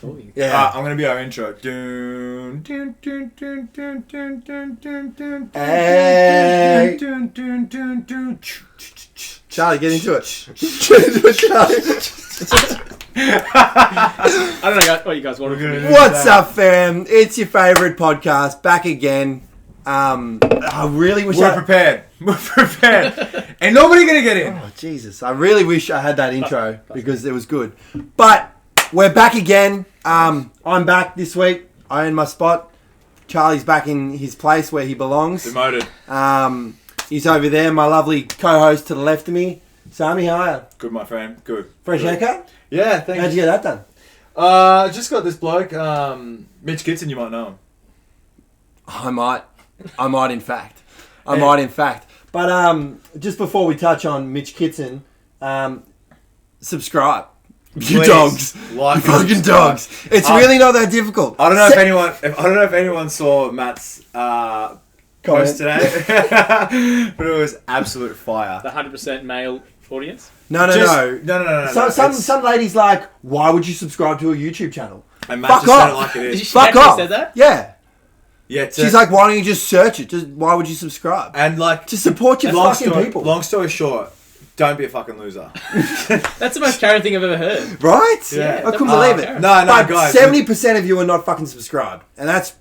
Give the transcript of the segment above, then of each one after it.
talking. Yeah. I'm going to be our intro. Dun, dun, dun, dun, dun, dun, dun, dun, dun, Hey. dun, dun, dun, dun. Charlie, get into it. Get into it, Charlie. I don't know what you guys want to do. What's up, fam? It's your favourite podcast, back again. I really wish We're prepared. We're prepared. Ain't nobody going to get in. Oh, Jesus. I really wish I had that intro because it was good. But we're back again. I'm back this week. I own my spot. Charlie's back in his place where he belongs. Demoted. He's over there, my lovely co-host to the left of me. Sammy, how are you? Good, my friend. Good. Fresh haircut? Yeah, thanks. How'd you get that done? Just got this bloke, Mitch Kitson, you might know him. I might in fact. But just before we touch on Mitch Kitson, subscribe. You Please, dogs. like You fucking and dogs. It's really not that difficult. I don't know if anyone saw Matt's post today, but it was absolute fire. The 100% male audience? No. Some ladies like, why would you subscribe to a YouTube channel? And Matt Fuck just said it off. like it is. Fuck actually off. said that? Yeah. Yeah, She's like, why don't you just search it? Just why would you subscribe? and like, To support your fucking people. Long story short, don't be a fucking loser. That's the most Karen thing I've ever heard. Right? Yeah. I couldn't believe it. Karen. No, But guys. 70% of you are not fucking subscribed. And that's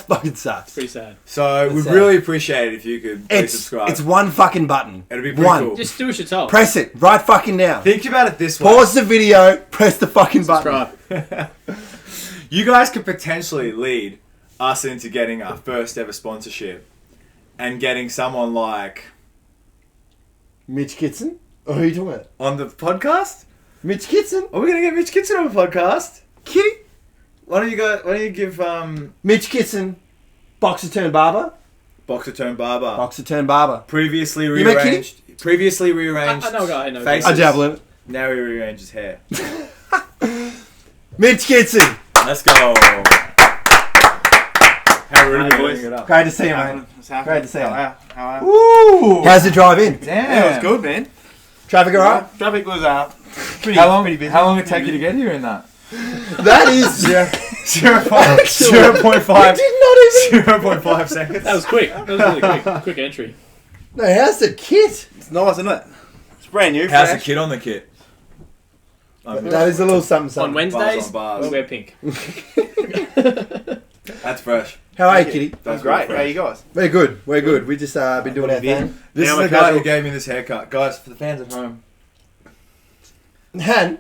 fucking sucks. Pretty sad. So we'd sad. really appreciate it if you could please It's subscribe. one fucking button. It'd be pretty one. cool. Just do as you're told. Press it right fucking now. Think about it this way. Pause the video. Press the fucking button. Subscribe. You guys could potentially lead us into getting our first ever sponsorship and getting someone like Mitch Kitson? Or who are you talking about? on the podcast. Mitch Kitson? Are we gonna get Mitch Kitson on the podcast? Kitty? Why don't you give Mitch Kitson, boxer turned barber. Boxer turned barber Boxer turned barber. previously You met rearranged? Previously rearranged. I know a guy. I know a faces. guy. I dabble in it. Now he rearranges hair. Mitch Kitson! Let's go. How rude Hi, are we boys. getting it up? Great to see you, mate. What's happening? Great to see you. How are you? Woo! How's the drive in? Yeah, it was good, man. Traffic alright? Traffic was pretty, How long? pretty busy. How long did it take you to get here in that? That is... 0.5 did not even... 0.5 seconds. That was quick. That was really quick. Quick entry. No, how's the kit? It's nice, isn't it? It's brand new. How's the fresh. kid on the kit? That is a little something On something. Wednesdays, bars. we wear pink. That's fresh. How are you, Kitty? I'm That's great. real How are you guys? We're good. We're good. We just been doing our thing. This Now is I'm the a guy casual. who gave me this haircut. Guys, for the fans at home. Han,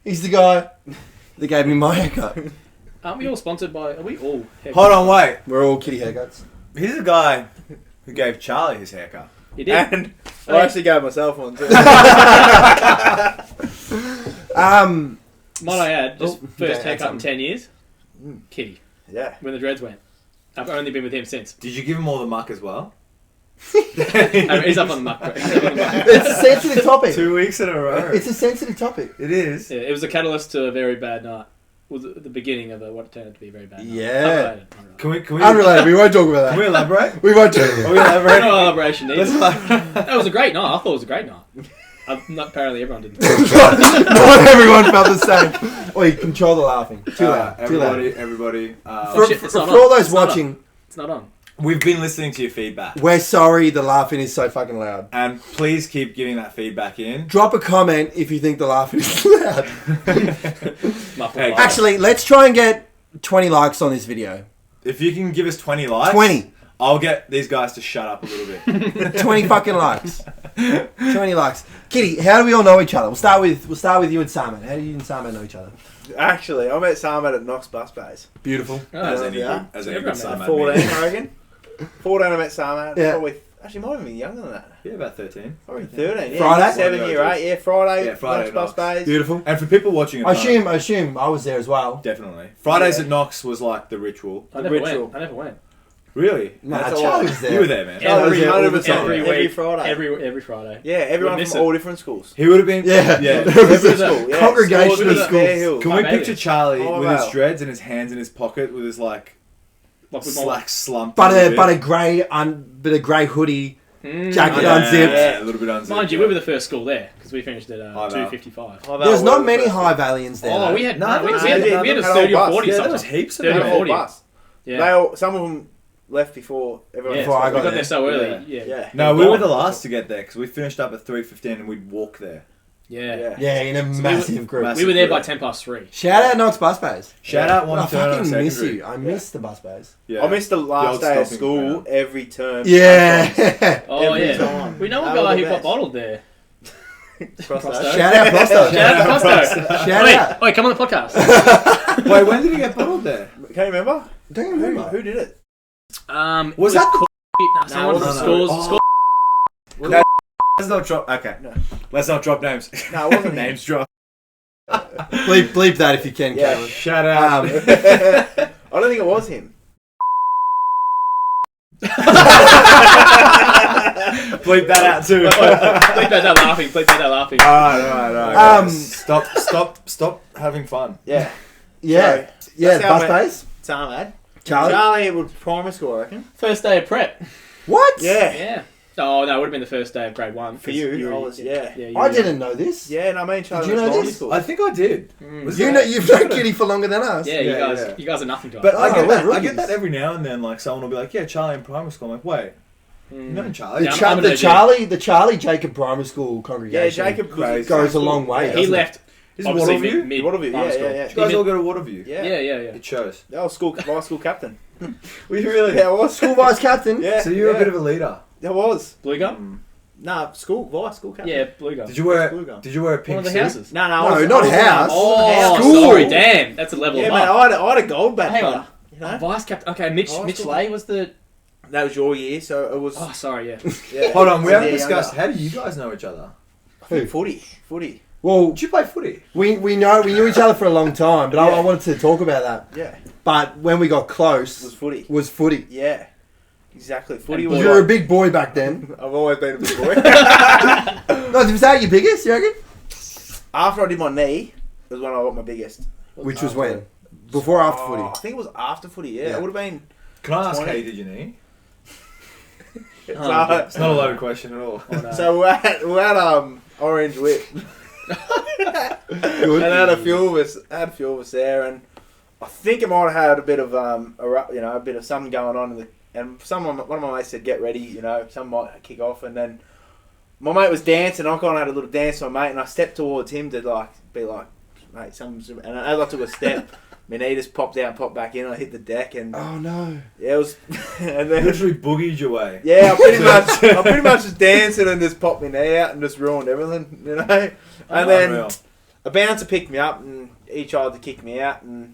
he's the guy that gave me my haircut. Aren't we all sponsored by... Are we all... Hold on, wait. We're all kitty haircuts. He's the guy who gave Charlie his haircut. You did? And I actually gave myself one too. Might I add, just first yeah, haircut in something. 10 years. Kitty. Yeah. When the dreads went. I've only been with him since. Did you give him all the muck as well? He's up on the muck. He's up on the muck. It's a sensitive topic. 2 weeks in a row. It's a sensitive topic. It is. Yeah, it was a catalyst to a very bad night. It was the beginning of what turned out to be a very bad night. Yeah. Unrelated. Can we Unrelated. We won't talk about Can we that. elaborate? We won't talk Can about we that. elaborate? No elaboration needed. Let's That was a great night. I thought it was a great night. Apparently everyone didn't. Not everyone felt the same. Oi, control the laughing. Too loud. Too loud. Everybody. Oh, shit, it's For not all on. those It's not watching, It's not on. We've been listening to your feedback. we're sorry the laughing is so fucking loud. And please keep giving that feedback in. Drop a comment if you think the laughing is loud. Muffled Hey, laugh. Actually, let's try and get 20 likes on this video. If you can give us 20 likes, 20. I'll get these guys to shut up a little bit. 20 fucking likes. 20 likes. Kitty, how do we all know each other? We'll start with you and Salman. How do you and Salman know each other? Actually, I met Salman at Knox Bus Bays. Beautiful. Oh, As Yeah. any good, as any good Everyone son, 14, I reckon. 14, I met Salman. Yeah. Probably, actually, might have been younger than that. Yeah, about 13. Probably 13. Yeah, Friday? 7 year 8. Yeah, Friday. Yeah, Friday Knox at Bus Bays. Beautiful. And for people watching at I home, assume I was there as well. definitely. Fridays Yeah. at Knox was like the ritual. I never Ritual. went. I never went. Really? Nah, That's a Charlie lot. was there. You were there, man. Yeah. Every, Yeah, all the 100%. time. Every Every week. Friday. Every Friday. Yeah, everyone We'll miss from it. all different schools. He would have been. Yeah. Yeah. There was Every a school, yeah. congregation Schools of with the schools. Bear Hills. Can we My picture baby. Charlie Oh, with wow. his dreads and his hands in his pocket with his like Like with my slack slump? But a grey hoodie Jacket Yeah, unzipped. a little bit unzipped. Mind you, we were the first school there because we finished at Val. 2:55. There's not many High Valians there. Oh, though. we had No, no, we there had was- we had a had a 30 or whole 40 Yeah, there sometimes. was heaps of 30 or them. 40. bus. Yeah. They all, some of them left before everyone. Yeah, Before I we got got there there. so early. Yeah. Yeah. No, we were the last to get there because we finished up at 3:15 and we'd walk there. Yeah. Yeah, in a massive group. We were there by 3:10. Shout out Knox Bus Bays. Shout out I one turn on fucking miss secondary. you. I miss the Bus Bays. Yeah. I missed the last old day of stomping school ground. every term. Yeah. Oh Every yeah. time. We know a That guy was the who got best. bottled there. Prosto. Shout out Prosto. Shout out to Costo. Shout Wait, out. wait, come on the podcast. Wait, when did he get bottled there? Can you remember? Don't remember. Who did it? Was that someone no, from no. schools? Oh. School. Let's not drop. Okay, No. let's not drop names. No, it wasn't names drop. Bleep that if you can, Yeah. Cameron. Shout out. I don't think it was him. Bleep that out too. Bleep that out laughing. Bleep that out laughing. Alright. Stop having fun. Yeah. Yeah. So, Yeah, that's how Bus I met Bays. Samad. Charlie. Charlie was primary school, I reckon. First day of prep. What? Yeah. Yeah. Oh no, it would have been the first day of grade 1 For you, I was, yeah. you I were- didn't know this. Yeah, no, me and Charlie Did you went to know primary this? school. I think I did. Mm. You know, you've known Kitty for longer than us. Yeah, Yeah. you guys are nothing to us. But Oh, I get we're that. I rookies. get that every now and then. Like someone will be like, "Yeah, Charlie in primary school." I'm like, "Wait, you know Charlie?" Yeah, I'm an OG. The Charlie Jacob Primary School Yeah, congregation Jacob Crazy. goes a long way. he doesn't it? left. Is Obviously, Waterview? mid Waterview, primary yeah, school. yeah, yeah. You guys all go to Waterview. Yeah. Yeah. It shows. That was my school captain. We really. Yeah, I was. School vice captain. Yeah. So you're yeah. a bit of a leader. I was. Blue gum? Nah, school captain. Yeah, blue gum. Did you wear? Blue gum. Did you wear a pink One of the suit? houses. No, No, I wasn't- not I wasn't- house. I wasn't Oh, house. School. sorry, damn. That's a level Yeah, of mate, up. I had a gold badge. Hang on. brother, You know? Vice captain. Okay, Mitch Oh, school. Lay was the. That was your year, so it was. Oh, sorry, yeah. Yeah. Hold on, we So haven't they're discussed. younger. How do you guys know each other? Who? Footy. Well, Did you play footy? we knew each other for a long time, but Yeah. I wanted to talk about that. Yeah. But when we got It close, was footy. was footy. Yeah. Exactly. Footy And was. You were a like- big boy back then. I've always been a big boy. No, was that your biggest? You reckon? After I did my knee, was when I got my biggest. Which was when? Before or after I footy? think it was after footy. Yeah, Yeah. it would have been. Can I ask 20. how you did your knee? Oh, It's not a loaded question at all. Oh, no. So we're at Orange Whip. Good. And had a few of us there, and I think it might have had a bit of a bit of something going on and one of my mates said get ready, someone might kick off, and then my mate was dancing. I kind of had a little dance with my mate, and I stepped towards him to be like, mate, and as I took a step, my knee just popped out and popped back in. I hit the deck, and Oh no. yeah, it was, and then Literally boogied your way. yeah, I pretty much just dancing and just popped my knee out and just ruined everything, And then Unreal. a bouncer picked me up and he tried to kick me out, and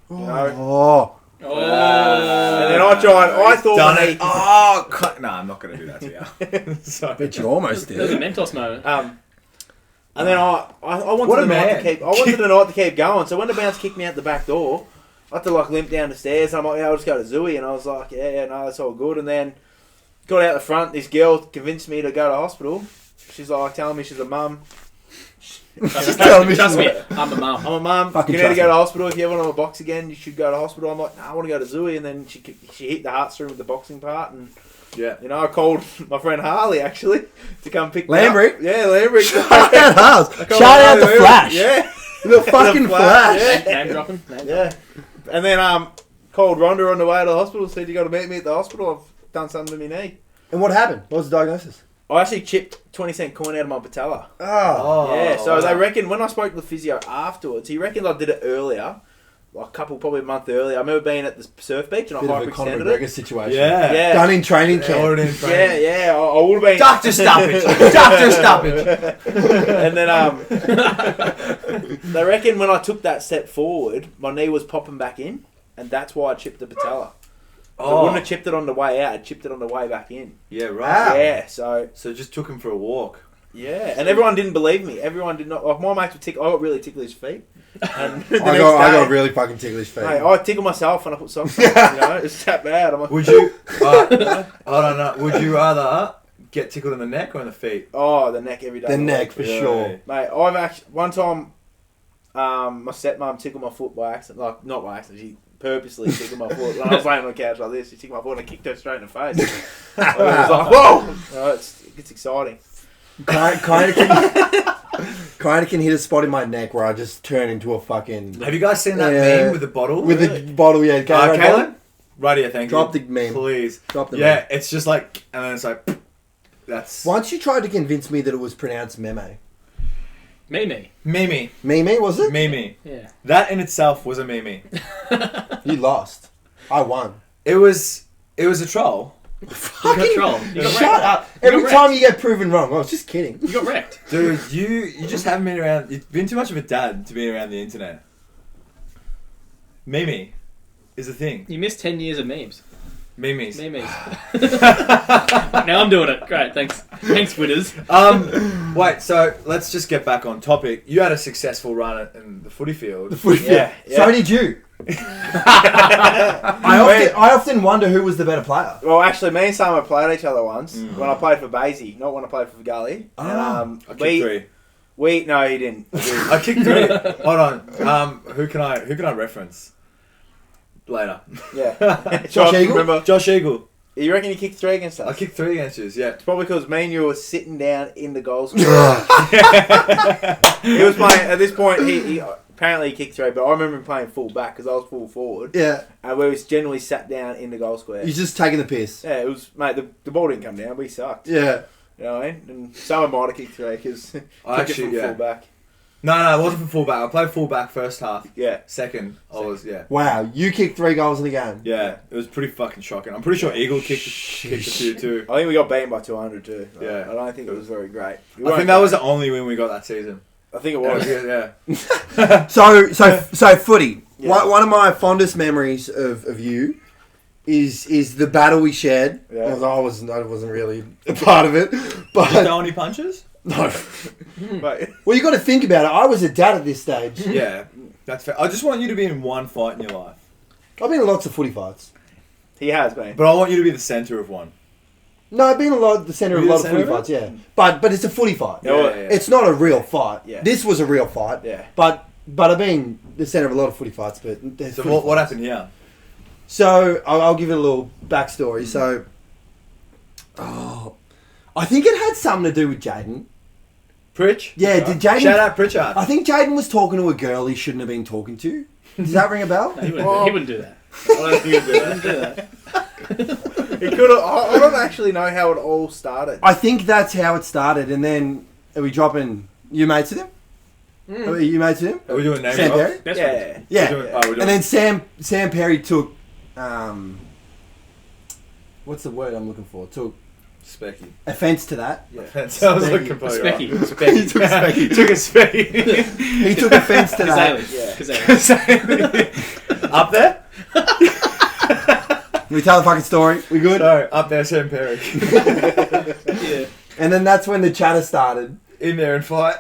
Oh. Oh. and then I thought Done my it. knee, Oh, no, I'm not going to do that to you. Sorry. Bet you almost That was a did. Mentos moment. and then I What wanted a the night man. to keep. I wanted the night to keep going. So when the bouncer kicked me out the back door, I had to limp down the stairs. And I'm like, yeah, I'll just go to Zooey. And I was like, yeah, no, that's all good. And then got out the front. This girl convinced me to go to hospital. She's like telling me she's a mum. Just tell me. Trust me, I'm a mum. I'm a mum. Fucking You need to trust go me. to hospital. If you ever want to box again, you should go to hospital. I'm like, no, I want to go to Zooey. And then she hit the heartstring with the boxing part. And, Yeah. I called my friend Harley, actually, to come pick me Lambert? up. Yeah, Lambert. Shout out Hars. I called Shout out Harley the Lambert. Flash. Yeah. The fucking Flash. Yeah. Name dropping. Yeah. And then called Rhonda on the way to the hospital, said you got to meet me at the hospital. I've done something to my knee. And what happened? What was the diagnosis? I actually chipped 20-cent coin out of my patella. Oh. Yeah, so wow. they reckon, when I spoke to the physio afterwards, he reckoned I did it earlier, like probably a month earlier. I remember being at the surf beach and Bit of a Conor I hyperextended McGregor it. situation. Yeah. Yeah. Done in training Yeah, camp. already in training. Yeah, I would have been... Doctor stoppage. Doctor stoppage. And then they reckon when I took that step forward, my knee was popping back in, and that's why I chipped the patella. So I wouldn't have chipped it on the way out, I chipped it on the way back in. Yeah, right. Ah. Yeah, so... So just took him for a walk. Yeah, and everyone didn't believe me. Everyone did not. Like my mates were I got really ticklish feet. And the I next got day, really fucking ticklish feet. Mate, I tickle myself when I put socks on. It's that bad. I'm like, Would you? I don't know. Would you rather get tickled in the neck or in the feet? oh, the neck every day. The of neck week. for Yeah. sure. Mate, I've actually one time, my stepmom tickled my foot by accident. Like not by accident. She purposely kicking my foot. When I was laying on the couch like this, he kicked my foot and I kicked her straight in the face. I was like, whoa! It's exciting. Kind of can hit a spot in my neck where I just turn into a fucking... Have you guys seen that meme with the bottle? With the bottle, yeah. Caitlin? Right here, thank you. Drop the meme. Please. Drop the meme. Yeah, it's just like... And then it's like... That's... Once you tried to convince me that it was pronounced meme. Mimi. Mimi. Meme, was it? Mimi. Yeah. That in itself was a Mimi. You lost. I won. It was a troll. Fucking troll. You got shut wrecked. up. You got Every wrecked. time you get proven wrong. I was just kidding. You got wrecked. Dude, you just haven't been around... You've been too much of a dad to be around the internet. Mimi is a thing. You missed 10 years of memes. Mimis. Memes. Now I'm doing it. Great, thanks. Thanks, winners. Wait, so let's just get back on topic. You had a successful run in the footy field. The footy Yeah, field. yeah. So did you. I often wonder who was the better player. Well, actually, me and Sam played each other once when I played for Basie, not when I played for Gully. I kicked three. No, he didn't. I kicked three. Hold on. Who can I reference later? Yeah. Josh Eagle? Remember? Josh Eagle. You reckon you kicked 3 against us? I kicked 3 against you. Yeah. It's probably because me and you were sitting down in the goal square. He was playing at this point. He apparently he kicked 3, but I remember him playing full back because I was full forward. Yeah. And we was generally sat down in the goal square. You're just taking the piss. Yeah, it was, mate. The ball didn't come down. We sucked. Yeah. You know what I mean? And someone might have kicked 3 because I kicked it from actually, yeah. full back. No, it wasn't for full back. I played full back first half. Yeah. Second, I was, yeah. Wow, you kicked 3 goals in the game. Yeah, it was pretty fucking shocking. I'm pretty sure Eagle kicked a few too. I think we got beaten by 200 too. Yeah. I don't think it was very great. I think that was the only win we got that season. I think it was. Yeah. So footy. Yeah. One of my fondest memories of you is the battle we shared. Yeah. I wasn't really a part of it, but Throw any punches? no. But, Well, you got to think about it. I was a dad at this stage. Yeah, that's fair. I just want you to be in one fight in your life. I've been in lots of footy fights. he has been. But I want you to be the centre of one. No, I've been the centre of a Were you lot the of footy centre of fights. Yeah, but it's a footy fight. Yeah. It's not a real fight. Yeah. This was a real fight. Yeah. But I've been the centre of a lot of footy fights. But there's So footy what fights. happened here? So I'll give it a little backstory. So, I think it had something to do with Jaden. Pritch? Yeah, did Jaden? Shout out Pritchard. I think Jaden was talking to a girl he shouldn't have been talking to. Does that ring a bell? No, he wouldn't do that. I don't think he'd do He that. wouldn't do that. He could have. I don't actually know how it all started. I think that's how it started. And then are we dropping? You mates with him? Are you mates with him? Are we doing name Sam drops? Perry? Best Yeah. friends. Yeah. We're doing- And then Sam Perry took, what's the word I'm looking for? Took Specky. offence to that. Yeah. That's I was Specky. looking for. Specky. He took Specky. Took a specky. He took offence to that. Kazali. Kazali. Up there? We tell the fucking story. We good? No, up there, Sam Perry. Yeah. And then that's when the chatter started. In there and fight.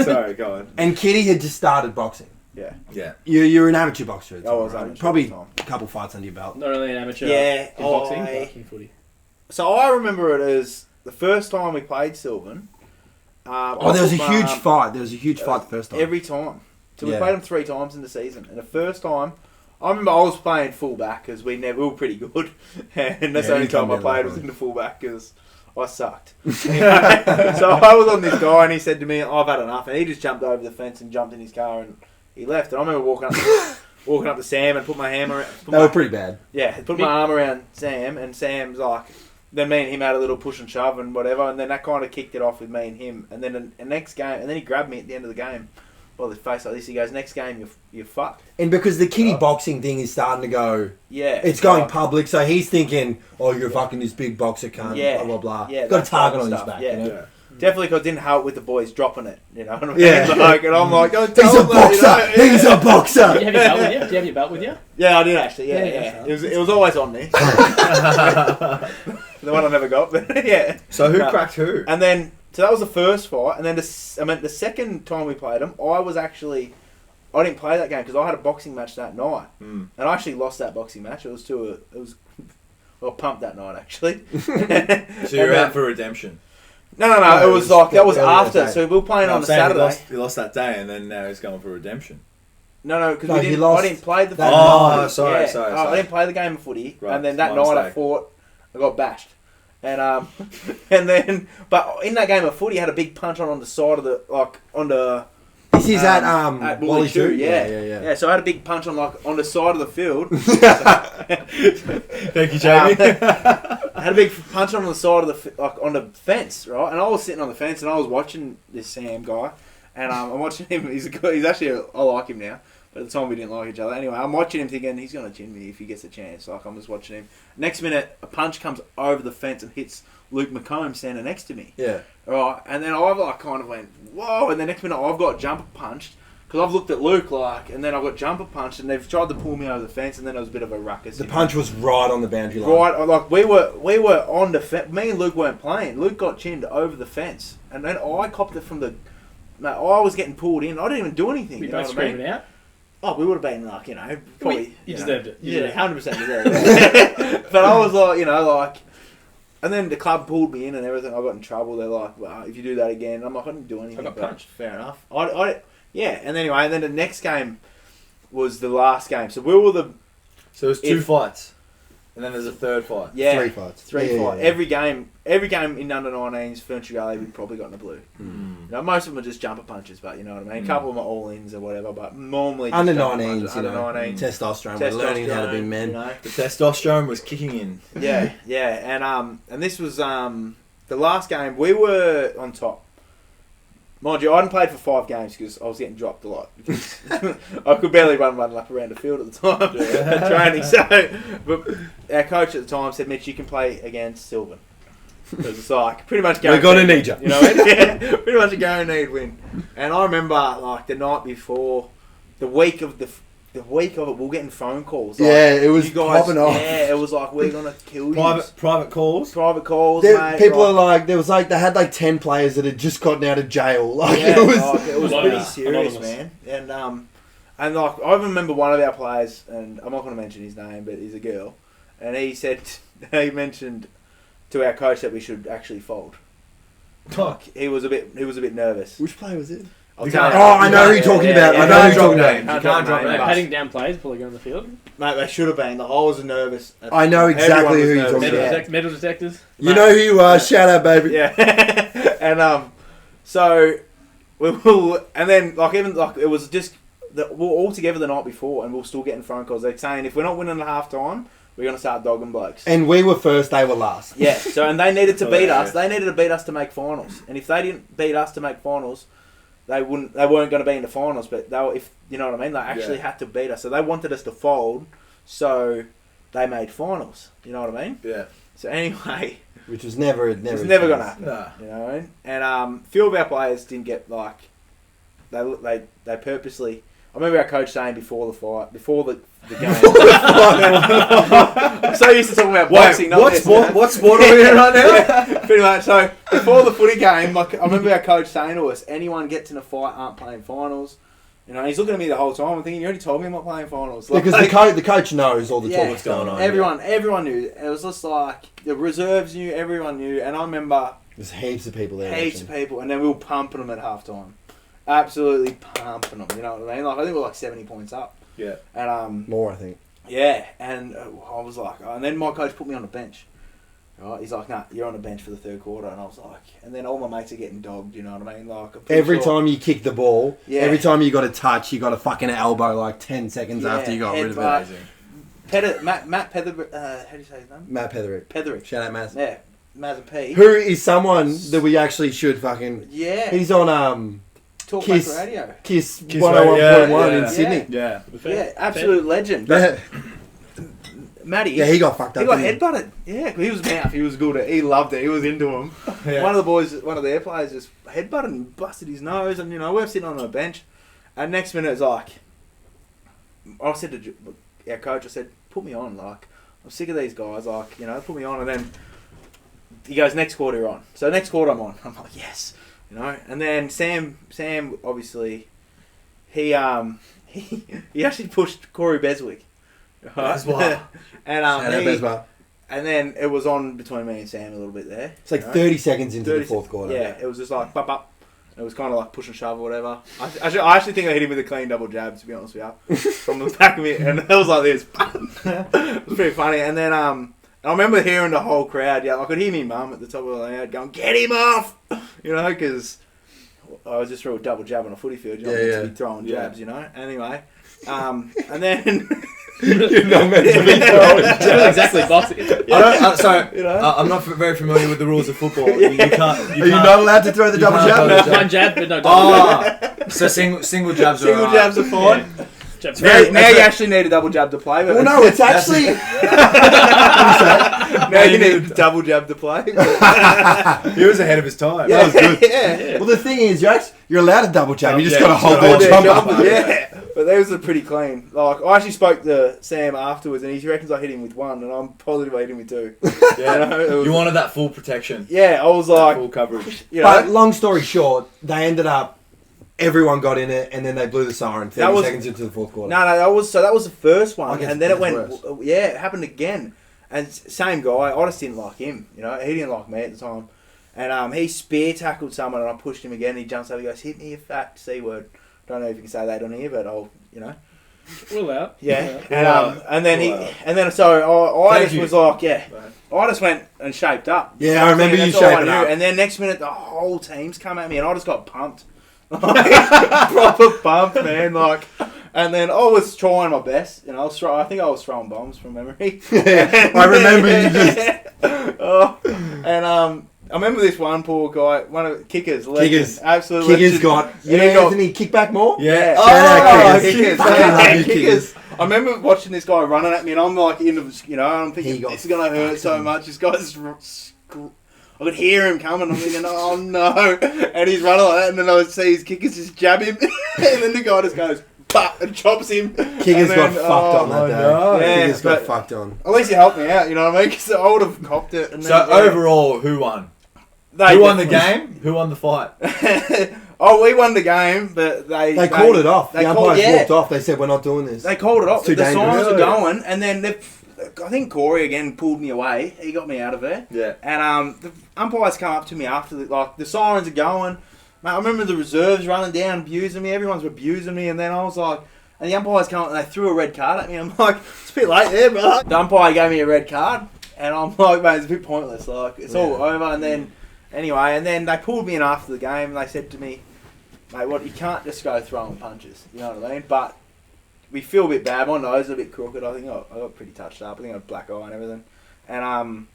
Sorry, go on. And Kitty had just started boxing. Yeah. Yeah. You're an amateur boxer. At the I time, was right? amateur Probably at the time. a couple fights under your belt. Not only an amateur Yeah, in boxing, I- but in footy. So I remember it as the first time we played Sylvan. Oh, there was a huge fight. There was a huge fight the first time. Every time. So we Yeah. played them 3 times in the season. And the first time, I remember I was playing fullback because we were pretty good. And that's the only time I played was in the fullback because I sucked. Anyway, so I was on this guy and he said to me, I've had enough. And he just jumped over the fence and jumped in his car and he left. And I remember walking up to Sam and put my hammer around. They were pretty bad. Yeah, put my arm around Sam and Sam's like, then me and him had a little push and shove and whatever, and then that kind of kicked it off with me and him. And then the next game, and then he grabbed me at the end of the game by the face like this. He goes, "Next game, you're fucked." And because the Kitty boxing thing is starting to go, Yeah, it's going public, so he's thinking, "Oh, you're fucking this big boxer cunt." Yeah. Blah blah blah. Yeah, Got a that target type on of his stuff, back. yeah. You know? Yeah. Definitely because I didn't help with the boys dropping it. You know what I mean? Yeah. Like, and I'm like, "Don't He's tell a them that," you boxer. know? He's a boxer. Do you have your belt with you? Do you have your belt with you? Yeah, I did actually. Yeah, Yeah, yeah. It was always on me. The one I never got, but yeah. So who No. cracked who? And then, so that was the first fight, and then the second time we played them, I didn't play that game because I had a boxing match that night, and I actually lost that boxing match. I pumped that night actually. So you're out for redemption. No, No, it was like that was the other after. day. So we were playing No, on I'm the saying Saturday. he lost that day and then now he's going for redemption. No, because No, he I lost didn't play the. that night. Sorry. I didn't play the game of footy, Right, and then that my night I mistake. fought. I got bashed, and and then but in that game of footy, I had a big punch on the side of the on the. This is at Wally Wally Two, too. yeah. Yeah, so I had a big punch on on the side of the field. Thank you, Jamie. I had a big punch on the side of the on the fence, right? And I was sitting on the fence and I was watching this Sam guy, and I'm watching him. He's actually I like him now, but at the time we didn't like each other. Anyway, I'm watching him thinking he's gonna chin me if he gets a chance. Like I'm just watching him. Next minute, a punch comes over the fence and hits Luke McComb standing next to me. Yeah. Right, and then I've kind of went whoa, and the next minute I've got jumper punched. Because I've looked at Luke, and then I got jumper punched, and they've tried to pull me over the fence, and then it was a bit of a ruckus. The punch was right on the boundary line. Right, like we were on the fence. Me and Luke weren't playing. Luke got chinned over the fence, and then I copped it from the. Mate, I was getting pulled in. I didn't even do anything. We You know both what I mean? screaming out. Oh, we would have been probably. You deserved it. You Yeah, deserved it. 100% deserved it. But I was like, and then the club pulled me in and everything. I got in trouble. They're like, well, if you do that again, and I'm like, I didn't do anything. I got but punched. Fair enough. Yeah, and anyway, and then the next game was the last game. So we were So it was 2 fights, and then there's a third fight. yeah 3 fights. three Yeah, fight. yeah. Every game in under 19s Furniture Galley we probably got in the blue. Mm. You know, most of them are just jumper punches, but you know what I mean. A couple of them are all ins or whatever, but normally just Under jumper 19s, punches, you under know, 19. testosterone. We're learning how to be men. You know? The testosterone was kicking in. Yeah, and this was the last game. We were on top. Mind you, I hadn't played for 5 games because I was getting dropped a lot. Because I could barely run up around the field at the time at training. So, but our coach at the time said, Mitch, you can play against Sylvan. Because it's like pretty much We're guaranteed. gonna need you. You know what I mean? Yeah, pretty much a guaranteed win. And I remember like the night before, the week of it, we were getting phone calls. Like, Yeah, it was you guys, popping off. Yeah, it was like we're gonna kill you. Private calls. Private calls, There, mate. people like, are like, there was like, they had like 10 players that had just gotten out of jail. Like, yeah, it was. like, it was Wow. pretty serious, Anonymous. man. And like I remember one of our players, and I'm not going to mention his name, but he's a girl, and he mentioned to our coach that we should actually fold. Like he was a bit nervous. Which player was it? I'll You tell can't- you. Oh, I know who you're talking about. I know who you're talking about. You can't drop names. names. Patting down players before they go on the field. Mate, they should have been. I was nervous. I know exactly who you're talking Metal, about. Yeah. metal detectors. You know who you are. Shout out, baby. Yeah, and so we will, and then like even like it was just we were all together the night before, and we were still getting phone calls. They're saying if we're not winning at half time, we're gonna start dogging blokes. And we were first, they were last. Yeah, so and they needed to beat us. Hilarious. They needed to beat us to make finals. And if they didn't beat us to make finals, they weren't going to be in the finals. But they were, if you know what I mean, they actually had to beat us. So they wanted us to fold. So they made finals. You know what I mean? Yeah. So anyway, Which was never it's never going to happen. Nah. You know what I mean? And a few of our players didn't get like they purposely. I remember our coach saying before the fight, before the game. I'm so used to talking about boxing. not this, you know? What sport are we in right now? Yeah, pretty much. So before the footy game, like I remember our coach saying to us, anyone gets in a fight aren't playing finals. You know, he's looking at me the whole time. I'm thinking, you already told me I'm not playing finals. Like, Because the coach knows all the yeah, talk's going on. Everyone knew. It was just like the reserves knew, everyone knew, and I remember There's heaps of people there. heaps of watching. people, and then we were pumping them at halftime, absolutely pumping them. You know what I mean? Like I think we were like 70 points up, Yeah. and More, I think. yeah, and I was like, and then my coach put me on the bench. Right? He's like, nah, you're on the bench for the third quarter, and I was like, and then all my mates are getting dogged. You know what I mean? Like I'm pretty Every sure- time you kick the ball, Yeah. every time you got a touch, you got a fucking elbow like 10 seconds Yeah, after you got rid of headbutt. it. Matt Pether, how do you say his name? Matt Petherick. Petherick. Shout out, Matt. Yeah, Maz and P. Who is someone that we actually should fucking... Yeah. He's on Talk Kiss. Back Radio. Kiss Kiss 101.1 Radio, in yeah. Sydney. Yeah. Yeah, absolute legend. Yeah, Matty. yeah, he got fucked up. He got didn't headbutted. Yeah, he was mouth. He was good at. He loved it. He was into him. Yeah. One of the boys, one of their players, just headbutted and busted his nose, and you know we're sitting on the bench, and next minute it's like, I said to our coach, I said, put me on. Like I'm sick of these guys. Like you know, put me on, and then he goes, next quarter you're on. So next quarter I'm on. I'm like, yes, you know. And then Sam obviously, he actually pushed Corey Beswick. Right? Beswa. And Shout out, Besma. and then it was on between me and Sam a little bit there. It's like you know? 30 seconds into the 30 fourth quarter. Yeah, it was just like, bop, bop. It was kind of like push and shove or whatever. I actually think I hit him with a clean double jab, to be honest with you, from the back of it, and it was like this. It was pretty funny. And then I remember hearing the whole crowd. Yeah, I could hear my mum at the top of the loud going, "Get him off!" You know, because I was just through a double jab on a footy field. You know, to be throwing jabs. You know. Anyway, and then. You're not meant to be throwing jabs. Exactly, boxing. I'm not very familiar with the rules of football. You can't. Are you not allowed to throw the double jab? One jab, but no double jab. So single jabs are Single jabs are fine. Yeah. Now you actually need a double jab to play. But Well, no, it's actually. now you need a double jab to play. He was ahead of his time. That was good. Yeah. Well, the thing is, you're allowed to double jab. You just Yeah, got to hold Hold their their jump jumpers, up. yeah. But those are pretty clean. Like I actually spoke to Sam afterwards, and he reckons I hit him with one, and I'm positive I hit him with two. Yeah. You know, it was- You wanted that full protection. yeah, I was like, Full coverage. you But know, long story short, they ended up. Everyone got in it, and then they blew the siren 30 seconds into the fourth quarter. no, that was the first I one, guess and then it went, worse. yeah, it happened again, and same guy. I just didn't like him. You know, he didn't like me at the time, and he spear tackled someone, and I pushed him again. He jumps over, he goes, "Hit me, you fat C word." Don't know if you can say that on here, but I'll, you know. We're out. Yeah, Yeah. and then Wow. I Thank just you. was like, yeah, I just went and shaped up. Yeah, I remember you That's all I shaping knew. up. And then next minute, the whole team's come at me, and I just got pumped, proper pumped, man. Like, and then I was trying my best. You know, I think I was throwing bombs from memory. I remember you just. I remember this one poor guy, one of the kickers, legend, Kickers. absolute Kickers legend. got. And he got- Doesn't he kick back more? Yeah. Shout out Kickers. Kickers. Fucking love you, Kickers. I remember watching this guy running at me, and I'm like, and I'm He thinking, got this is going to hurt so much. This guy's, I could hear him coming. I'm thinking, oh no. And he's running like that, and then I would see his kickers just jab him, and then the guy just goes, bah, and chops him. Kickers And got then, fucked on that oh, day. no. Yeah, Kickers got but- fucked on. At least he helped me out, you know what I mean? Because I would have copped it. And So then, overall, who won? they Who won the definitely- game? Who won the fight? Oh, we won the game, but They called it off. They The called, umpires walked off. They said, "We're not doing this." They called it off. It's too The dangerous. signs were Really? going, and then I think Corey again pulled me away. He got me out of there. Yeah. And the umpires come up to me after the sirens are going. Mate, I remember the reserves running down, abusing me. Everyone's abusing me, and then I was like, and the umpires come up and they threw a red card at me. I'm like, it's a bit late there, bro. The umpire gave me a red card, and I'm like, mate, it's a bit pointless. Like it's all over. And then anyway, and then they pulled me in after the game, and they said to me, mate, you can't just go throwing punches. You know what I mean? But we feel a bit bad. My nose is a bit crooked. I think I got pretty touched up. I think I had a black eye and everything. And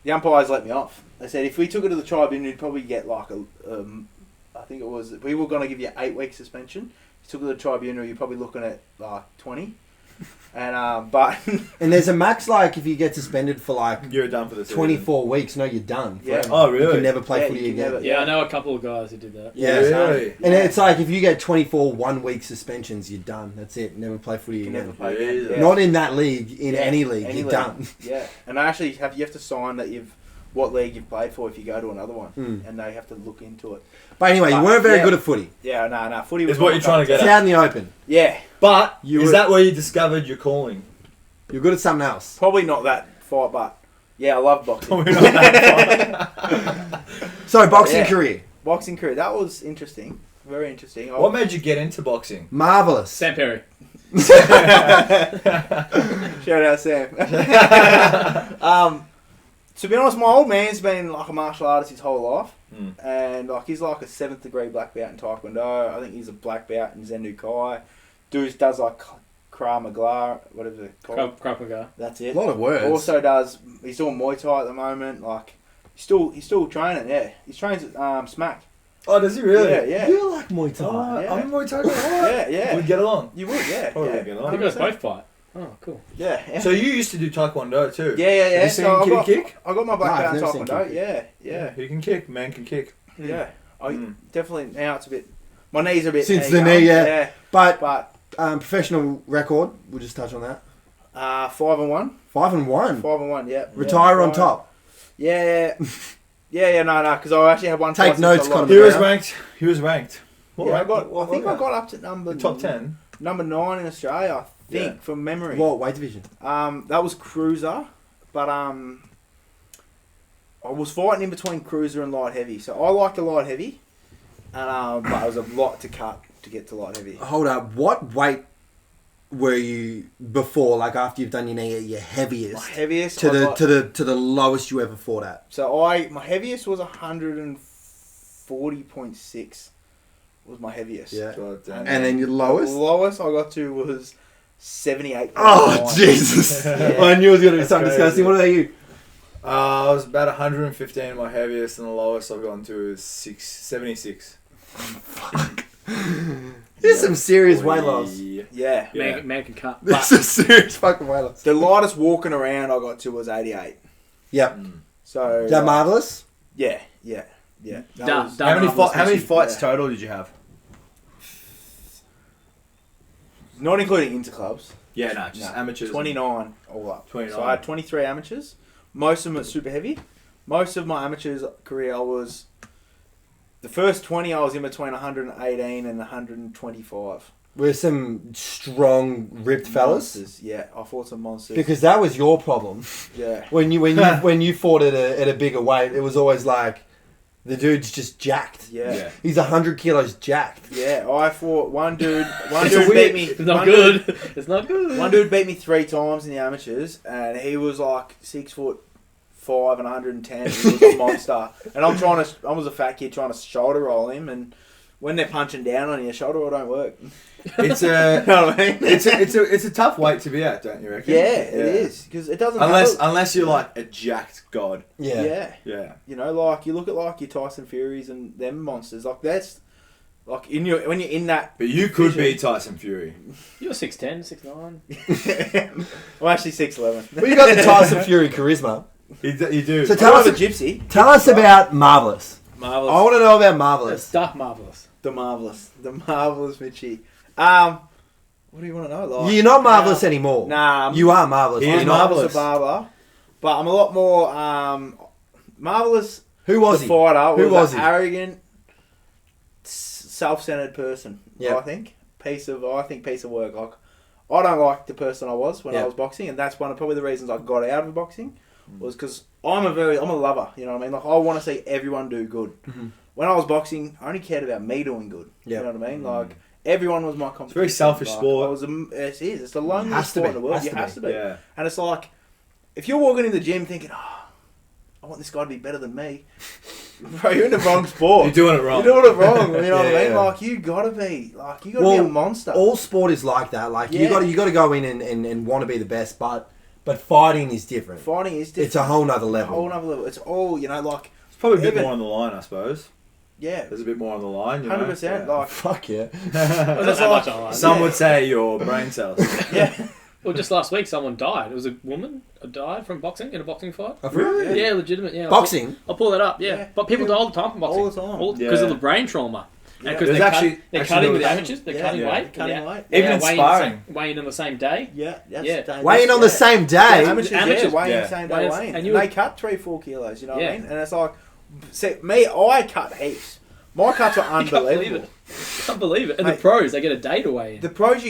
the umpires let me off. They said if we took it to the tribunal, you'd probably get like I think it was, we were going to give you 8-week suspension. If you took it to the tribunal, you're probably looking at like 20. And but And there's a max, like, if you get suspended for like You're done for the season. 24 weeks, no, you're done. Yeah. forever. Oh, You really? can never play Yeah, footy you can again. never- Yeah, I know a couple of guys who did that. Yeah, Really? And it's like if you get 24 1-week suspensions, you're done. That's it. Never play footy you can again. never play. Yeah. again. Not in that league, in Yeah, any league, any you're league. done. Yeah, and I actually you have to sign that what league you've played for if you go to another one, Mm. and they have to look into it. But anyway, you But, weren't very yeah. good at footy. Yeah, no, footy was Is what not you're my trying to cup get It's at. out in the open. Yeah, But You is were- that where you discovered your calling? You're good at something else. probably not that fight, but yeah, I love boxing. Probably not that So, boxing Yeah. career. Boxing career, that was interesting, very interesting. far. What made you get into boxing? Marvellous. Sam Perry. Shout out Sam. To be honest, my old man's been like a martial artist his whole life, and like he's like a 7th degree black belt in Taekwondo. I think he's a black belt in Zendu Kai. Does like Krav Maga, whatever it's called. Krav Maga. That's A it. lot of words. Also he's doing Muay Thai at the moment. Like he's still training. Yeah, he trains at Smack. Oh, does he really? Yeah, yeah. You like Muay Thai. Oh, Yeah. I'm Muay Thai guy. Yeah, yeah. We'd get along. You would, yeah. Probably yeah. get along. You guys 100%. both fight. Oh, cool. Yeah, yeah. So you used to do Taekwondo too? yeah. Have you seen So Kitty kick? I got my No, black I've belt in never seen Taekwondo. Kitty Yeah. He can kick. Man can kick. Yeah. I definitely now it's a bit. My knees are a bit. Since there the you knee, go. yeah. But But professional record, we'll just touch on that. 5-1. 5-1. 5-1. Yeah. Retire yeah, on top. Yeah. Yeah. No. Because I actually had one. Take fight notes, since I lost. Conor He was McGregor. ranked. He was ranked. What Yeah, I rank? got. What I think I rank? got up to number The top 10. Number 9 in Australia. I think Yeah. from memory. What weight division? That was cruiser, but I was fighting in between cruiser and light heavy. So I like the light heavy, And but it was a lot to cut to get to light heavy. Hold up. What weight were you before? Like after you've done your knee at your heaviest? My heaviest to the lowest you ever fought at. So my heaviest was 140.6. Was my heaviest. Yeah. God damn. And then your lowest? The lowest I got to was 78. Oh Jesus! Yeah. I knew it was going to be something That's disgusting. crazy. What about you? I was about 115 at my heaviest, and the lowest I've gotten to is 76. There's some serious weight loss. Yeah. Yeah. Man can cut. There's some serious fucking weight loss. The lightest walking around I got to was 88. Yep. So Is that marvelous? Yeah. That Done. was- How many, Marvelous how many mission. fights Yeah. total did you have? Not including interclubs. Yeah, no, just No, amateurs. 29 all up. 29. So I had 23 amateurs. Most of them are super heavy. Most of my amateurs career, I was... The first 20, I was in between 118 and 125. We're some strong, ripped fellas. Monsters. Yeah, I fought some monsters. Because that was your problem. Yeah. When you fought at a bigger weight, it was always like the dude's just jacked. Yeah. He's 100 kilos jacked. Yeah, I fought one dude. One It's a dude weird- beat me. It's not one good. Dude, It's not good. one dude beat me 3 times in the amateurs, and he was like 6'5" and 110. He was a monster. And I was a fat kid trying to shoulder roll him, and when they're punching down on you, shoulder roll don't work. It's You a know what I mean? it's a tough weight to be at, don't you reckon? Yeah, it is because it doesn't. Unless you're like a jacked god. Yeah. Yeah. You know, like you look at like your Tyson Furies and them monsters. Like that's like when you're in that. But you could be Vision. Tyson Fury. You're 6'10", 6'9". I'm actually 6'11". Well, you got the Tyson Fury charisma. You do. So Tell tell us a us, gypsy. tell us about Marvelous. Marvelous. I want to know about That's Marvelous. stuff marvelous. The marvelous Mitchie. What do you want to know? Like, You're not Marvelous anymore. Nah, You are Marvelous. He You're is not. Marvelous. a barber, but I'm a lot more marvelous. Who was the he? fighter Who was an he? arrogant, self-centered person. Yeah. I think piece of work. Like I don't like the person I was when Yeah. I was boxing, and that's one of probably the reasons I got out of boxing was because I'm a lover. You know what I mean? Like I want to see everyone do good. Mhm. When I was boxing, I only cared about me doing good. Yeah. You know what I mean? Like everyone was my competition. very selfish Like, sport. It is. It's the Has loneliest to sport be. in the world. Has You to have be. to be. Yeah. And it's like, if you're walking in the gym thinking, I want this guy to be better than me, bro, you're in the wrong sport. You're doing it wrong. You're doing it wrong. You know what I mean? Yeah. Like you gotta be be Well, a monster. All sport is like that. Like Yeah. you got to go in and want to be the best, but fighting is different. Fighting is different. It's a whole nother A level. whole nother level. It's all like It's probably a bit Even- more on the line, I suppose. yeah, There's a bit more on the line. You know? 100%. Yeah. Like Fuck yeah. Well, that's like- much online. Some Yeah. would say your brain cells. yeah, Well, just last week, someone died. It was a woman died from boxing in a boxing fight. Really? Yeah, legitimate. Yeah, Boxing. I'll pull that up. Yeah, Yeah. but people die all the time from boxing. All the time. Because Yeah. of the brain trauma. Yeah. And because There's they're, actually- they're actually cutting with there was- amateurs. They're Yeah. cutting Yeah. weight. Cutting yeah. weight. Even in weighing sparring. weighing on the same day. yeah, that's Yeah. dangerous. Weighing on the Yeah. same day. Amateurs, Amateurs, weighing yeah. the same day Weighing- weighing. and And you they would- cut 3-4 kilos, you know what Yeah. I mean? And it's like, see, me, I cut heaps. My cuts are You can't believe unbelievable. it. Can't believe it. And Mate. the pros, they get a day to weigh in. The pros,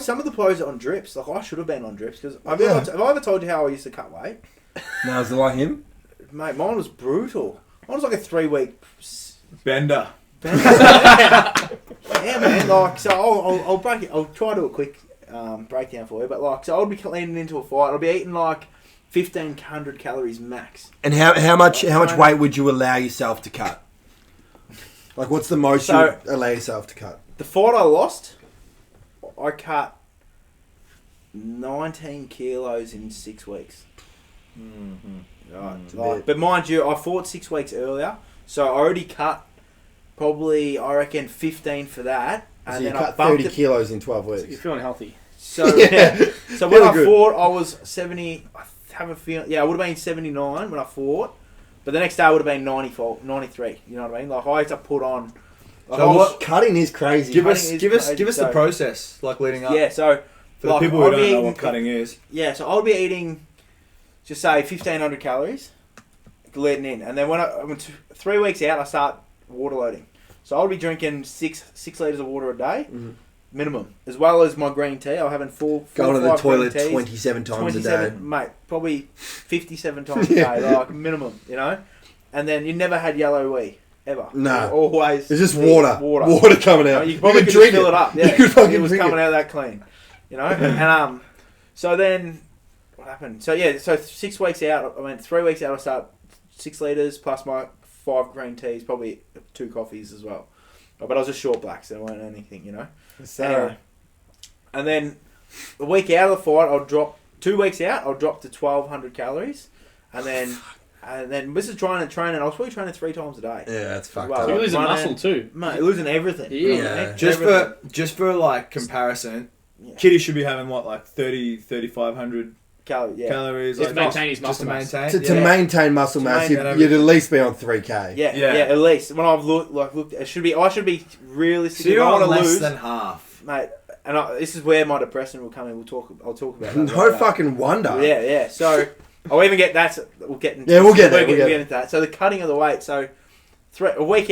some of the pros are on drips. Like I should have been on drips because have Yeah. I ever told you how I used to cut weight? Now is it like him? Mate, mine was brutal. Mine was like a 3-week. Bender. Yeah, man. Like, so I'll break it. I'll try to do a quick breakdown for you. But like, so I'll be leaning into a fight. I'll be eating like 1,500 calories max. And how much weight would you allow yourself to cut? Like, what's the most So- you would allow yourself to cut? The fight I lost, I cut 19 kilos in 6 weeks. Right. It's a Like, bit. but mind you, I fought 6 weeks earlier, so I already cut probably, I reckon, 15. For that, So and you then I cut bumped 30 it. kilos in 12 You're weeks. feeling healthy. So Yeah. so when Feel I good. fought, I was 70. I have a feeling, I would have been 79 when I fought, but the next day I would have been 94, 93. You know what I mean? Like I had to put on. Like, So I was- what- Cutting is crazy. Give Cutting us, is give us, crazy, give us the so- process, like leading up. Yeah, so For the like, people who I'd don't be know eating- what cutting is. yeah, so I would be eating, just say 1,500 calories, leading in, and then when I went 3 weeks out, I start water loading. So I'll be drinking six liters of water a day, minimum, as well as my green tea. I'm having four Going to the 5 green toilet teas, 27 times a day. mate, probably 57 times a day, like minimum, you know. And then you never had yellow wee. ever. No. Always. It's just be water. Water coming out. You probably could drink fill it up. Yeah. You could fucking it was drink coming out that clean. And so then what happened? So 6 weeks out, I went 3 weeks out. I start 6 litres plus my 5 green teas, probably 2 coffees as well. But I was just short black, so I weren't anything, Anyway, and then a week out of the fight, I'll drop 2 weeks out. I'll drop to 1,200 calories, and then this is trying to train, and I was probably training 3 times a day. Yeah, that's fucked Well, up. So you're losing muscle too. Mate, losing everything. Yeah. Just for like comparison, Kitty should be having what, like 3,500 calories. Just like, maintain his muscle mass. To maintain muscle mass, maintain you'd at least be on 3K. Yeah, at least. When I've looked, I should be realistic. So you're I want on to less lose, than half, mate. And this is where my depression will come in. I'll talk about that. No fucking wonder. Yeah. So I'll even get that. We'll get into we'll get there. We'll get into that. So the cutting of the weight. So 2 weeks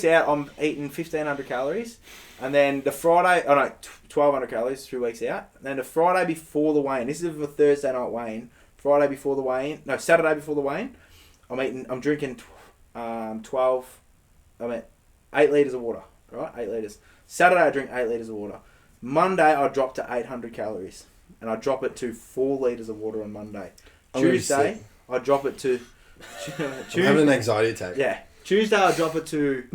out, I'm eating 1,500 calories, and then the Friday, 1,200 calories. 3 weeks out, and then the Friday before the weigh-in. This is a Thursday night weigh-in. Saturday before the weigh-in. I'm drinking 8 litres of water. Right, 8 litres. Saturday I drink 8 litres of water. Monday I drop to 800 calories, and I drop it to 4 litres of water on Monday. Tuesday I drop it to. I'm having an anxiety attack. Yeah. Tuesday I drop it to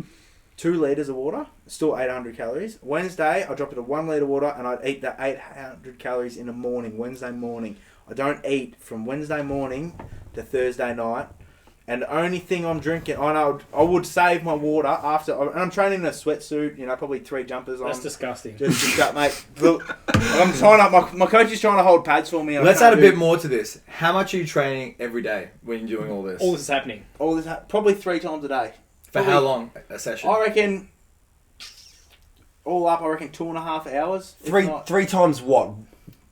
2 litres of water, still 800 calories. Wednesday I drop it to 1 litre of water, and I eat that 800 calories in the morning, Wednesday morning. I don't eat from Wednesday morning to Thursday night. And the only thing I'm drinking, I would save my water after, and I'm training in a sweatsuit, probably 3 jumpers on. That's disgusting. Just got, mate. Look, I'm trying to, my coach is trying to hold pads for me. Let's add a bit more to this. How much are you training every day when you're doing all this? All this is happening. Probably 3 times a day. For how long a session? I reckon, all up, 2.5 hours. Three times what?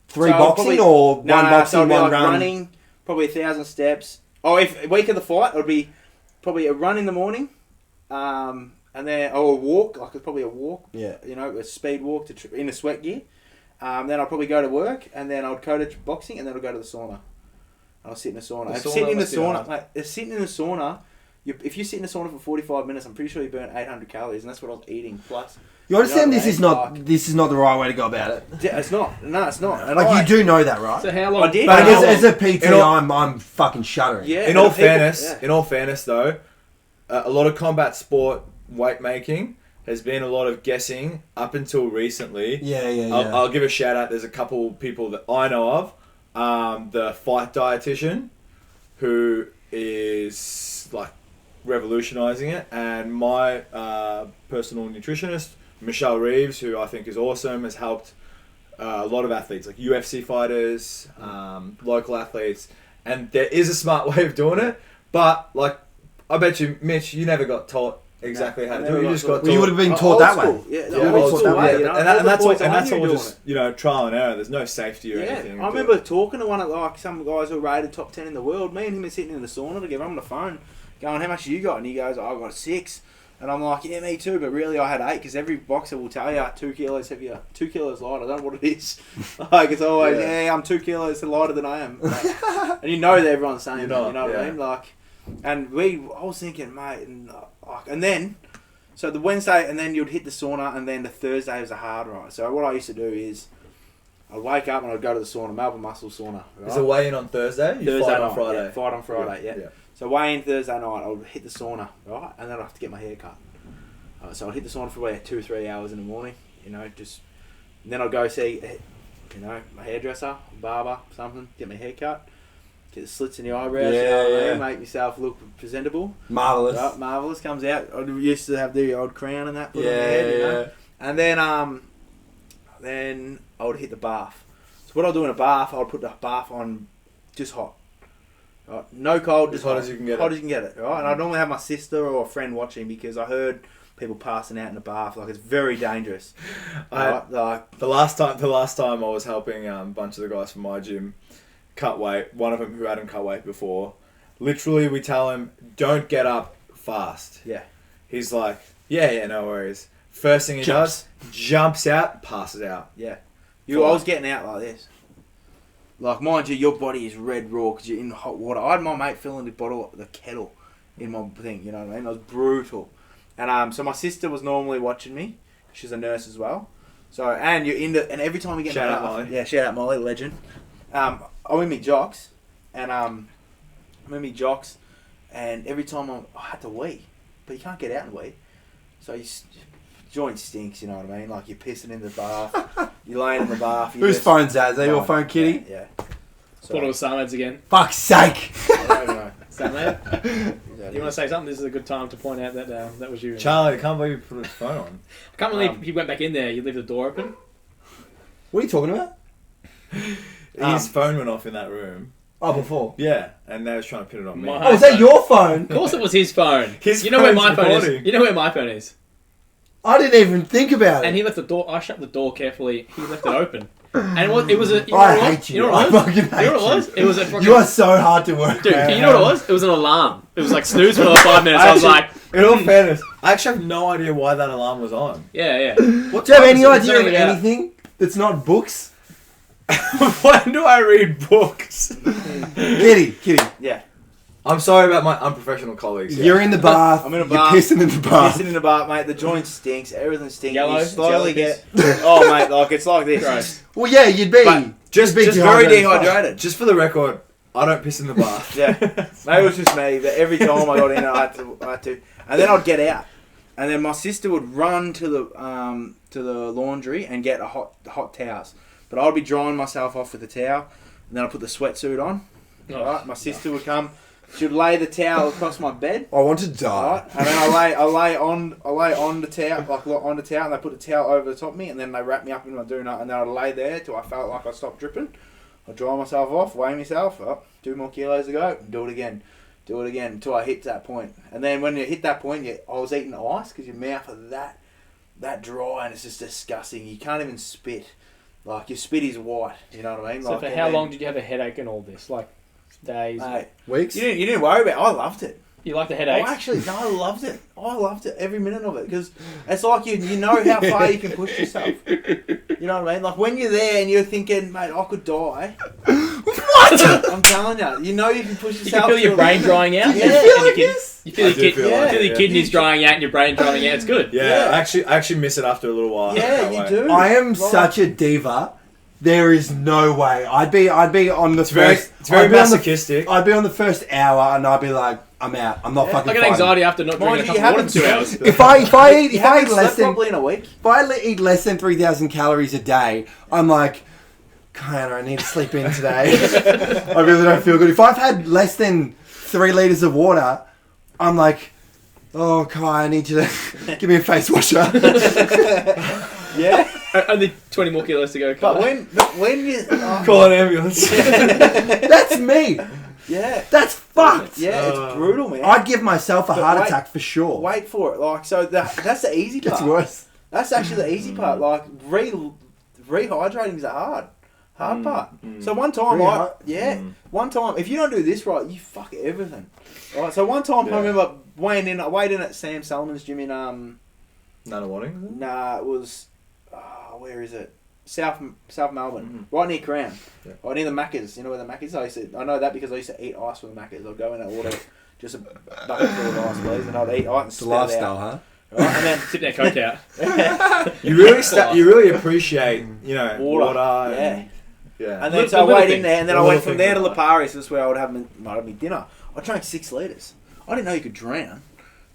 3 boxing or one boxing, so one run? Running, probably 1,000 steps. If week of the fight, it would be probably a run in the morning, and then a walk, like it's probably a walk. Yeah. A speed walk in a sweat gear. Then I'll probably go to work, and then I'll go to boxing, and then I'll go to the sauna. I'll sit in the sauna. Sitting in the sauna, if you sit in the sauna for 45 minutes, I'm pretty sure you burn 800 calories, and that's what I was eating. Plus, you understand this is not the right way to go about it. Yeah, it's not. No, it's not. And you do know that, right? So how long? I did. But as a PT, I'm fucking shuddering. Yeah. In all fairness, though, a lot of combat sport weight making has been a lot of guessing up until recently. Yeah. I'll give a shout out. There's a couple people that I know of. The fight dietitian, who is like revolutionizing it, and my personal nutritionist, Michelle Reeves, who I think is awesome, has helped a lot of athletes, like UFC fighters, local athletes, and there is a smart way of doing it, but like, I bet you, Mitch, you never got taught exactly how to do it. You just got taught. You would have been taught that way. And that's all just, trial and error. There's no safety or anything. I remember talking to one of some guys who were rated top 10 in the world. Me and him are sitting in the sauna together. I'm on the phone going, how much you got? And he goes, I got 6. And I'm like, yeah, me too, but really I had 8, because every boxer will tell you 2 kilos heavier, 2 kilos lighter. I don't know what it is. Like, it's always, I'm 2 kilos lighter than I am. Like, and that everyone's saying that, you know what I mean? Like, and I was thinking, mate, and then, so the Wednesday, and then you'd hit the sauna, and then the Thursday was a hard ride. So what I used to do is, I'd wake up and I'd go to the sauna, Melbourne Muscle Sauna. Right? Is it weigh-in on Thursday? Thursday fight night, on Friday? Yeah, fight on Friday, yeah. So weigh in Thursday night, I'll hit the sauna, right? And then I'll have to get my hair cut. So I'll hit the sauna for about 2 or 3 hours in the morning, and then I'll go see, my hairdresser, barber, something, get my hair cut, get the slits in the eyebrows, make myself look presentable. Marvellous. Right, marvellous, comes out. I used to have the old crown and that put on my head, And then I would hit the bath. So what I'll do in a bath, I'll put the bath on just hot. Right? No cold, just hot as you can get it. Hot as you can get it, right? And I normally have my sister or a friend watching, because I heard people passing out in the bath. Like, it's very dangerous. Right? The last time I was helping a bunch of the guys from my gym cut weight, one of them who hadn't cut weight before, literally we tell him, don't get up fast. Yeah. He's like, yeah, no worries. First thing he does, jumps out, passes out. Yeah. I was getting out like this. Like, mind you, your body is red raw because you're in hot water. I had my mate filling the kettle in my thing, you know what I mean? It was brutal. And so my sister was normally watching me. She's a nurse as well. So and every time we get Shout in the out bath, Molly. yeah, shout out Molly, legend. I'm with me jocks, and and every time I had to wee, but you can't get out and wee, so joint stinks. You know what I mean? Like you're pissing in the bath, you're laying in the bath. Whose phone's that? Is that your phone, Kitty? Yeah. Thought it was Samad's again. Fuck's sake! I don't know. Samad, you want to say something? This is a good time to point out that that was you. Charlie, I can't believe you put his phone on. I can't believe you went back in there. You left the door open. What are you talking about? His phone went off in that room. Oh, before. Yeah, and they was trying to pin it on me. My- Oh, is that your phone? Of course, it was his phone. His you know where phone's my phone is. recording. You know where my phone is. I didn't even think about it. And he left the door. I shut the door carefully. He left it open. And it was a. You know I what it was? hate you. You know I what it was? fucking You know what it hate was? It was a fucking. You are so hard to work Dude, around. you know what it was? It was an alarm. It was like snooze for another 5 minutes. I was like, In all fairness, I actually have no idea why that alarm was on. yeah, yeah. What Do you have time any is it? idea of only about- anything that's not books? When do I read books? Kitty, Yeah. I'm sorry about my unprofessional colleagues. you're in the bath. I'm in a You're bath. pissing in the bath. Pissing in the bath, mate. The joint stinks. Everything stinks. Yellow? You It's slowly yellow get. Oh, mate, like it's like this. Gross. Well, yeah, you'd be. But Just you'd be very dehydrated as fuck. dehydrated. Just for the record, I don't piss in the bath. Yeah, maybe it was just me. But every time I got in, I had to, and then I'd get out, and then my sister would run to the laundry and get hot towels. But I'd be drying myself off with the towel, and then I'd put the sweatsuit on. Oh, Right, my sister would come. She'd lay the towel across my bed. I want to die. Right, and then I lay on the towel, like on the towel, and they put the towel over the top of me, and then they wrap me up in my doona, and then I'd lay there till I felt like I stopped dripping. I'd dry myself off, weigh myself, 2 more kilos to go, do it again until I hit that point. And then when you hit that point, I was eating ice because your mouth is that dry, and it's just disgusting. You can't even spit. Like your spit is white. You know what I mean? So Like, for and how then- long did you have a headache and all this? Like days? Mate, Weeks? you didn't worry about it. I loved it. You like the Oh, headaches? actually, no, I loved it. I loved it, every minute of it, because it's like you know how far you can push yourself. You know what I mean? Like when you're there and you're thinking, mate, I could die. What? I'm telling you, you know you can push You yourself. can feel your to- brain drying out. Yeah. And You feel you like can- this? You feel I your, do feel like feel it, your yeah. kidneys drying out and your brain drying out. It's good. Yeah, Yeah. I actually miss it after a little while. Yeah, That you way. do. I am Right. such a diva. There is no way. I'd be on the It's very I'd be on the- masochistic. I'd be on the first hour and I'd be like, I'm out. I'm not Yeah. fucking I get fighting. anxiety after not Mind drinking you, a cup of water you for 2 haven't hours. slept- If I eat you haven't less slept than properly in a week. if I eat less than 3,000 calories a day, I'm like, Kiana, I need to sleep in today. I really don't feel good. If I've had less than 3 liters of water, I'm like, oh, Kai, I need you to give me a face washer. Yeah, Only 20 more kilos to go. but Carl. when you Call an ambulance. That's me. yeah, That's fucked. yeah, it's brutal, man. I'd give myself a But heart wait- attack for sure. Wait for it, like so. That's the easy Gets part. worse. That's actually the easy part. Like rehydrating is the hard part. So one time, one time, if you don't do this right, you fuck everything. Right. So one time, Yeah. I remember I weighed in at Sam Solomon's gym in None of warning. Nah, it was where is it? South Melbourne, right near Crown, Yeah. right near the Maccas. You know where the Maccas? I know that because I used to eat ice from the Maccas. I'd go in and order just a bucket full of ice, please, and I'd eat ice and It's a spit it out. lifestyle, huh? Right, and then Sip that coke out. You really appreciate, water. water, And, yeah. yeah. And then Little- so I little weighed in things. there, and then I Little went from things there to like that. Lipari's. That's where I would have my dinner. I drank 6 litres. I didn't know you could drown.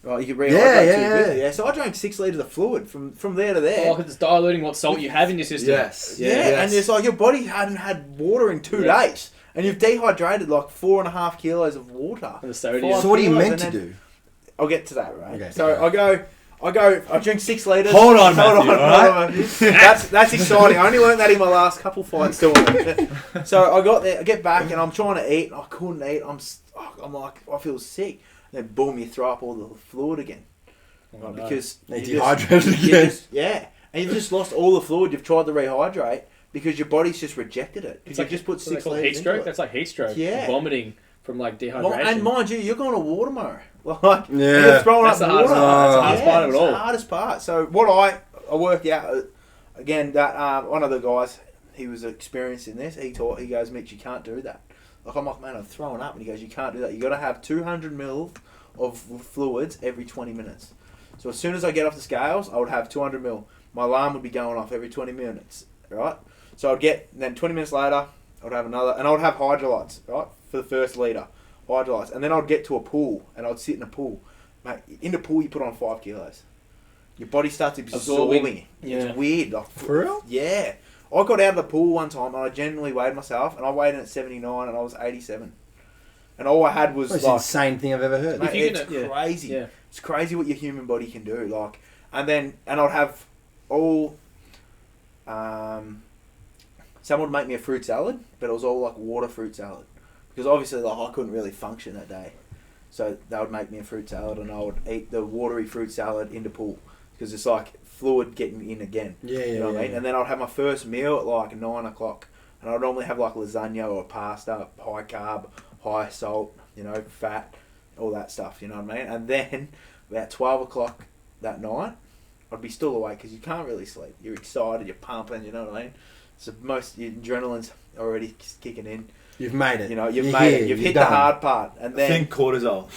Right, you could rehydrate Yeah. too quickly. Yeah, so I drank 6 litres of fluid from there to there. Oh, 'cause it's diluting what salt you have in your system. Yes. Yeah, Yes. and it's like your body hadn't had water in 2 Yeah. days, and you've dehydrated like 4.5 kilos of water. And the sodium. Five So what are you kilos, meant and to then- do? I'll get to that, right? Okay. So I drink 6 litres. Hold on, Matthew, hold alright? Matthew. That's exciting. I only learned that in my last couple fights doing it. So I got there, I get back, and I'm trying to eat, and I couldn't eat. I'm like, I feel sick. And then boom, you throw up all the fluid again. Oh, Right, no. because They you dehydrated you again. yeah, and you've just lost all the fluid. You've tried to rehydrate because your body's just rejected it. It's Because like you've just put what they 6 call litres heat into stroke. it. That's like heat stroke. Yeah. Vomiting from like dehydration. Well, and mind you, you're going to water tomorrow. Like, Yeah. and you're throwing That's up the water. hardest part. That's the hardest part of it it's all. the hardest part. So what I worked out again that one of the guys, he was experienced in this. He goes, Mitch, you can't do that. Like I'm like, man, I'm throwing up, and he goes, you can't do that. You got to have 200 ml of fluids every 20 minutes. So as soon as I get off the scales, I would have 200 mil. My alarm would be going off every 20 minutes, right? So I'd get, then 20 minutes later, I'd have another, and I would have hydrolytes, right, for the first litre. Hydrolytes. And then I'd get to a pool, and I'd sit in a pool. Mate, in the pool, you put on 5 kilos. Your body starts absorbing it. Yeah. It's weird. Like, For real? Yeah. I got out of the pool one time, and I genuinely weighed myself, and I weighed in at 79, and I was 87. And all I had was That's the like, insane thing I've ever heard. mate, If you it's can, yeah. crazy. Yeah. It's crazy what your human body can do. Like, and I'd have all. Someone would make me a fruit salad, but it was all like water fruit salad, because obviously like I couldn't really function that day. So they would make me a fruit salad, and I would eat the watery fruit salad in the pool, because it's like fluid getting in again. Yeah, You know what I mean? And then I'd have my first meal at like 9 o'clock, and I'd normally have like lasagna or pasta, high carb, high salt, fat, all that stuff. You know what I mean? And then about 12 o'clock that night, I'd be still awake because you can't really sleep. You're excited, you're pumping. You know what I mean? So your adrenaline's already kicking in. You've made it. You've You're made here, it. You've you're hit done. the hard part, and I then think cortisol.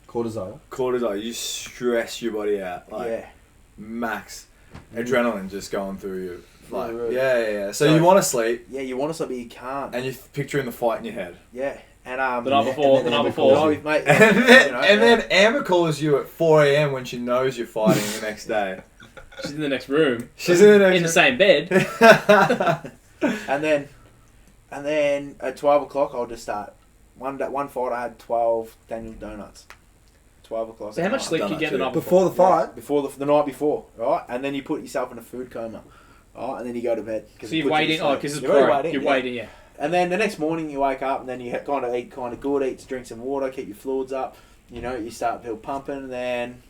Cortisol. You stress your body out. Like, yeah. max. Adrenaline just going through you. Like, Through the roof. yeah. So you want to sleep, Yeah, you want to sleep, but you can't. and you're picturing the fight in your head. Yeah, and The night before. and The then night Amber before. calls you. mate, And then Amber calls you at 4 a.m. when she knows you're fighting the next day. She's in the next room. She's in the In the next same bed. and then at 12 o'clock I'll just start. One fight I had 12 Daniel donuts. 12 o'clock. So how much at sleep night. do you get the Done night that Before the fight. Before the night before, right? And then you put yourself in a food coma, right? And then you go to bed. So you're waiting. Oh, because it's You're already pro. waiting, You're yeah. waiting. Yeah. And then the next morning you wake up and then you kind of eat kind of good, drink some water, keep your fluids up. You start to feel pumping. And then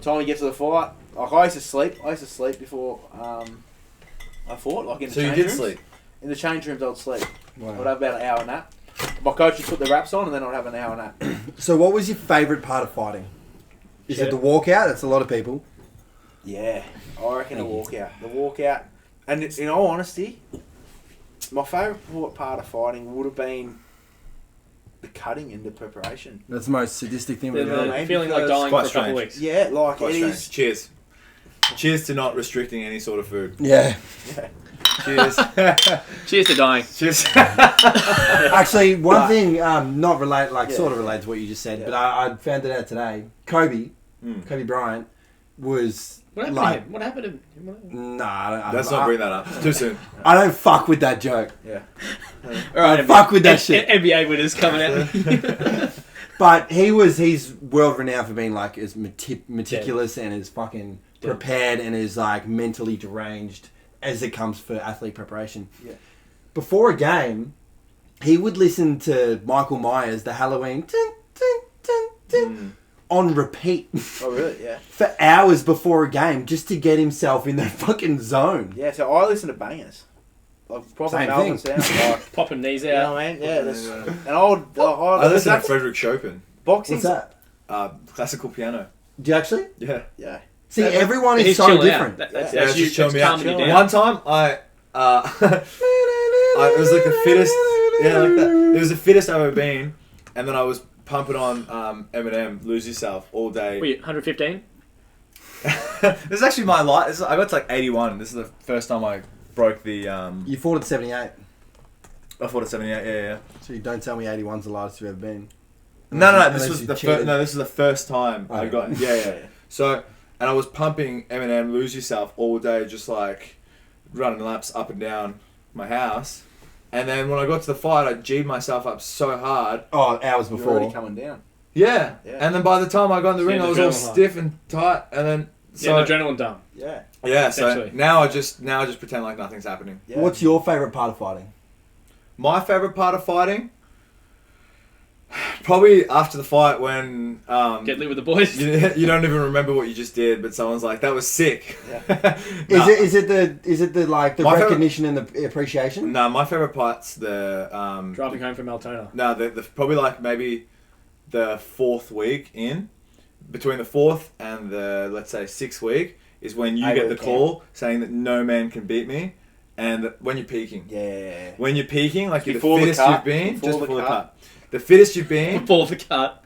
time you get to the fight, like I used to sleep. Before I fought. Like in the So you change did rooms. sleep? In the change rooms I'd sleep. Wow. I'd have about an hour nap. My coach would put the wraps on and then I'd have an hour nap. So what was your favourite part of fighting? Is Yeah. it the walkout? That's a lot of people. Yeah, I reckon the walkout. The walkout. And in all honesty, my favourite part of fighting would have been the cutting and the preparation. That's the most sadistic thing The, we've know what I ever mean? feeling like Because- dying for Quite a couple of strange. weeks. Yeah, like Quite it strange. is. Cheers. Cheers to not restricting any sort of food. Yeah. Cheers. Cheers to dying. Cheers. Actually, one But- thing, not related, Yeah. sort of related to what you just said, Yeah. but I found it out today. Kobe Bryant was What happened like, to him? What happened to him? nah, Let's not bring that up. It's too soon. I don't fuck with that joke. Yeah. All right, fuck with that shit. NBA winners coming out. But he's world renowned for being like as meticulous and as fucking prepared and as like mentally deranged as it comes for athlete preparation. Yeah. Before a game, he would listen to Michael Myers, the Halloween dun, dun, dun, dun, on repeat Oh, really? Yeah. for hours before a game just to get himself in that fucking zone. Yeah, so I listen to bangers. Like proper Same Melbourne thing. sound. Like, Popping knees you know out. what I mean? Yeah. That's, Yeah. and I listen to Frederick Chopin. boxing. What's that? Classical piano. Do you actually? Yeah. Yeah. See, That- everyone is He's so chilling different. Out. That's, Yeah, that's it's you. just chilling It's me out. calming you down. One time, it was like the fittest. Yeah, like that. It was the fittest I've ever been, and then I was pumping on Eminem, "Lose Yourself" all day. Were you 115? This is actually my light. I got to like 81. This is the first time I broke the. You fought at 78, I fought at 78. Yeah. so you don't tell me 81's the lightest you've ever been. No. Unless This was you the cheated. this is the first time I Okay. got. Yeah. So, and I was pumping Eminem, "Lose Yourself" all day, just like running laps up and down my house. And then when I got to the fight, I G'd myself up so hard. Oh, hours You're before. already coming down. Yeah. Yeah. And then by the time I got in the Yeah, ring, the I was all adrenaline. stiff and tight. And then so Yeah, the adrenaline dump. Yeah. yeah. So essentially. now I just pretend like nothing's happening. Yeah. What's your favourite part of fighting? My favorite part of fighting, probably after the fight when Get lit with the boys. you don't even remember what you just did, but someone's like, "That was sick." Yeah. Nah. Is it the like the My favourite- recognition and the appreciation? No, my favorite part's the Driving home from Altona. No, the probably like maybe the 4th week in, between the 4th and the, let's say, 6th week, is when you get the call saying that no man can beat me, and that when you're peaking. Yeah. When you're peaking, like you're Before the the fittest cut, you've been, before just the before the cut. cut. The fittest you've been. Before the cut.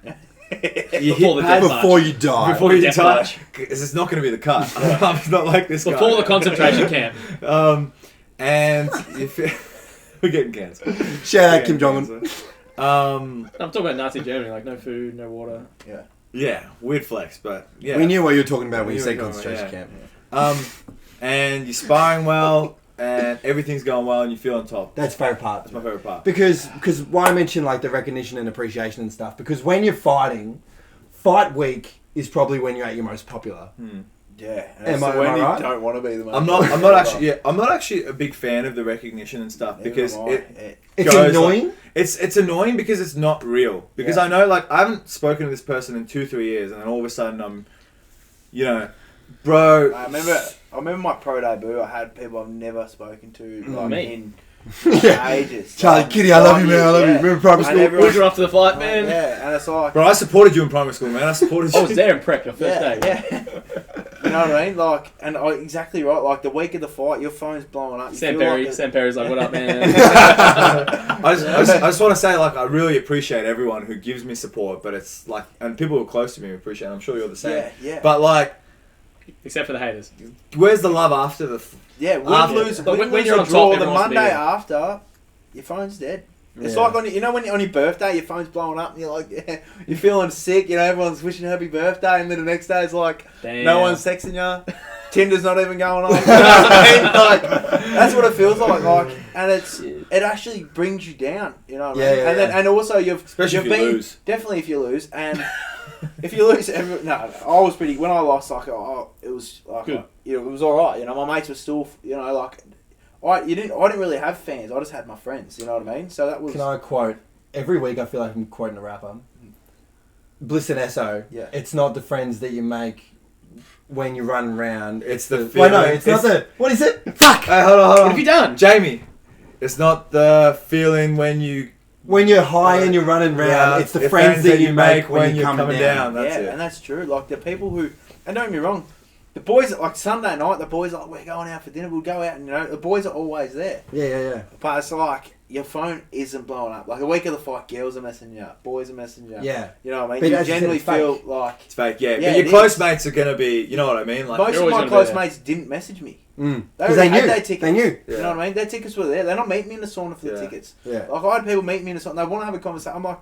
You Before the hit death pads march. Before you die. before you Death touch. This is not going to be the cut. I'm not like this guy. Before the concentration camp. And we're getting cancelled. Shout out Kim Jong-un. Um, I'm talking about Nazi Germany, like no food, no water. yeah, weird flex, but yeah. We knew what you were talking about when you We said knew what you were concentration talking camp. And you're sparring well, and everything's going well, and you feel on top. That's favorite part. That's my favorite part. Because why I mentioned like the recognition and appreciation and stuff. Because when you're fighting, fight week is probably when you're at your most popular. Yeah, and Am that's I when you right? don't want to be the most. I'm not actually. Yeah, I'm not actually a big fan of the recognition and stuff because It's goes, annoying. Like, it's annoying because it's not real. Because I know, like, I haven't spoken to this person in 2-3 years, and then all of a sudden I'm, bro. I remember my pro debut. I had people I've never spoken to like Me. in Yeah. ages. Charlie, Like, Kitty, I love you, man. I love you. yeah. Remember primary And school? everyone- Pulled you off to the fight, man. Yeah, and it's like, Bro, I supported you in primary school, man. I supported you. I was there in prep your first day. yeah. You know what I mean? Like, and exactly right. Like the week of the fight, your phone's blowing up. You Sam feel like Sam Perry's like, what up, man? I just want to say, like, I really appreciate everyone who gives me support, but it's like, and people who are close to me appreciate it. I'm sure you're the same. Yeah. But, like, Except for the haters. where's the love after the... Yeah, After- when you're a on top, draw, the everyone wants to be Monday there. after, your phone's dead. It's Yeah. like when when you're on your birthday, your phone's blowing up, and you're like, yeah, you're feeling sick. Everyone's wishing you happy birthday, and then the next day it's like, Damn. no one's texting you. Tinder's not even going on. You know what I mean? Like, that's what it feels like, and it actually brings you down. You know what I mean? Yeah, and then yeah. and also Especially you've if you been lose. definitely if you lose, and if you lose, I was pretty. When I lost, like, it was like, Good. it was all right. My mates were still, like. I didn't really have fans. I just had my friends. You know what I mean? So that was. Can I quote? Every week I feel like I'm quoting a rapper. Bliss and Esso. Yeah. It's not the friends that you make when you run around. It's the Wait, feeling. no, it's not the... What is it? Fuck! Hey, hold on. What have you done? Jamie, it's not the feeling when you... When you're high and you're running around, Yeah, it's the friends that you make when you're coming down. That's yeah, it. and that's true. Like the people who, and don't get me wrong, the boys like Sunday night. The boys are like, we're going out for dinner. We'll go out, and the boys are always there. Yeah. But it's like your phone isn't blowing up. Like a week of the fight, girls are messing you up, boys are messing you up. Yeah. You know what I But mean? You as you said, generally it's fake. feel like It's fake, yeah. Yeah, But your it close is. mates are going to be... You know what I mean? Like, most You're of always my gonna close be there. mates didn't message me. Because They they already had knew. their tickets. They knew. You Yeah. know what I mean? Their tickets were there. They're not meeting me in the sauna for the Yeah. tickets. Yeah. Like I had people meet me in the sauna. They want to have a conversation. I'm like,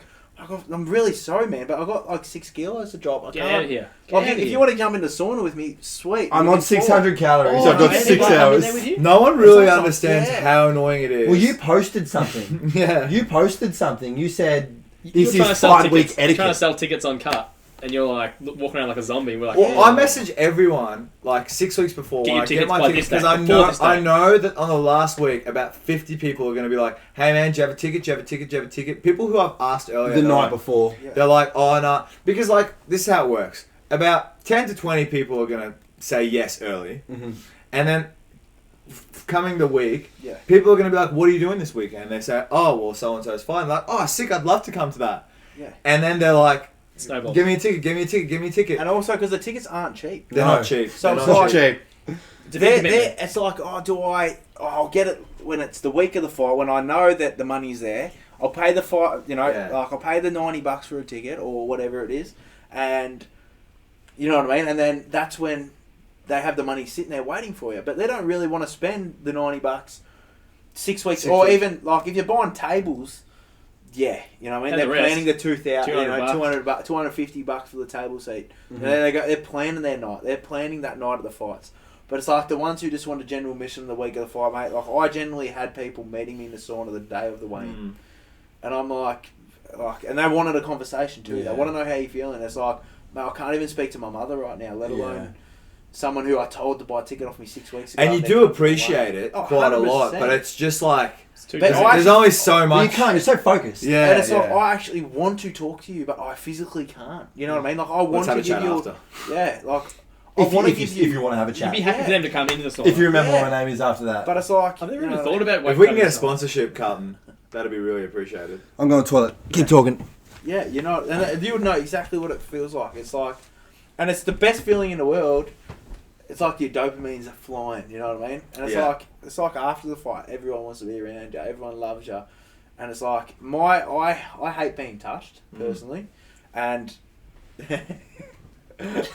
I'm really sorry, man, but I got like 6 kilos to drop. I Get can't. out of here. Get Like, out of if here. you want to jump into sauna with me, sweet. I'm we on can 600 calories. Oh, I've got man, 6 Anyone come in hours. there with you? no one really Sometimes, understands yeah. how annoying it is. Well, you posted something. Yeah. You posted something. You said, You're this trying to is sell fight week tickets. You're trying to etiquette. sell tickets on cut, and you're like walking around like a zombie. We're like, Well, yeah. I message everyone like 6 weeks before Get when your I get tickets my by tickets this because day, before this day. I know that on the last week about 50 people are going to be like, "Hey man, do you have a ticket? Do you have a ticket? Do you have a ticket?" People who I've asked earlier, The they're night like- before. Yeah. they're like, "Oh no," because like this is how it works. About 10 to 20 people are going to say yes early, Mhm. and then coming the week, Yeah. people are going to be like, "What are you doing this weekend?" They say, "Oh well, so and so's fine." They're like, "Oh sick, I'd love to come to that." Yeah. And then they're like, Snowball. "Give me a ticket, give me a ticket, give me a ticket." And also because the tickets aren't cheap. They're No. not cheap. So They're it's not like- cheap. It's a big commitment. It's like, I'll get it when it's the week of the fight, when I know that the money's there. I'll pay the fight, Yeah. like I'll pay the $90 for a ticket or whatever it is. And, you know what I mean? And then that's when they have the money sitting there waiting for you. But they don't really want to spend the $90 6 weeks. 6 Or weeks. even, like, if you're buying tables, yeah, you know what I mean? And They're the rest. planning the 2,000, $200. $200, $250 for the table seat. Mhm. And they're planning their night. They're planning that night at the fights. But it's like the ones who just want a general mission the week of the fight, mate. Like I generally had people meeting me in the sauna the day of the weigh-in, and I'm like, and they wanted a conversation too. Yeah. They want to know how you're feeling. It's like, mate, I can't even speak to my mother right now, let Yeah. alone someone who I told to buy a ticket off me 6 weeks ago. And you They're do coming appreciate away. it Oh, quite a lot, 100%. but it's just like It's too But busy. I- there's only so Well, you much. can't. You're so focused. Yeah, And it's like yeah. I actually want to talk to you, but I physically can't. You know what I mean? Like I want Let's have to a give chat you, after. yeah, like I If you, want to if, you, give if you want to have a You'd chat. be happy for them to come into the sauna. If you remember Yeah. what my name is after that. But it's like I've never you really know, thought about If we can coming get a to the sauna. sponsorship, Carlton, that'd be really appreciated. I'm going to the toilet. Keep talking. Yeah, you know, and you would know exactly what it feels like. It's like, and it's the best feeling in the world. It's like your dopamines are flying. You know what I mean? And it's like after the fight, everyone wants to be around you. Everyone loves you, and it's like I hate being touched personally, and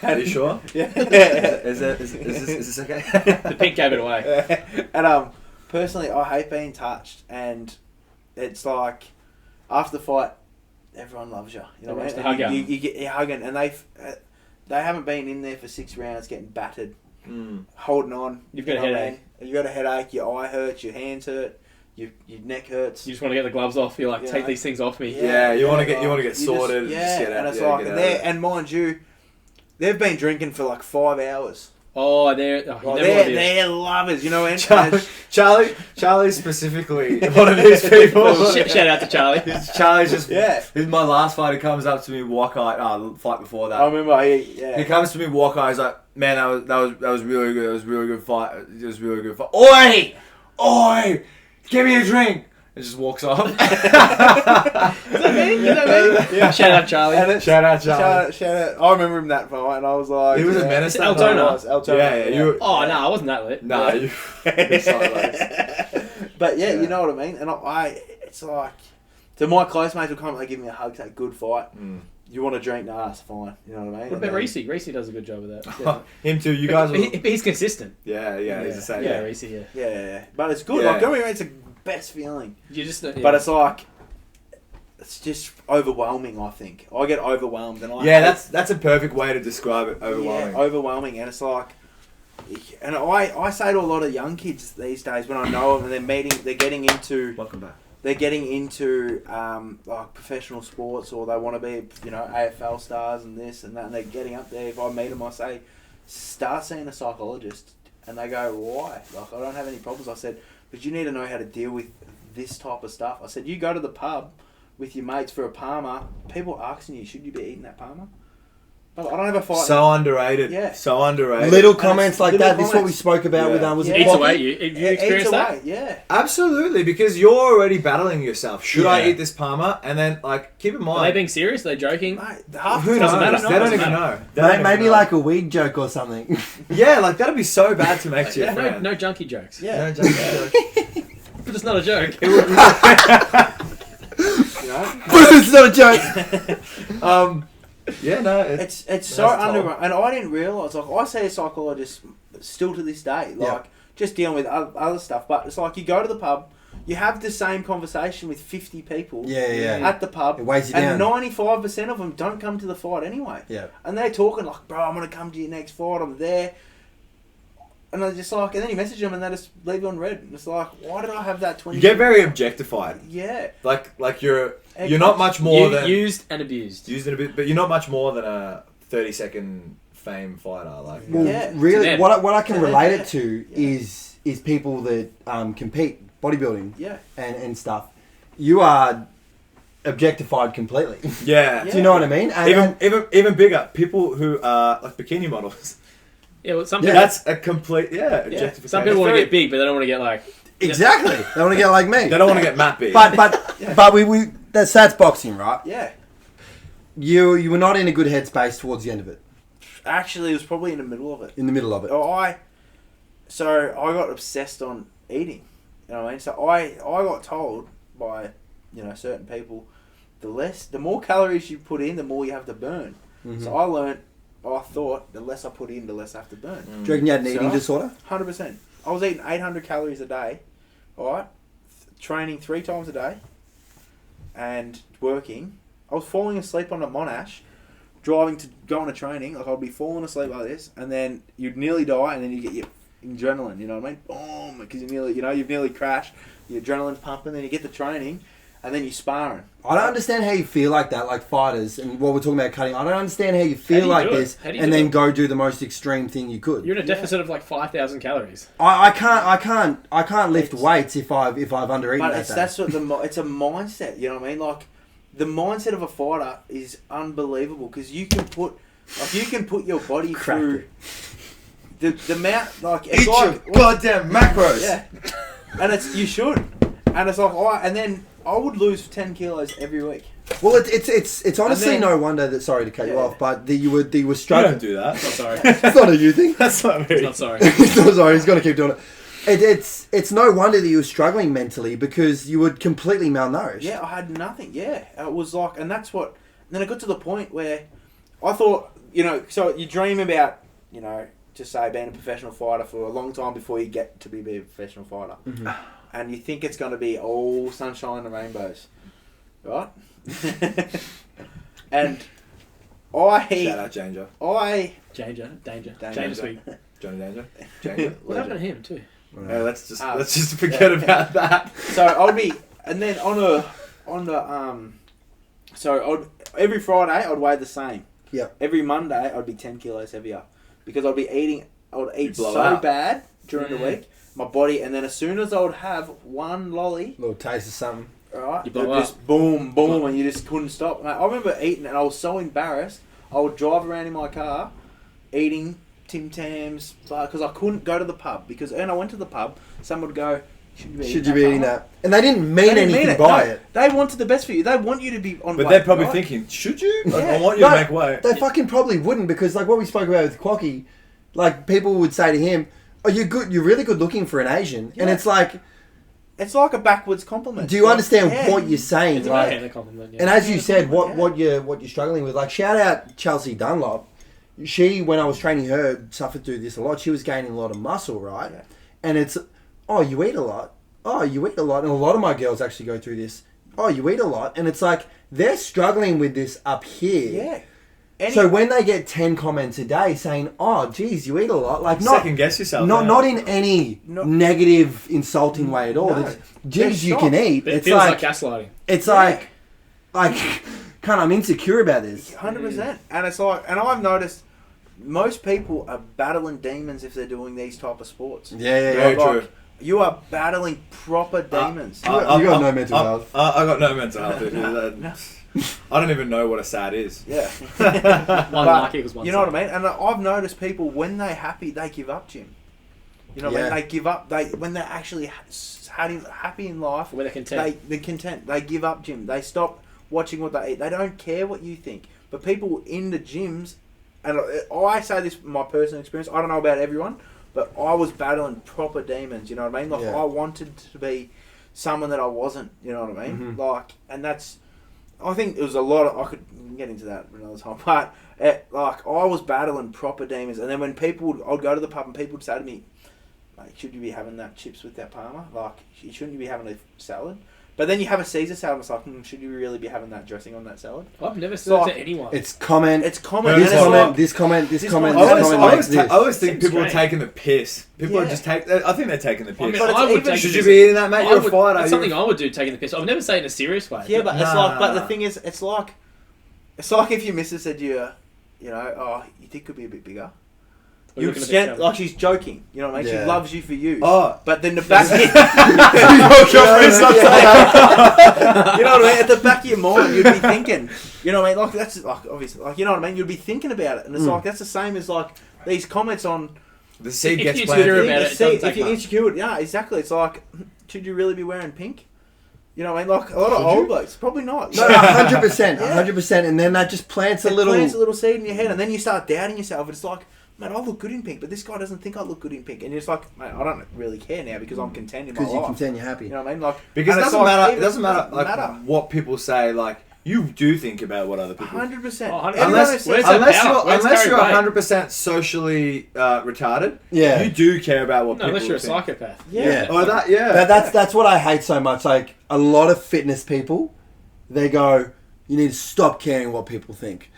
Are you sure? Yeah. Is this okay? The pink gave it away. And personally, I hate being touched, and it's like after the fight, everyone loves you. You know what I mean? You get hugging, and they haven't been in there for 6 rounds getting battered, holding on. You've got a headache. You got a headache. Your eye hurts. Your hands hurt. Your neck hurts. You just want to get the gloves off. You're like, take these things off me. Yeah, you want to get sorted. Just get out, and it's like, and mind you, they've been drinking for like 5 hours. Oh, they're lovers, you know. And Charlie specifically one of these people. Shout out to Charlie. Charlie's just This is my last fight. He comes up to me, walk-eyed. Fight before that. I remember. He comes to me, walk-eyed. He's like, man, that was really good. It was a really good fight. It was a really good fight. Oi, give me a drink. And just walks off. Is that me? Yeah. Shout out Charlie. Shout out Charlie. Shout out. I remember him that fight, and I was like, he was a menace. Altona. Yeah. I wasn't that lit. Nah, you. But you know what I mean. And it's like, so my close mates will come, they give me a hug, say, good fight. You want a drink? Nah, that's fine. You know what I mean? What about Reese? Reese does a good job of that. Him too. You guys. He's consistent. Yeah. He's the same. Yeah, Reese. Yeah. But it's good. Like, don't get me wrong, it's a best feeling. You just. But it's like, it's just overwhelming. I think I get overwhelmed, and that's a perfect way to describe it. Overwhelming. Yeah, overwhelming, and it's like, and I say to a lot of young kids these days when I know them, and they're getting into. Welcome back. They're getting into like professional sports, or they want to be, AFL stars and this and that, and they're getting up there. If I meet them, I say, start seeing a psychologist, and they go, why? Like, I don't have any problems. I said, but you need to know how to deal with this type of stuff. I said, you go to the pub with your mates for a Parma, people asking you, should you be eating that Parma? But I don't have a fight. So underrated. Yeah. So underrated. Little comments like that. This is what we spoke about with was it eats Poppy? away. You experience that? Yeah. Absolutely, because you're already battling yourself. Should I Yeah. eat this Parma? And then, like, keep in mind. Are they being serious? Are they joking? Mate, Who knows? Doesn't matter. They don't even know. They don't Maybe even know. like a weed joke or something. Yeah, like that'd be so bad to make to your Yeah, friend. no junkie jokes. Yeah. No, just, But it's not a joke. You know? But it's not a joke. yeah, no. It's so underrated, and I didn't realise. Like, I see a psychologist still to this day, like just dealing with other stuff. But it's like you go to the pub, you have the same conversation with 50 people. At the pub, It weighs you and down. 95% of them don't come to the fight anyway. Yeah. And they're talking like, "Bro, I'm gonna come to your next fight. I'm there." And they're just like, and then you message them and they just leave you on red. And it's like, why did I have that 20? You get very objectified. Yeah. Like you're not much more than used and abused. used it a bit, but you're not much more than a 30-second fame fighter. Like, Well, Yeah. really, To them. what I can To them, relate yeah. it to Yeah. is people that compete bodybuilding Yeah. and stuff. You are objectified completely. yeah. Do you know what I mean? And Even bigger, people who are like bikini models. Yeah, well, some Yeah. people, That's a complete objectification. some people want to It's get big, but they don't want to get like. exactly. They want to get like me. very- They don't want to get Matt big. But we that's boxing, right? Yeah. You were not in a good headspace towards the end of it. Actually, it was probably in the middle of it. In the middle of it. I got obsessed on eating. You know what I mean? So I got told by, certain people, the more calories you put in, the more you have to burn. Mm-hmm. So I thought the less I put in, the less I have to burn. Do you reckon you had an eating disorder? 100%. I was eating 800 calories a day, alright? Training 3 times a day, and working. I was falling asleep on a Monash, driving to go on a training. Like, I'd be falling asleep like this, and then you'd nearly die, and then you get your adrenaline, you know what I mean? Boom! Because you've nearly crashed, your adrenaline's pumping, then you get the training, and then you're sparring. I don't understand how you feel like that, like fighters, and what we're talking about cutting. I don't understand how you feel you like do it? this, How do you and do then it? go do the most extreme thing you could. You're in a deficit of like 5,000 calories. I can't lift weights if I've undereaten But that day. that's what it's a mindset, you know what I mean? Like, the mindset of a fighter is unbelievable, because you can put your body through the amount, like, it's Eat like your goddamn macros. yeah, and you should, and it's like, and then I would lose 10 kilos every week. Well, it's honestly And then- no wonder that. Sorry to cut you Yeah. off, but that you were You struggling. don't do that. Not sorry. It's not a you thing. That's not me. Not sorry. He's not sorry. He's got to keep doing it. It's no wonder that you were struggling mentally, because you were completely malnourished. Yeah, I had nothing. Yeah, it was like, and that's what. And then I got to the point where I thought, so you dream about, just say being a professional fighter for a long time before you get to be a professional fighter. Mm-hmm. And you think it's going to be all sunshine and rainbows. Right? And Shout out Danger. Danger Sweet. Johnny Danger. Danger. What happened to him too? Yeah, let's just forget about that. So I'll be, and then every Friday I'd weigh the same. Yeah. Every Monday I'd be 10 kilos heavier because I'd eat blow so out. bad during the week, my body, and then as soon as I would have one lolly, Little taste of something. right, You it blow just boom, boom, and you just couldn't stop. Mate, I remember eating, and I was so embarrassed. I would drive around in my car, eating Tim Tams, because I couldn't go to the pub. Because when I went to the pub, someone would go, "Should you be eating that?" And they didn't mean anything by it. They wanted the best for you. They want you to be on But weight, they're probably right? thinking, should you? Like, Yeah. I want you to make weight. They fucking probably wouldn't, because like what we spoke about with Quacky, like people would say to him, "Oh, you're good. You're really good looking for an Asian," and Yeah. it's like, It's like a backwards compliment. do you understand Yeah. what you're saying? It's a Like, backhanded compliment. Yeah. and as you said, Yeah. what you're struggling with, like shout out Chelsea Dunlop. She, when I was training her, suffered through this a lot. She was gaining a lot of muscle, right? Yeah. And it's, oh, you eat a lot. Oh, you eat a lot. And a lot of my girls actually go through this. Oh, you eat a lot. And it's like, they're struggling with this up here. Yeah. So when they get 10 comments a day saying, oh, geez, you eat a lot. Like, Second guess yourself. not in any No. negative, insulting way at all. No. It's, geez, They're you can shocked. eat. It It's feels like, like gaslighting. it's Yeah. like, I'm insecure about this. 100%. And it's like, and I've noticed most people are battling demons if they're doing these type of sports. Yeah. Very Like, true. You are battling proper demons. You got no mental health. I got no mental health. I don't even know what a sad is. Yeah. One But like equals one. you know what I mean? And I've noticed people, when they're happy, they give up gym. You know what I mean? Yeah. They give up. When they're actually happy in life, When they're content. they're content. They give up gym. They stop watching what they eat. They don't care what you think. But people in the gyms, and I say this from my personal experience, I don't know about everyone, but I was battling proper demons, you know what I mean? Like, Yeah. I wanted to be someone that I wasn't, you know what I mean? Mhm. Like, and that's, I think it was a lot of, I could get into that another time, but like, I was battling proper demons, and then when I'd go to the pub and people would say to me, mate, should you be having that chips with that parma? Like, shouldn't you be having a salad? But then you have a Caesar salad, and it's like, should you really be having that dressing on that salad? I've never said that Like, to anyone. It's comment. It's common. This and it's comment, like- this comment, this this comment, comment. this I comment always, makes this. I always think Seems people are strange. taking the piss. People are Yeah. just I think they're taking the piss. I mean, But it's I would even- take Should the you piss. be eating that, mate? You're a fighter. It's something I would do, taking the piss. I've never said it in a serious way. Yeah, but it's Nah. like, but the thing is, it's like if your missus said to you, oh, you think could be a bit bigger. We're You looking at stand, the camera. like she's joking, you know what I mean? Yeah. She loves you for you. Oh. But then the back, Your fist up there. you know what I mean? At the back of your mind, you'd be thinking, you know what I mean? Like that's like obviously, like you know what I mean? You'd be thinking about it, and it's like that's the same as like these comments on. The seed If gets you planted. Twitter about it, it doesn't if take you're much. insecure, yeah, exactly. It's like, should you really be wearing pink? You know what I mean? Like a lot of old blokes, probably not. No, 100%, 100%, and then that just plants a It little. plants a little seed in your head, and then you start doubting yourself. And it's like, man, I look good in pink, but this guy doesn't think I look good in pink. And you're just like, mate, I don't really care now because I'm content in my Because you life. content, you're happy. You know what I mean? Like Because it and it's doesn't like, matter. It even- doesn't matter like matter. what people say. Like you do think about what other people. 100%. Oh, 100%. Unless, Where's that power? Where's unless Gary you're Wright? 100% socially retarded, Yeah. you do care about what No, people unless you're a think. psychopath. Yeah. Oh, that yeah. That's what I hate so much. Like a lot of fitness people, they go, you need to stop caring what people think.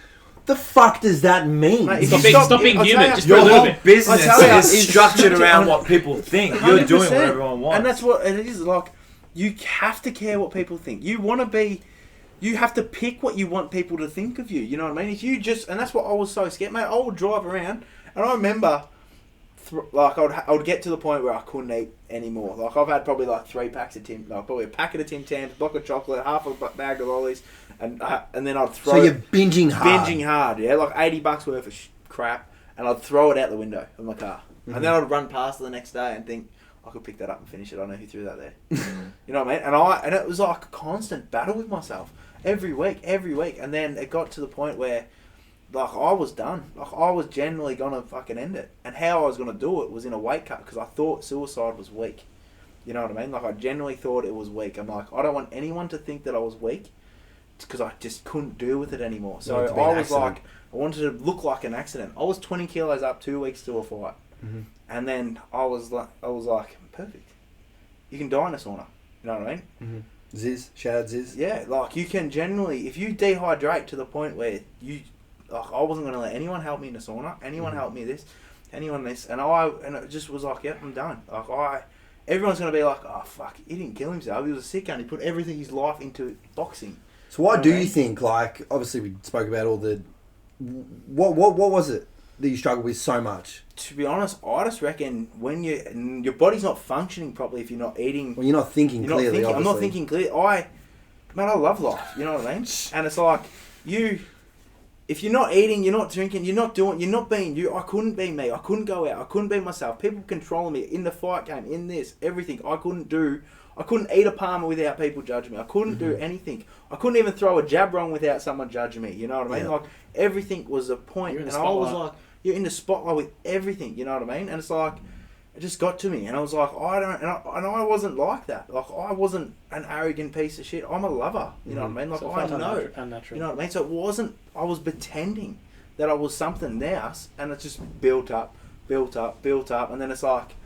The fuck does that mean? Mate, if Stop you being, stop- stop being I'll tell human. you- Just for Your a little whole bit. business I tell you, is structured around what people think. You're doing 100%. what everyone wants. And that's what it is. Like, you have to care what people think. You want to be. You have to pick what you want people to think of you. You know what I mean? If you just, and that's what I was so scared, mate. I would drive around, and I remember, I would get to the point where I couldn't eat anymore. Like I've had probably like 3 packs of probably a packet of Tim Tams, block of chocolate, half a bag of lollies, and then I'd throw. so you're binging hard. Binging hard, yeah, like $80 worth of crap, and I'd throw it out the window of my car, and then I'd run past it the next day and think I could pick that up and finish it. I know who threw that there. You know what I mean? And it was like a constant battle with myself every week, and then it got to the point where like I was done. Like I was generally gonna fucking end it, and how I was gonna do it was in a weight cut because I thought suicide was weak. You know what I mean? Like I genuinely thought it was weak. I'm like, I don't want anyone to think that I was weak. because I just couldn't deal with it anymore. So wanted to be an I was accident. like, I wanted to look like an accident. I was 20 kilos up 2 weeks to a fight, and then I was like, perfect. You can die in a sauna. You know what I mean? Ziz, shout out Ziz. Yeah, like you can generally, if you dehydrate to the point where you, like, I wasn't going to let anyone help me in the sauna, anyone help me this, anyone this, and it just was like, yeah, I'm done. Like everyone's going to be like, oh fuck, he didn't kill himself, he was a sick gun, he put everything, his life into boxing. So what do Okay. you think, like, obviously we spoke about all the, what was it that you struggled with so much? To be honest, I just reckon when your body's not functioning properly if you're not eating. Well, you're not thinking You're not clearly, thinking, I'm obviously. not thinking clearly. Man, I love life. You know what I mean? And it's like if you're not eating, you're not drinking, you're not being you. I couldn't be me. I couldn't go out. I couldn't be myself. People controlling me in the fight game, in this, everything. I couldn't eat a Palmer without people judging me. I couldn't do anything. I couldn't even throw a jab wrong without someone judging me. You know what I mean? Yeah. Like everything was a point, You're in and the I was spotlight. like, you're in the spotlight with everything. You know what I mean? And it's like. It just got to me, and I was like, I wasn't like that. Like, I wasn't an arrogant piece of shit. I'm a lover. You know what I mean? Like, So I far, know. unnatural. You know what I mean? So it wasn't. I was pretending that I was something else, and it just built up, and then it's like,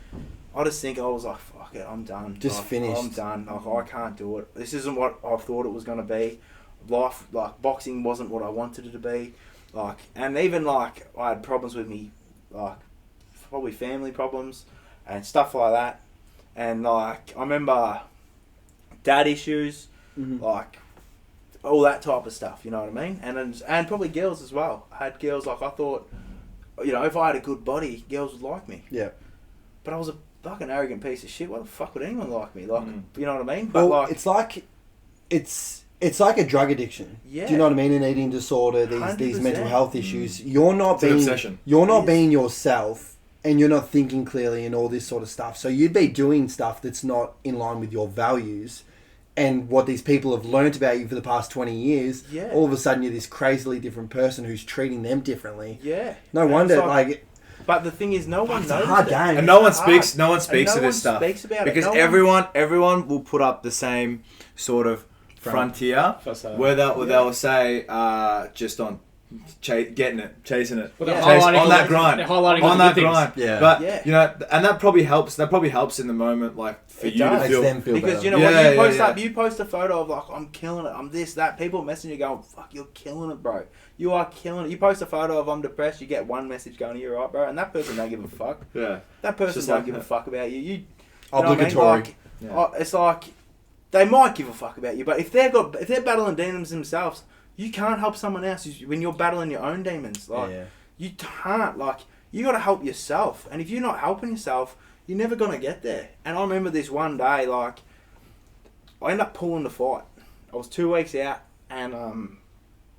I just think I was like, fuck it, I'm done. Just like, finished. I'm done. Like, I can't do it. This isn't what I thought it was gonna be. Life, like boxing, wasn't what I wanted it to be. Like, and even like I had problems with me, like probably family problems and stuff like that. And like I remember dad issues, like all that type of stuff. You know what I mean? And probably girls as well. I had girls like I thought, you know, if I had a good body, girls would like me. Yeah. But I was a fucking arrogant piece of shit. Why the fuck would anyone like me? Like, you know what I mean? But Well, like, it's like a drug addiction. Yeah. Do you know what I mean? An eating disorder, these 100%. mental health issues. You're not It's an being obsession. you're not It is. being yourself, and you're not thinking clearly, and all this sort of stuff. So you'd be doing stuff that's not in line with your values, and what these people have learnt about you for the past 20 years. Yeah. All of a sudden, you're this crazily different person who's treating them differently. yeah. No And wonder, it's like, But the thing is, no one it's a knows. hard it. game. And no one It's speaks. hard. No one speaks And to no this one stuff speaks about it. because No one- everyone will put up the same sort of frontier Facade. where they'll say just on getting it, chasing it, Well, they're Chase- highlighting all on that the- grind, they're highlighting all on the that good things. grind. Yeah. But Yeah. you know, and that probably helps. That probably helps in the moment, like for It you does. to Makes feel. them feel Because better. you know Yeah, when you yeah, post yeah. up, you post a photo of like I'm killing it, I'm this, that. People messaging you going, "Fuck, you're killing it, bro. You are killing it." You post a photo of I'm depressed, you get one message going, "You're right, bro," and that person don't give a fuck. Yeah. That person just don't like give a that. fuck about you. You know what I mean? Obligatory. Like, Yeah. it's like they might give a fuck about you, but if they're battling demons themselves, you can't help someone else when you're battling your own demons. Like Yeah. you can't. Like you got to help yourself, and if you're not helping yourself, you're never gonna get there. And I remember this one day, like I ended up pulling the fight. I was 2 weeks out, and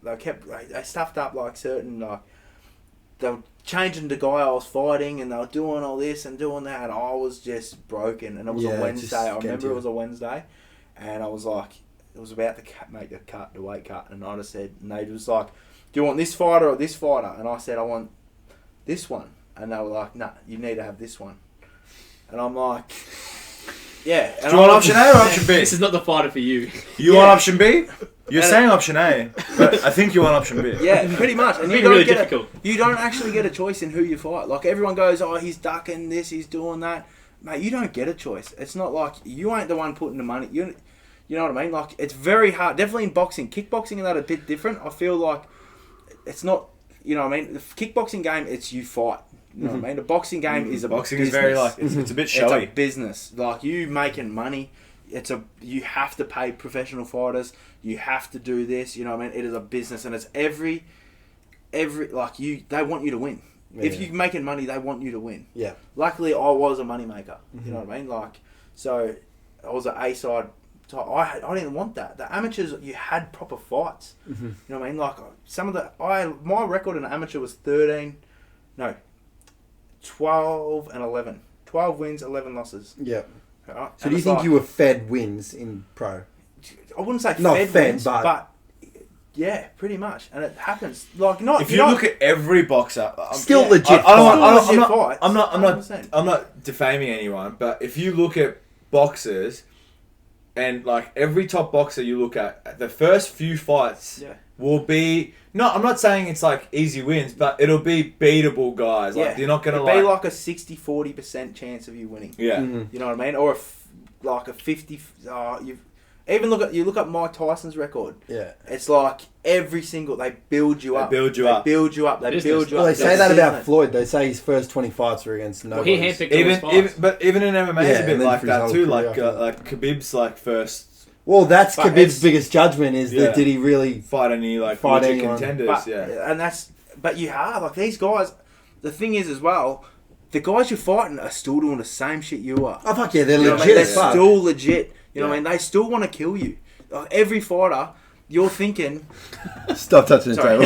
they stuffed up like certain like they were changing the guy I was fighting, and they were doing all this and doing that, and I was just broken. And it was Yeah, a just Wednesday. I getting remember to it it. was a Wednesday, and I was like, it was about to make the weight cut, and I just said, and they was like, "Do you want this fighter or this fighter?" And I said, "I want this one," and they were like, "Nah, you need to have this one," and I'm like, "Yeah." And Do you want option A or option B? This is not the fighter for you. You Yeah. want option B? You're And- saying option A, but I think you want option B. Yeah, pretty much. And It's you been don't really get difficult. you don't actually get a choice in who you fight. Like everyone goes, "Oh, he's ducking this, he's doing that." Mate, you don't get a choice. It's not like you ain't the one putting the money. You know what I mean? Like it's very hard. Definitely in boxing, kickboxing, and that a bit different. I feel like it's not. You know what I mean? The kickboxing game, it's you fight. You know what I mean? The boxing game is a Boxing business. is very like it's a bit It's showy. a business. Like you making money. You have to pay professional fighters. You have to do this. You know what I mean? It is a business, and it's every like they want you to win. If Yeah. you're making money, they want you to win. Yeah. Luckily, I was a money maker. You know what I mean? Like, so I was an A side. So I didn't want that. The amateurs, you had proper fights. You know what I mean? Like my record in amateur was 12 and 11. 12 wins, 11 losses. Yeah. Right? So do you think you were fed wins in pro? I wouldn't say Not fed fed, wins, but- but yeah, pretty much, and it happens. Like not If you look at every boxer, Still yeah. legit. I don't want- fight. I'm not- Still legit I'm not. I'm not. 100%. I'm not defaming anyone, but if you look at boxers and like every top boxer you look at, the first few fights will be. No, I'm not saying it's like easy wins, but it'll be beatable guys. Like you're not gonna be like a 60-40% chance of you winning. Yeah, you know what I mean, or like a 50. You look at Mike Tyson's record. Yeah, it's like every single they build you up. They build you up. Well, they say that about Floyd. They say his first 20 fights were against nobody. Well, he handpicked but even in MMA, it's a bit like that too. Like Khabib's like first. Well, that's Khabib's biggest judgment is that did he really fight any legit contenders? But you are like these guys. The thing is as well, the guys you're fighting are still doing the same shit you are. Oh fuck yeah, they're legit. I mean? They're still legit. You know what I mean? They still want to kill you. Like, every fighter, you're thinking. Stop touching the table.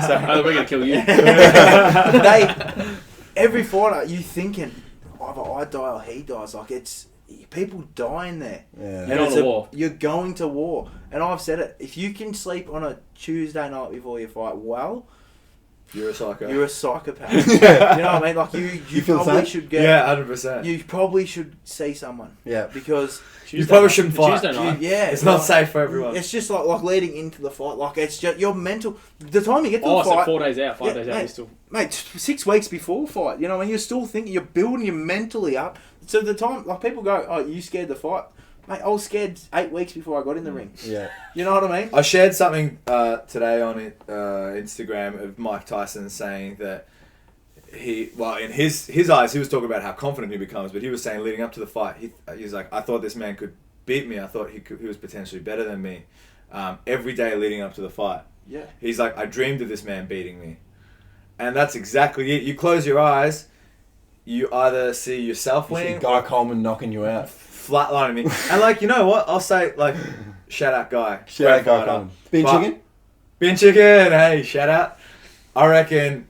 Sorry, we're gonna kill you. Every fighter, you thinking either I die or he dies. Like it's people dying there. Yeah. You're going to war. You're going to war, and I've said it. If you can sleep on a Tuesday night before you fight, well. You're a psycho. You're a psychopath. You know what I mean? Like you probably should get. Yeah, 100%. You probably should see someone. Yeah, because you probably shouldn't fight. Tuesday night. It's not safe for everyone. It's just like leading into the fight. Like it's just your mental. The time you get to the so fight. 4 days out, 5 days out, mate, you're still. Mate, 6 weeks before fight. You know what I mean? You're still thinking. You're building you mentally up. So the time, like people go, "Oh, you scared the fight." Mate, I was scared 8 weeks before I got in the ring. Yeah. You know what I mean? I shared something today on Instagram of Mike Tyson saying that in his eyes, he was talking about how confident he becomes, but he was saying leading up to the fight, he was like, I thought this man could beat me. I thought he was potentially better than me. Every day leading up to the fight. Yeah. He's like, I dreamed of this man beating me. And that's exactly it. You close your eyes, you either see yourself winning, Guy Coleman knocking you out. Flatlining me. And you know what? I'll say shout out Guy. Shout out Guy Coleman. Bean Chicken, hey, shout out. I reckon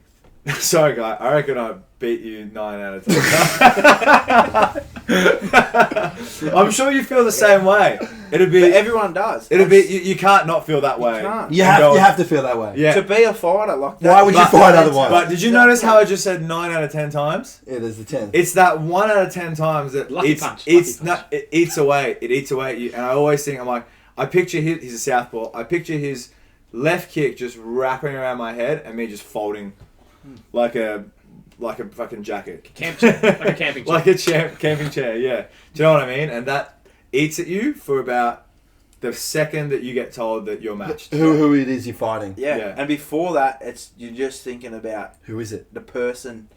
sorry Guy, I reckon I beat you 9 out of 10. I'm sure you feel the same way. It'd be but everyone does. It'd be you can't not feel that way. You have to feel that way. Yeah. To be a fighter like that. Why would you fight otherwise? But did you notice how I just said 9 out of 10 times? Yeah, there's the 10. It's that 1 out of 10 times that it eats away. It eats away at you. And I always think, I'm like, I picture he's a southpaw. I picture his left kick just wrapping around my head and me just folding like a fucking jacket. Like a camping chair. Like a camping chair, yeah. Do you know what I mean? And that eats at you for about the second that you get told that you're matched. Who it is you're fighting. Yeah. And before that, you're just thinking about who is it? The person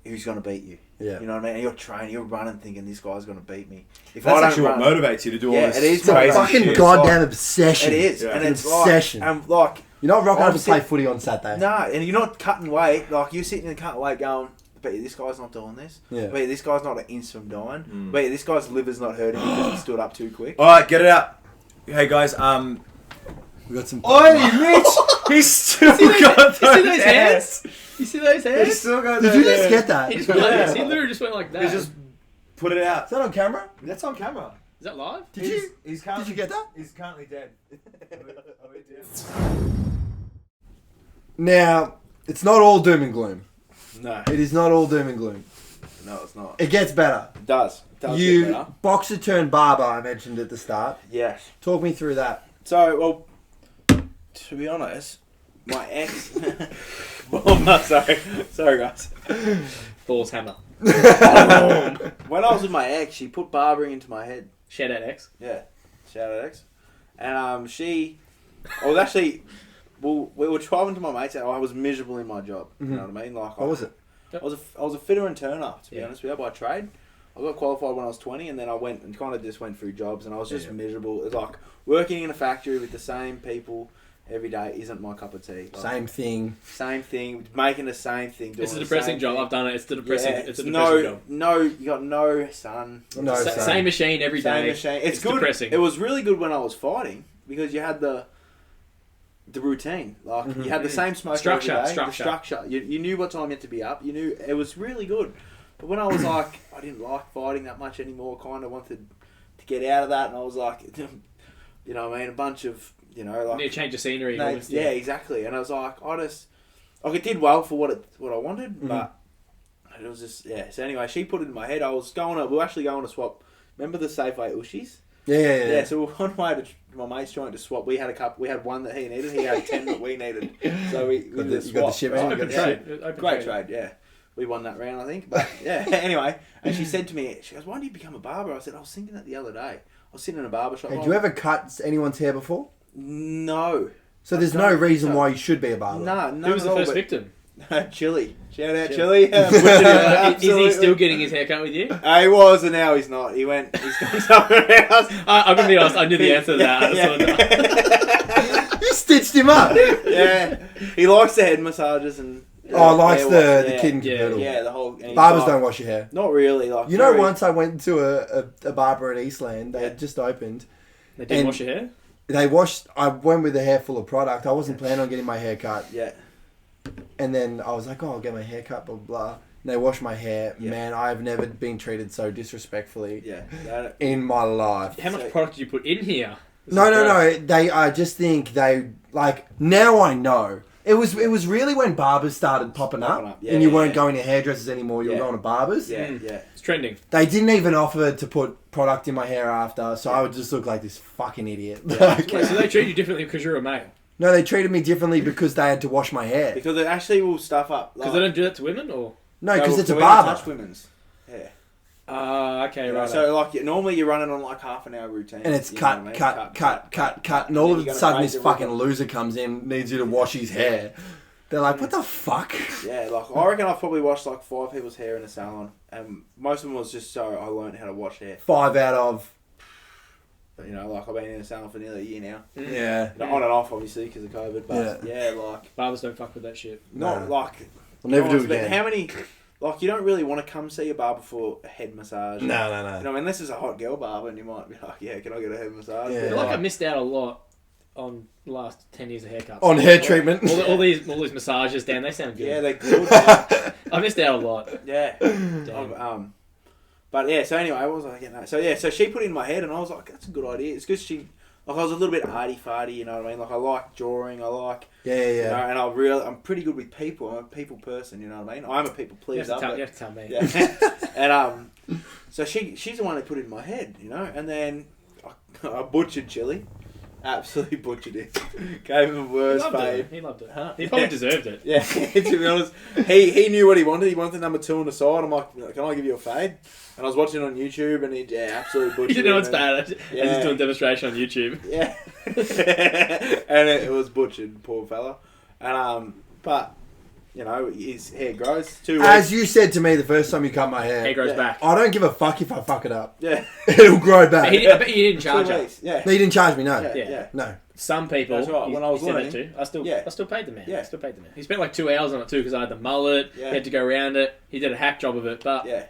who's going to beat you. Yeah. You know what I mean? And you're training, you're running thinking this guy's going to beat me. If that's actually what motivates you to do all this it is crazy fucking shit. goddamn obsession. It is. Yeah. And it's obsession. You're not rocking up to play footy on Saturday. No, and you're not cutting weight. Like, you're sitting in cutting weight going, but this guy's not doing this. Yeah. But this guy's not an inch from dying. But this guy's liver's not hurting because he stood up too quick. All right, get it out. Hey, guys, we got some... Oi, Mitch! He's still got those hands. You see those hands? He's still got Did those you just hands. get that? He just went like this. He literally just went like that. He just put it out. Is that on camera? That's on camera. Is that live? Did you get that? He's currently dead. Now, it's not all doom and gloom. No. It is not all doom and gloom. No, it's not. It gets better. It does. It does get You better. boxer turned barber, I mentioned at the start. Yes. Talk me through that. So, well, to be honest, my ex... well, no, sorry guys. Thor's hammer. When I was with my ex, she put barbering into my head. Shout out X. Yeah, shout out ex. And I was actually, well, we were driving to my mate's house. I was miserable in my job. You know what I mean? Like, What was it? I was a fitter and turner, to be honest with you, by trade. I got qualified when I was 20, and then I went and kind of just went through jobs, and I was just miserable. It's like working in a factory with the same people every day isn't my cup of tea. Like, Same thing, making the same thing. It's a depressing job. I've done it. It's the depressing. Yeah, it's a depressing job. No, you got no sun. Same machine every day. Same machine. It's good. Depressing. It was really good when I was fighting because you had the routine. Like you had the same smoke every day. The structure. You knew what time you had to be up. You knew it was really good. But when I was like, I didn't like fighting that much anymore. Kind of wanted to get out of that, and I was like, you know, what I mean, a bunch of, you know, like need to change the scenery. Yeah, exactly. And I was like, it did well for what I wanted, but it was just So anyway, she put it in my head. We were actually going to swap Remember the Safeway Ushies? Yeah. So we were on way to my mate's joint to swap. We had a couple. We had one that he needed. He had 10 that we needed. So we Got did the a swap. shipment, Open trade. Open Great trade. Yeah. We won that round, I think. But yeah. Anyway, and she said to me, she goes, "Why did you become a barber?" I said, "I was thinking that the other day. I was sitting in a barber shop." Had you ever cut anyone's hair before? No. So there's no reason why you should be a barber. No. Who was the first victim? Chili. Shout out Chili. Is he still getting his haircut with you? He was, and now he's not. He's gone somewhere else. I'm gonna be honest. I knew the answer to that. I just thought, You stitched him up. Yeah. He likes the head massages and. Likes hair the wash, kid and caboodle. Yeah, the whole. Barbers don't wash your hair. Not really. Like You know, once I went to a barber at Eastland. They had just opened. they didn't wash your hair. They washed. I went with a hair full of product. I wasn't planning on getting my hair cut. Yeah. And then I was like, "Oh, I'll get my hair cut." Blah blah. Blah. And they washed my hair. Yeah. Man, I've never been treated so disrespectfully Yeah. in my life. How much product did you put in here? No. I just think they like. Now I know. It was really when barbers started popping up, Yeah, and you yeah, weren't yeah. going to hairdressers anymore. You were Yeah. going to barbers. Yeah. Mm. Yeah. It's trending. They didn't even offer to put product in my hair after, so I would just look like this fucking idiot. Wait, so they treat you differently because you're a male? No, they treated me differently because they had to wash my hair. Because it actually will stuff up. Because they don't do that to women, or? No, because it's a we don't barber. touch women's. Yeah. Okay, right. So like normally you're running on like half an hour routine. And it's you know cut, what I mean? cut, and all of You're a gonna sudden raise this the fucking rhythm. loser comes in, needs you to wash his hair. They're like, what the fuck? Yeah, like I reckon I've probably washed like 5 people's hair in a salon, and most of them was just so I learned how to wash hair. 5 out of... You know, like I've been in a salon for nearly a year now. Yeah. You know, on and off, obviously, because of COVID. But yeah, like Barbers don't fuck with that shit. not No. like. We'll never do it but again. How many? Like you don't really want to come see a barber for a head massage. No. You know, unless it's a hot girl barber, and you might be like, yeah, can I get a head massage? Yeah. I feel like I missed out a lot on the last 10 years of haircuts. On hair treatment. All these massages, Dan, they sound good. Yeah, they're good. Yeah. I missed out a lot. Yeah. Damn. But yeah, so anyway, what was I getting at? So yeah, so she put it in my head, and I was like, that's a good idea. It's because she, like, I was a little bit arty-farty, you know what I mean? Like, I like drawing, I like, Yeah. you know, and I'm pretty good with people. I'm a people person, you know what I mean? I'm a people You pleaser. have to tell me. Yeah. And so she's the one who put it in my head, you know, and then I butchered Chili. Absolutely butchered it. Gave him the He worst loved fade. it. He loved it. He probably deserved it. Yeah, to be honest, he knew what he wanted. He wanted number 2 on the side. I'm like, can I give you a fade? And I was watching it on YouTube, and he absolutely butchered it. You didn't know it's bad. I was Yeah. just doing a demonstration on YouTube. Yeah, and it was butchered, poor fella. And but you know his hair grows 2 weeks. As you said to me the first time you cut my hair, Hair grows Yeah. back. I don't give a fuck if I fuck it up. Yeah, It'll grow back. I bet you didn't 2 charge her. weeks. Yeah, No, you didn't charge me, no. yeah, Yeah. yeah. No. Some people, That's right, when I was he said that learning- too. I still paid the man. Yeah. I still paid the man. He spent like 2 hours on it too because I had the mullet. Yeah. He had to go around it. He did a hack job of it, but Yeah,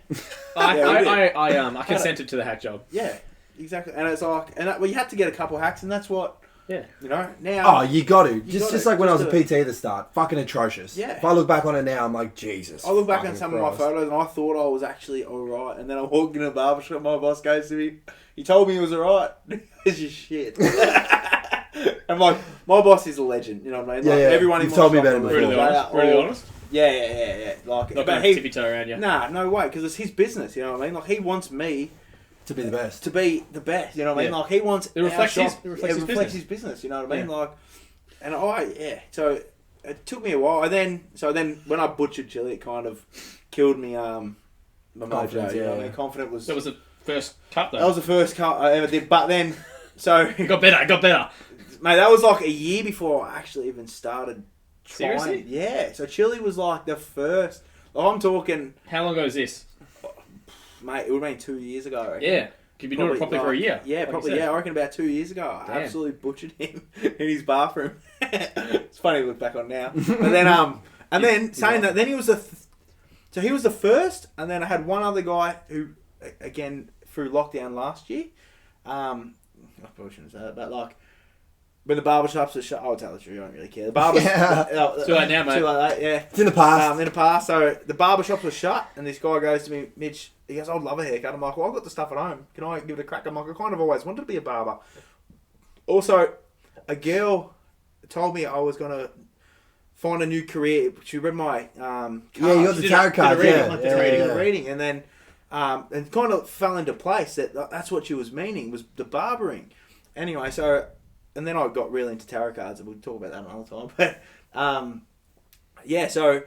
I Yeah, we consented to the hack job. yeah, exactly. And it's like, well, you had to get a couple hacks, and that's what Yeah. you know now. Oh, you got to. You Just got to. like when I was Just a PT at the start. Fucking atrocious. Yeah. If I look back on it now, I'm like, Jesus. I look back fucking on some Christ. of my photos, and I thought I was actually alright. And then I walked in a barbershop, my boss goes to me, he told me he was alright. It's just shit. And like, my boss is a legend, you know what I mean? Like, Yeah, yeah. everyone in You've my told me shop about him will before. Really say honest. that, Really or- honest. Yeah. Like, Not but going to tippy toe around you. nah, no way, because it's his business, you know what I mean? Like, he wants me To be the best. to be the best, you know what I mean? Yeah. Like, he wants It reflects our his- shop- it reflects his business. his business, you know what I mean? Yeah. Like, and so it took me a while. And then when I butchered Chili, it kind of killed me, my mojo, Confidence, you know what I yeah. mean? Confident was... That was the first cut though. That was the first cut I ever did, but then, so, It got better. It got better. mate, that was like a year before I actually even started trying. Seriously? Yeah, so Chili was like the first, like I'm talking, How long ago is this? mate, it would have been 2 years ago, I reckon. Yeah. You've been doing it properly for a year. Yeah, like you probably, said. yeah, I reckon about 2 years ago. I Damn. absolutely butchered him in his bathroom. It's funny to look back on now. But then, and then saying that, then he was so he was the first, and then I had one other guy who, again, through lockdown last year, I probably shouldn't say that, but like, when the barbershops are shut, I'll tell the truth, I don't really care. The barbers, Yeah. Too late now, mate. Too late, yeah. It's in the past. In the past, so the barbershops were shut, and this guy goes to me, Mitch, he goes, I'd love a haircut. I'm like, well, I've got the stuff at home. Can I give it a crack? I'm like, I kind of always wanted to be a barber. Also, a girl told me I was going to find a new career. She read my card. Yeah, you got the tarot cards, reading, yeah. like The the yeah, reading, yeah. reading, and then and kind of fell into place that's what she was meaning, was the barbering. Anyway, so, and then I got really into tarot cards, and we'll talk about that another time. But, yeah, so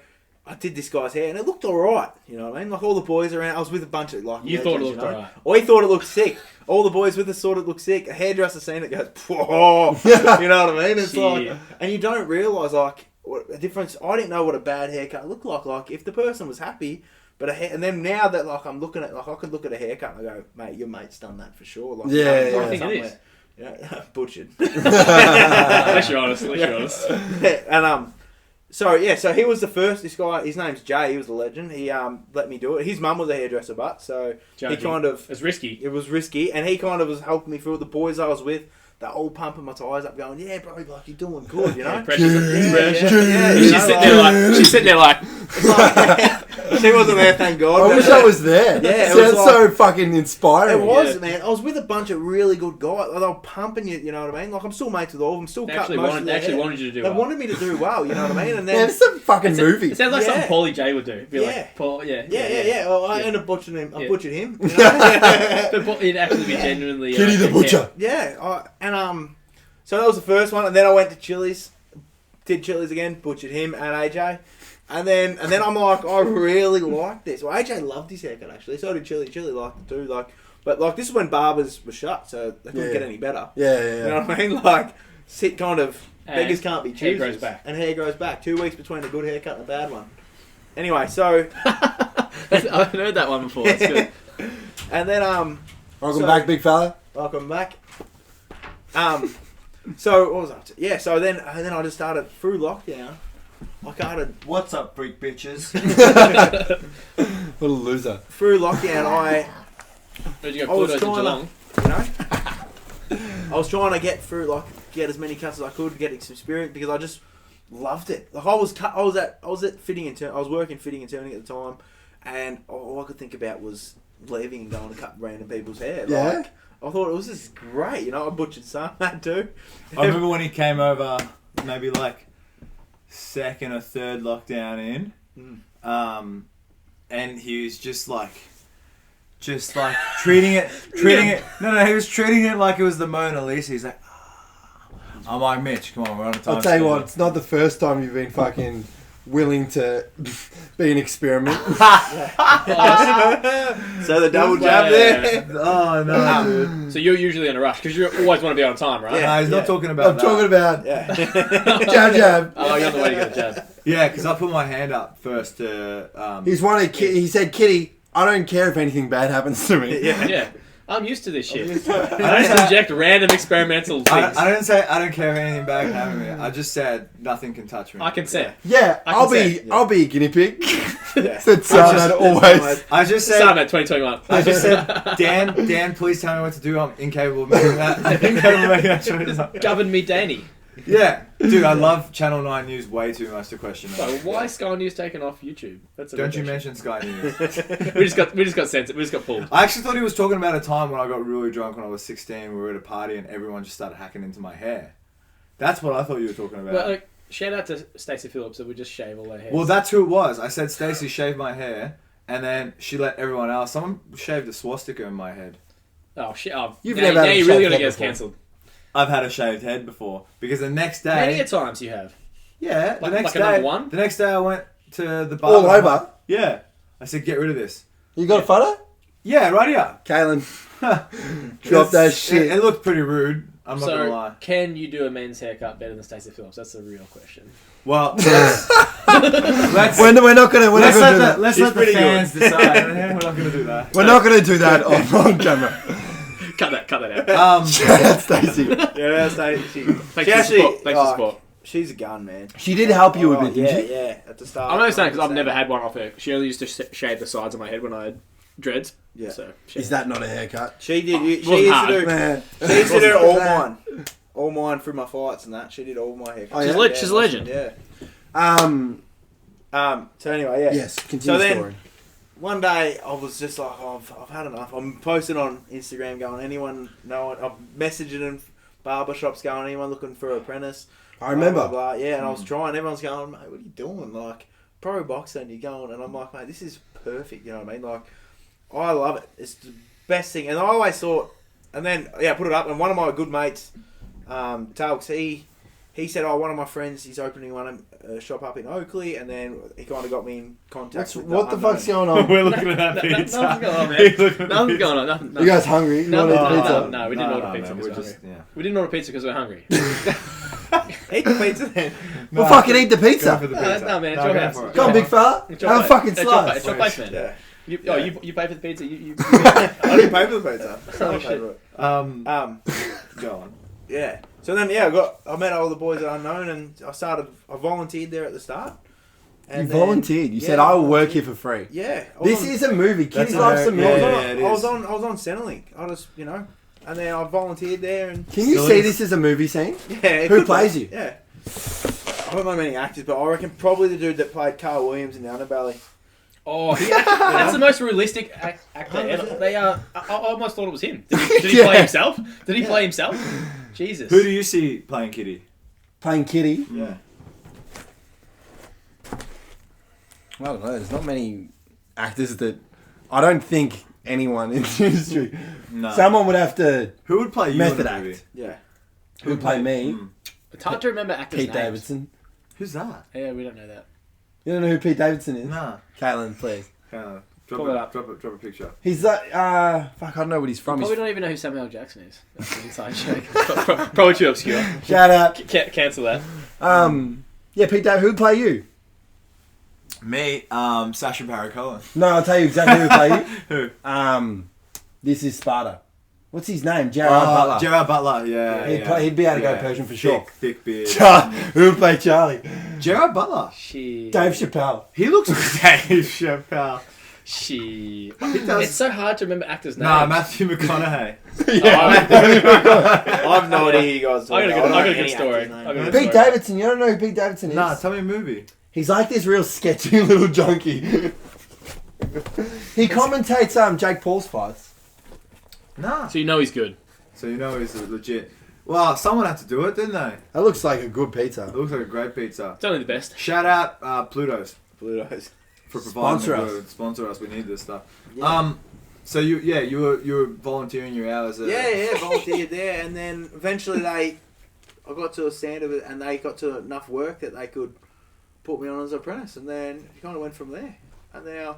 I did this guy's hair, and it looked alright, you know what I mean? Like, all the boys around, I was with a bunch of, like... You thought it looked alright. We thought it looked sick. All the boys with us thought it looked sick. A hairdresser seen it goes, whoa! You know what I mean? It's like... And you don't realise, like, what a difference... I didn't know what a bad haircut looked like. Like, if the person was happy... But and then now that like I'm looking at, like, I could look at a haircut and I go, mate, your mate's done that for sure. Like, I think it is. Yeah, butchered. Unless you're honest. And so yeah, so he was the first. This guy, his name's Jay. He was a legend. He let me do it. His mum was a hairdresser, but so he kind of it's risky. It was risky, and he kind of was helping me through it. The boys I was with, they're all pumping my tyres up, going, "Yeah, bro, like you're doing good, you know." Yeah, pressure. She's sitting there like. She wasn't there, thank God. I wish I was there. Yeah, it sounds so fucking inspiring. It was, man. I was with a bunch of really good guys. They were pumping you, you know what I mean? Like, I'm still mates with all of them. Still cut most of their hair. wanted you to do They well. wanted me to do well, you know what I mean? And then, Man, it's a fucking movie. It sounds like something Yeah. Paulie J would do. Be Yeah. like, Paul, yeah. Well, I ended up butchering him. I butchered him. You know? But it'd actually be genuinely... Kitty the Butcher. So that was the first one. And then I went to Chili's. Did Chili's again. Butchered him and AJ. And then I'm like, I really like this. Well, AJ loved his haircut, actually. So did Chili. Chili liked it too. Like, but like, this is when barbers were shut, so they couldn't get any better. Yeah. You know what I mean? Like, sit kind of... And beggars can't be choosers. hair grows back. And hair grows back. 2 weeks between a good haircut and a bad one. Anyway, so... I've heard that one before. That's good. And then, Welcome back, big fella. Welcome back. So, what was I up to? Yeah, so then I just started, through lockdown, I started... What's up, freak bitches? What a loser. Through lockdown, Where'd you I go? was Pluto to trying Geelong? I was trying to get through, like, get as many cuts as I could, get some experience, because I just loved it. Like, I was at fitting and turning. I was working fitting and turning at the time, and all I could think about was leaving and going to cut random people's hair. Yeah? Like, I thought it was just great, you know. I butchered some that too. I remember when he came over, maybe like second or third lockdown in, and he was just like treating it. No, he was treating it like it was the Mona Lisa. He's like, I'm like, Mitch, come on, we're on a time. I'll tell you schedule." what, it's not the first time you've been fucking willing to be an experiment. So the double jab there. Oh no, dude. So you're usually in a rush because you always want to be on time, right? No, he's not talking about I'm that. talking about Yeah. jab. Oh, you're on the way to get a jab. Yeah, because I put my hand up first to. He said, Kitty, I don't care if anything bad happens to me. Yeah. I'm used to this shit. I just inject random experimental things. I didn't say I don't care if anything bad can happen to me. I just said nothing can touch me. I consent. Yeah, I I'll consent, be a guinea pig. Yeah. Said Sarnad always. I just said. Start at 2021. I just said, Dan, please tell me what to do. I'm incapable of making that. I'm incapable of making that choice. Govern me, Danny. Yeah, dude, I love Channel 9 News way too much to question. So why is Sky News taken off YouTube? That's a Don't good you question. mention Sky News. We just got censored. We just got pulled. I actually thought he was talking about a time when I got really drunk when I was 16. We were at a party and everyone just started hacking into my hair. That's what I thought you were talking about. Well, like, shout out to Stacey Phillips that would just shave all their hair. Well, that's who it was. I said, Stacey, shave my hair. And then she let everyone else. Someone shaved a swastika in my head. Oh shit! Oh, You've now, never now had a you're really shaved gonna head get us before. cancelled. I've had a shaved head before. Because the next day... Many a times you have. Yeah, the Like- next like a day... number one? The next day I went to the barber. All over? Yeah. I said, get rid of this. You got a photo? Yeah, right here. Kaylin, drop that shit. It looked pretty rude. I'm not gonna So, lie. can you do a men's haircut better than Stacey Phillips? That's the real question. Well, let's We're not gonna do that. let's She's let the pretty fans decide. We're not gonna do that. We're not gonna do that on camera. Cut that out. Shout out Stacey. Yeah, so Thanks for the support. Thanks for the support. She's a gun, man. She did help you a bit, didn't she? Yeah, at the start. I'm only saying because I've never had one off her. She only used to shave the sides of my head when I had dreads. Yeah. So Is that not a haircut? She did. She wasn't used hard. to do. Man. She used to do all mine. All mine through my fights and that. She did all my haircuts. Oh, yeah? She's a legend. Yeah. So anyway, yeah. Yes, continue So the then- story. One day I was just like, oh, I've had enough. I'm posting on Instagram going, anyone know it? I'm messaging in barber shops going, anyone looking for an apprentice? I remember. Blah, blah, blah. Yeah, and I was trying. Everyone's going, mate, what are you doing? Like, pro boxer, and you're going, and I'm like, mate, this is perfect. You know what I mean? Like, I love it. It's the best thing. And I always thought, and then I put it up, and one of my good mates, Talks, he said, one of my friends, he's opening a shop up in Oakley, and then he kind of got me in contact with What the fuck's going on? We're looking at that pizza. Nothing's going on, man. Nothing's going on. Nothing. You guys hungry? You want to eat pizza? No, we didn't order pizza because we're hungry. Yeah. We didn't order pizza because we're hungry. Eat the pizza then. Well, fucking eat the Go for pizza. the pizza. No, man, it's No, your go house. for it. Come on, big fella. It's your Have a place. fucking It's your slice. It's your place, man. Yeah. You pay for the pizza. You I didn't pay for the pizza. Oh, I paid shit. for it. Go on. Yeah. So then, I met all the boys at Unknown, and I volunteered there at the start. You And then- volunteered. You said, I I will work volunteered. here for free. Yeah. This is a movie. Kids love some Yeah, movie. yeah, it I was is. on Centrelink. I just, and then I volunteered there, and Can you Still see is. this as a movie scene? yeah. it Who could plays be. you? Yeah. I don't know many actors, but I reckon probably the dude that played Carl Williams in the Underbelly. Oh, that's the most realistic actor ever. They I almost thought it was him. Did he Yeah. play himself? Did he play himself? Jesus. Who do you see playing Kitty? Playing Kitty. Yeah. I don't know. There's not many actors that... I don't think anyone in the industry... No. Someone would have to... Who would play you Method in a act. movie? Yeah. Who would play me? Mm. It's hard to remember actors' Pete names. Davidson. Who's that? Yeah, we don't know that. You don't know who Pete Davidson is? Nah. Caitlin, please. Drop Pull it up. Drop a picture. He's like... fuck, I don't know what he's from. Probably He's... don't even know who Samuel L. Jackson is. That's an inside joke. Probably too obscure. Shout out. Cancel that. Yeah, Pete Davidson. Who'd play you? Me, Sacha Baron Cohen. No, I'll tell you exactly who would play you. Who? This is Sparta. What's his name? Gerard Butler. Gerard Butler, yeah. He'd be able to go Persian for sure. Thick beard. Who would play Charlie? Gerard Butler. She. Dave Chappelle. He looks like Dave Chappelle. She. does. It's so hard to remember actors' names. Nah, Matthew McConaughey. I have no idea who you guys are. I got a good story. Pete Davidson. You don't know who Pete Davidson is? Nah, tell me a movie. He's like this real sketchy little junkie. He commentates Jake Paul's fights. Nah. So you know he's good. So you know he's legit. Well, someone had to do it, didn't they? That looks like a good It pizza. looks like a great pizza. It's only the best. Shout out Pluto's Pluto's. for providing Sponsor the us. food. Sponsor us. We need this stuff. Yeah. So you were volunteering your hours. Volunteered there, and then eventually I got to a standard, and they got to enough work that they could put me on as an apprentice, and then it kind of went from there. And now,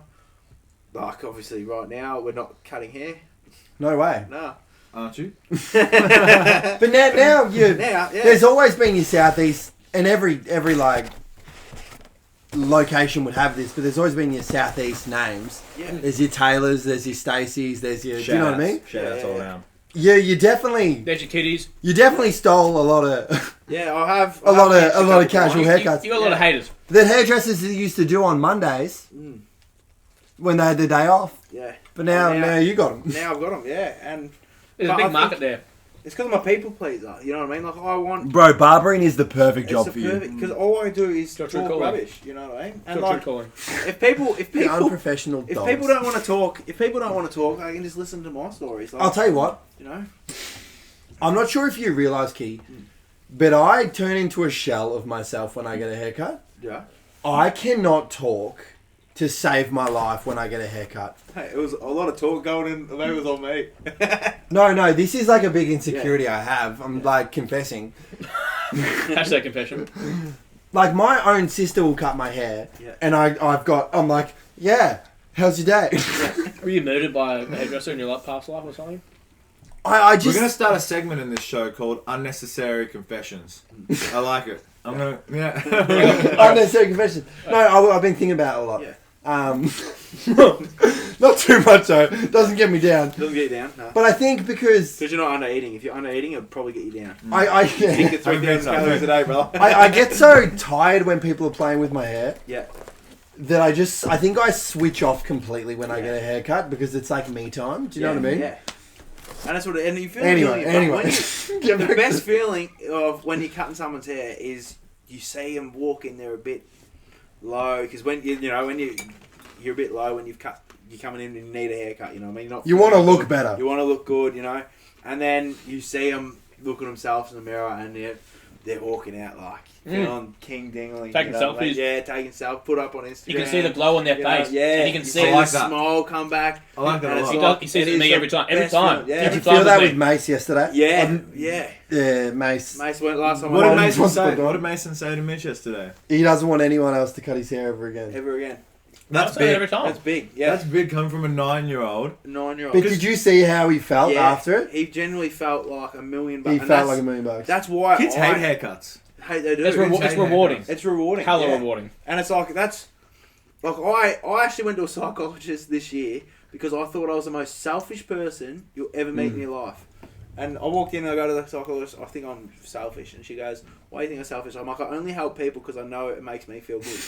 like obviously right now we're not cutting hair, No way. no. Aren't you? But now you. Now, yeah. There's always been your southeast, and every like location would have this, but there's always been your southeast names. Yeah. There's your Taylors, there's your Stacey's, there's your. Do you know what I mean? Shout outs all around. Yeah, you definitely There's your kitties. stole a lot of Yeah, I have a lot had of couple casual times. haircuts. You got a lot of haters. The hairdressers that used to do on Mondays Mm, when they had the day off, yeah. but now Oh, now- you got them. Now I've got them, yeah, and There's a But I big market think- there. it's because I'm a people pleaser. You know what I mean? Like I want. Bro, barbering is the perfect It's job the for you. perfect because all I do is True talk calling. rubbish. You know what I mean? And True like, calling. if people The unprofessional if dogs. people don't want to talk, I can just listen to my stories. Like, I'll tell you what. You know? I'm not sure if you realise, Key, but I turn into a shell of myself when I get a haircut. Yeah. I cannot talk to save my life when I get a haircut. Hey, it was a lot of talk going in. Maybe it was on me. No, this is like a big insecurity I have. I'm like confessing. Hashtag confession. Like my own sister will cut my hair, Yeah. and I'm like, yeah, how's your day? Were you murdered by a hairdresser in your past life or something? I We're just gonna start a segment in this show called Unnecessary Confessions. I like it. I'm gonna unnecessary confession. No, I've been thinking about it a lot. Yeah. Not too much though. Doesn't get me down. Doesn't get you down. No. But I think because Because you're not under eating. If you're under eating, it'll probably get you down. I Think it's 3,000 calories a day, brother. I get so tired when people are playing with my hair Yeah. that I think I switch off completely when I get a haircut because it's like me time. Do you know what I mean? Yeah. And that's what. And you feel Anyway. the best feeling of when you're cutting someone's hair is you see them walk in there a bit low because when you're a bit low when you're coming in and you need a haircut. You know what I mean? You want to look better. You want to look good, you know. And then you see them look at themselves in the mirror and they're walking out like feeling king dingling, taking selfies. Like, taking selfies, put up on Instagram. You can see the glow on their face. And you can see like the that. smile come back. I like that a lot. He says it to me every time. Every time. Yeah. Did you feel that with Mace yesterday? Yeah. Mace. Mace went last time. What did Mason say? What did Mason say to Mitch yesterday? He doesn't want anyone else to cut his hair ever again. Ever again. That's big. big. Every time. That's big. Yeah. That's big coming from a 9-year-old. 9-year-old. But did you see how he felt after it? He genuinely felt like $1 million. He felt like $1 million. That's why Kids hate haircuts. They do. It's rewarding. It's rewarding. Hella rewarding. And it's like I actually went to a psychologist this year because I thought I was the most selfish person you'll ever meet in your life. And I walked in and I go to the psychologist, I think I'm selfish. And she goes, why do you think I'm selfish? I'm like, I only help people because I know it makes me feel good.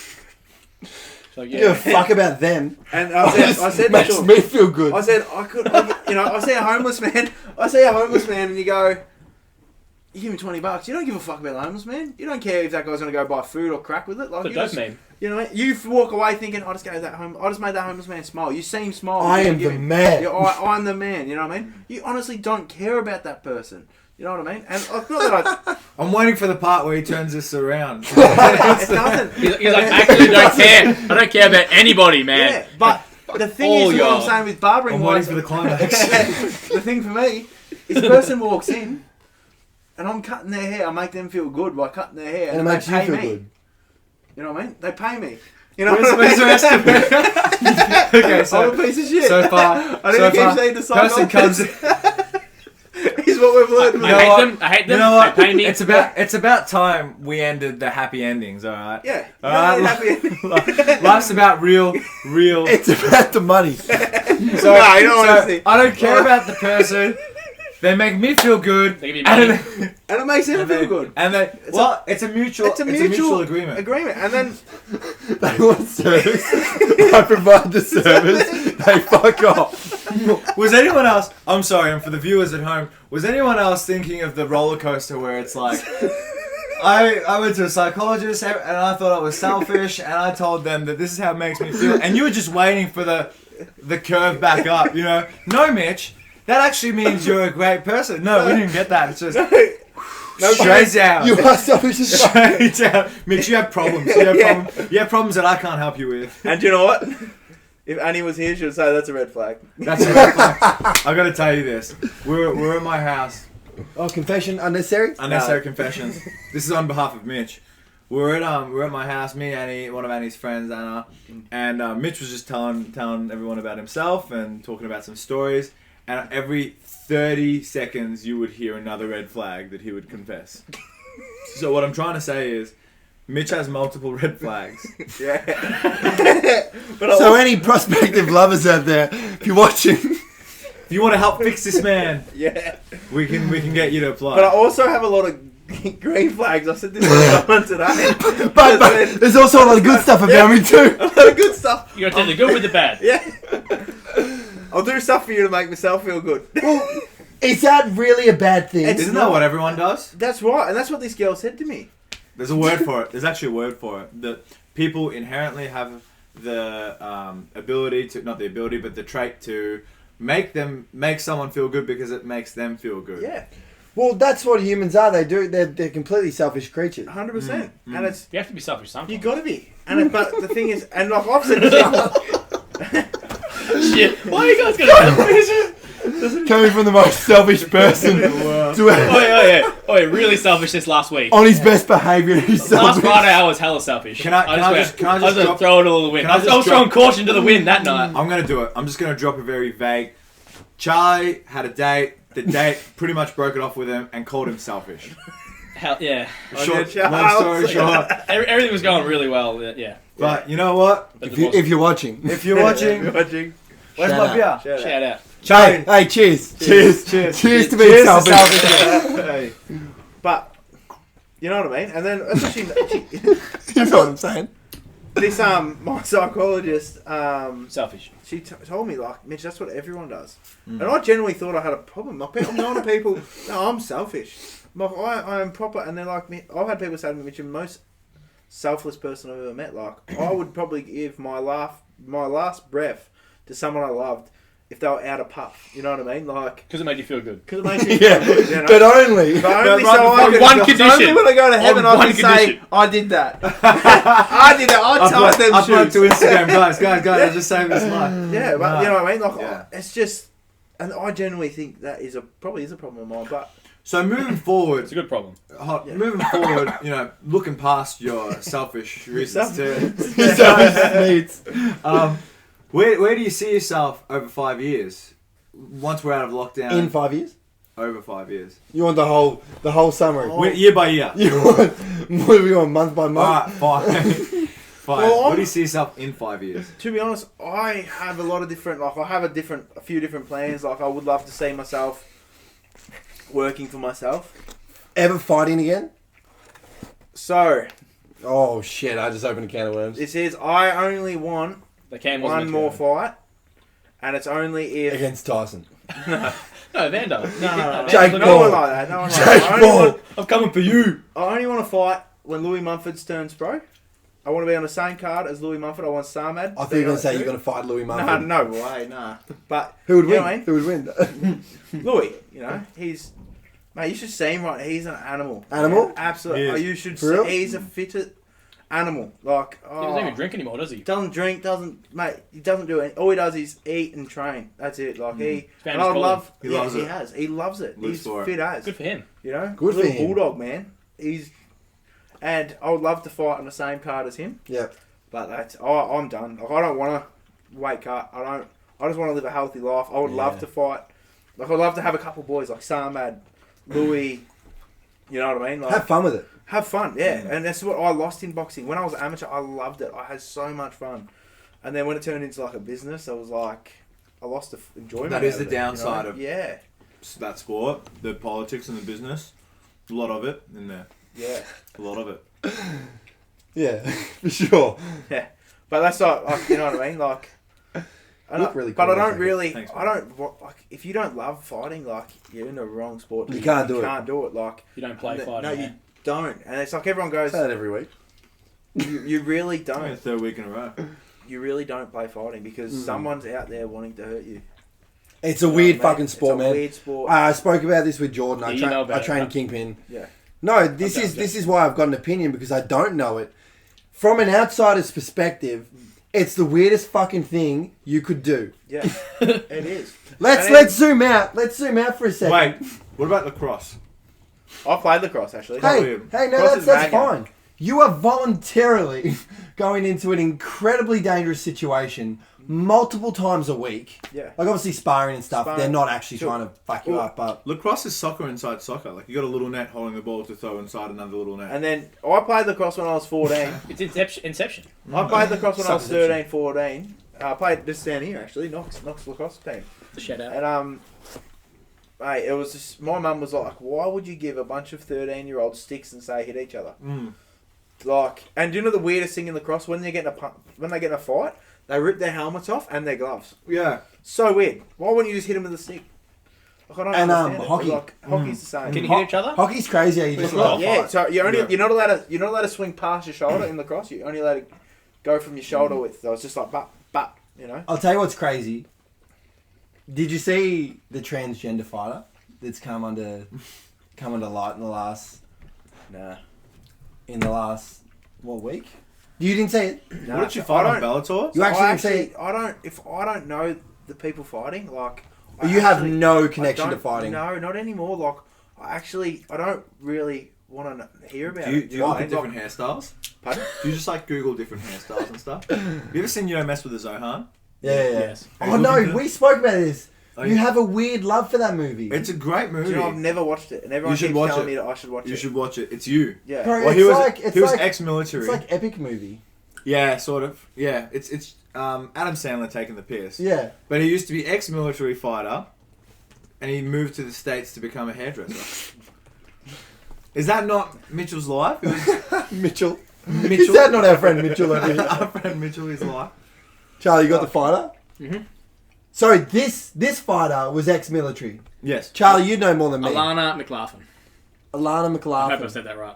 So You give a fuck about them. And I said makes me feel good. I said, I see a homeless man and you go, you give him $20. You don't give a fuck about the homeless man. You don't care if that guy's going to go buy food or crack with it. Like, But mean. You know, you walk away thinking, I just made that homeless man smile. You see him smile. I am the man. Yeah, I'm the man. You know what I mean? You honestly don't care about that person. You know what I mean? And not that I'm waiting for the part where he turns this around. it doesn't. He's like, actually, don't care. I don't care about anybody, man. Yeah, but the thing is, what I'm saying with barbering, I'm waiting for the climax. the thing for me is, the person walks in, and I'm cutting their hair. I make them feel good by cutting their hair, And it they makes you pay feel me. good. You know what I mean? They pay me. You know Where's the rest of it? Okay, I'm a piece of shit. so far, I didn't keep saying the person comes. He's what we've learned. I hate them. You know what? They pay me. It's about time we ended the happy endings. All right. Yeah. All right. Happy. Life's about real. It's about the money. So, No, you don't want to see. I don't care about the person. They make me feel good. They give you money. And it makes them feel good. And it's a mutual agreement. And then They want service. I provide the service. They fuck off. Was anyone else? I'm sorry, and for the viewers at home, was anyone else thinking of the roller coaster where it's like, I went to a psychologist and I thought I was selfish, and I told them that this is how it makes me feel, and you were just waiting for the curve back up, you know? No, Mitch, that actually means you're a great person. No, we didn't get that. It's just straight down. You are selfish as fuck. Straight down. Mitch, you have problems. You have problems that I can't help you with. And do you know what? If Annie was here, she would say that's a red flag. That's a red flag. I got to tell you this. We're at my house. Oh, confession unnecessary? Unnecessary confessions. This is on behalf of Mitch. We're at my house. Me, Annie, one of Annie's friends, Anna, and Mitch was just telling everyone about himself and talking about some stories. And every 30 seconds, you would hear another red flag that he would confess. So what I'm trying to say is, Mitch has multiple red flags. Yeah. So any prospective lovers out there, if you're watching, If you want to help fix this man, Yeah. we can get you to apply. But I also have a lot of green flags. I said this to someone today. but there's also a lot of good stuff about me too. A lot of good stuff. You gotta take the good with the bad. Yeah. I'll do stuff for you to make myself feel good. Well, is that really a bad thing? It's Isn't not. that what everyone does? That's right, and that's what this girl said to me. There's a word for it. There's actually a word for it. That people inherently have the ability to, not the ability, but the trait to make someone feel good because it makes them feel good. Yeah. Well, that's what humans are. They're completely selfish creatures. 100%. And it's You have to be selfish sometimes. you got to be. And but the thing is, and like I've said this. Shit. Why are you guys gonna Coming from the most selfish person to Oh, yeah, really selfish this last week. on his best behaviour, he's Last selfish. Friday I was hella selfish. Can I just drop- throw it all to the wind. Can I I was just throwing drop- caution to the wind that night. I'm going to do it. I'm just going to drop a very vague. Charlie had a date. The date pretty much broke it off with him and called him selfish. Hell yeah. Long story short. Everything was going really well. Yeah. But you know what? But If you're watching. If you're watching, where's Shout my out. beer? Shout out. Hey, cheers to being selfish. Hey. But you know what I mean. And then especially You know what I'm saying? this my psychologist Selfish. she told me like, Mitch, that's what everyone does. And I genuinely thought I had a problem. I'm knowing people, no, I'm selfish. Like, I am proper, and they're like me. I've had people say to me, Mitch, you're the most selfless person I've ever met. Like, I would probably give my last breath to someone I loved if they were out of puff. You know what I mean? Like, Because it made you feel good. because it makes me Yeah, feel good, you know? but only. But only Right so I before can, one so condition. only when I go to heaven, On I one can say, condition. I did that. I did that. I tied them Upload shoes. to Instagram, guys, I just saved this life. Yeah, but you know what I mean? Like, Yeah. it's just, and I genuinely think that is probably is a problem of mine. But So moving forward, It's a good problem. moving forward, looking past your selfish reasons Needs. where do you see yourself over 5 years? Once we're out of lockdown, In 5 years? over 5 years, You want the whole summary? Year by year. You want, what do we want, month by month? Alright, fine. Fine. Well, Where do you see yourself in 5 years? to be honest, I have a lot of different. Like, I have a few different plans. Like, I would love to see myself working for myself. Ever fighting again? So Oh shit, I just opened a can of worms. it says I only want The can wasn't one more fight, and it's only if Against Tyson. No, Vander. no, Jake no Paul. one like that. No one like Jake that. I only Paul. want- I'm coming for you. I only want to fight when Louis Mumford turns pro. I want to be on the same card as Louis Mumford. I want Samad. I thought you were going to say you're going to fight Louis No, Mumford. no way, nah. But Who would you win? know what I mean? Who would win? Louis, he's mate. You should see him right. He's an animal. Animal? Yeah, absolutely. He Oh, is. you should. For real? See, he's a fitter animal. Like, He doesn't even drink anymore, does he? Doesn't drink. He doesn't do it. All he does is eat and train. That's it. Like he. Found And his I calling. love. He yeah, loves he it. has. He loves it. Lives He's for it. fit as. Good for him. Good for Little him. bulldog man. He's. And I would love to fight on the same card as him. Yeah. But that's. I'm done. Like, I don't want to wake up. I just want to live a healthy life. I would love Yeah. to fight. Like, I'd love to have a couple of boys like Samad, Louis. You know what I mean? Like, Have fun with it. have fun, yeah. And that's what I lost in boxing. When I was an amateur, I loved it. I had so much fun. And then when it turned into like a business, I was like, I lost the enjoyment. That is out the of it, downside of- Yeah, That sport, the politics and the business, a lot of it in there. yeah, A lot of it. Yeah, for sure. yeah. But that's like you know what I mean? Like, Look really but cool, I don't thank really. Thanks, I don't like if you don't love fighting. Like, you're in the wrong sport. You can't do it. You can't do it. Like, You don't play fighting. no, you don't. And it's like everyone goes. Say that every week. You really Only the don't. third week in a row. You really don't play fighting because someone's out there wanting to hurt you. It's a weird Mate, fucking sport, it's a man. weird sport. I spoke about this with Jordan. Yeah, you know about I train it, Kingpin. Yeah. No, this Okay, is okay. this is why I've got an opinion because I don't know it. From an outsider's perspective, it's the weirdest fucking thing you could do. Yeah, it is. Let's And let's zoom out. Let's zoom out for a second. Wait, what about lacrosse? I played lacrosse actually. Hey, weird. hey, no, Cross that's is that's banging. fine. You are voluntarily going into an incredibly dangerous situation multiple times a week. Yeah. Like obviously sparring and stuff. Sparring. They're not actually Sure. trying to fuck you Well, up, but Lacrosse is soccer inside soccer. Like, you got a little net holding the ball to throw inside another little net. And then I played lacrosse when I was 14. It's Inception. I played lacrosse when I was Substitution. 13, 14. I played this down here actually, Knox lacrosse team. Shout out. And mate, it was just my mum was like, "Why would you give a bunch of 13-year-olds sticks and say hit each other?" Mm. Like, and do you know the weirdest thing in lacrosse when they get in a fight, they rip their helmets off and their gloves. Yeah. So weird. Why wouldn't you just hit them with a stick? Like, I don't And, understand it. hockey. Like, hockey's the same. Can you hit each other? hockey's crazy. How you just Well, Yeah, so you're Yeah. not allowed to swing past your shoulder in lacrosse. You're only allowed to go from your shoulder width. So it's just like but you know. I'll tell you what's crazy. Did you see the transgender fighter that's come under light in the last what week? You didn't see it. Nah, What did you so fight I on don't- Bellator? You actually didn't see it. I don't. If I don't know the people fighting, like You have actually- no I connection to don't- fighting. No, not anymore. Like I don't really want to hear about Do you, it. do you know look what at I mean? different hairstyles? Pardon? Do you just like Google different hairstyles and stuff? Have you ever seen You Don't Mess with the Zohan? Yeah. Yes. Oh no, we spoke about this. Oh, You yeah. have a weird love for that movie. It's a great Do movie. you know, I've never watched it, and everyone You should keeps watch telling it. me that I should watch You it. should watch it. It's you. Yeah. Bro, Well, it's he was like it's he was like ex-military. it's like epic movie. Yeah, sort of. Yeah, it's Adam Sandler taking the piss. Yeah. But he used to be ex-military fighter, and he moved to the States to become a hairdresser. Is that not Mitchell's life? It was Mitchell. Mitchell. Is that not our friend Mitchell over here? Our friend Mitchell is life. Charlie, you got the fighter? Mhm. So this fighter was ex-military. Yes. Charlie, you know more than me. Alana McLaughlin. Alana I hope I McLaughlin. said that right.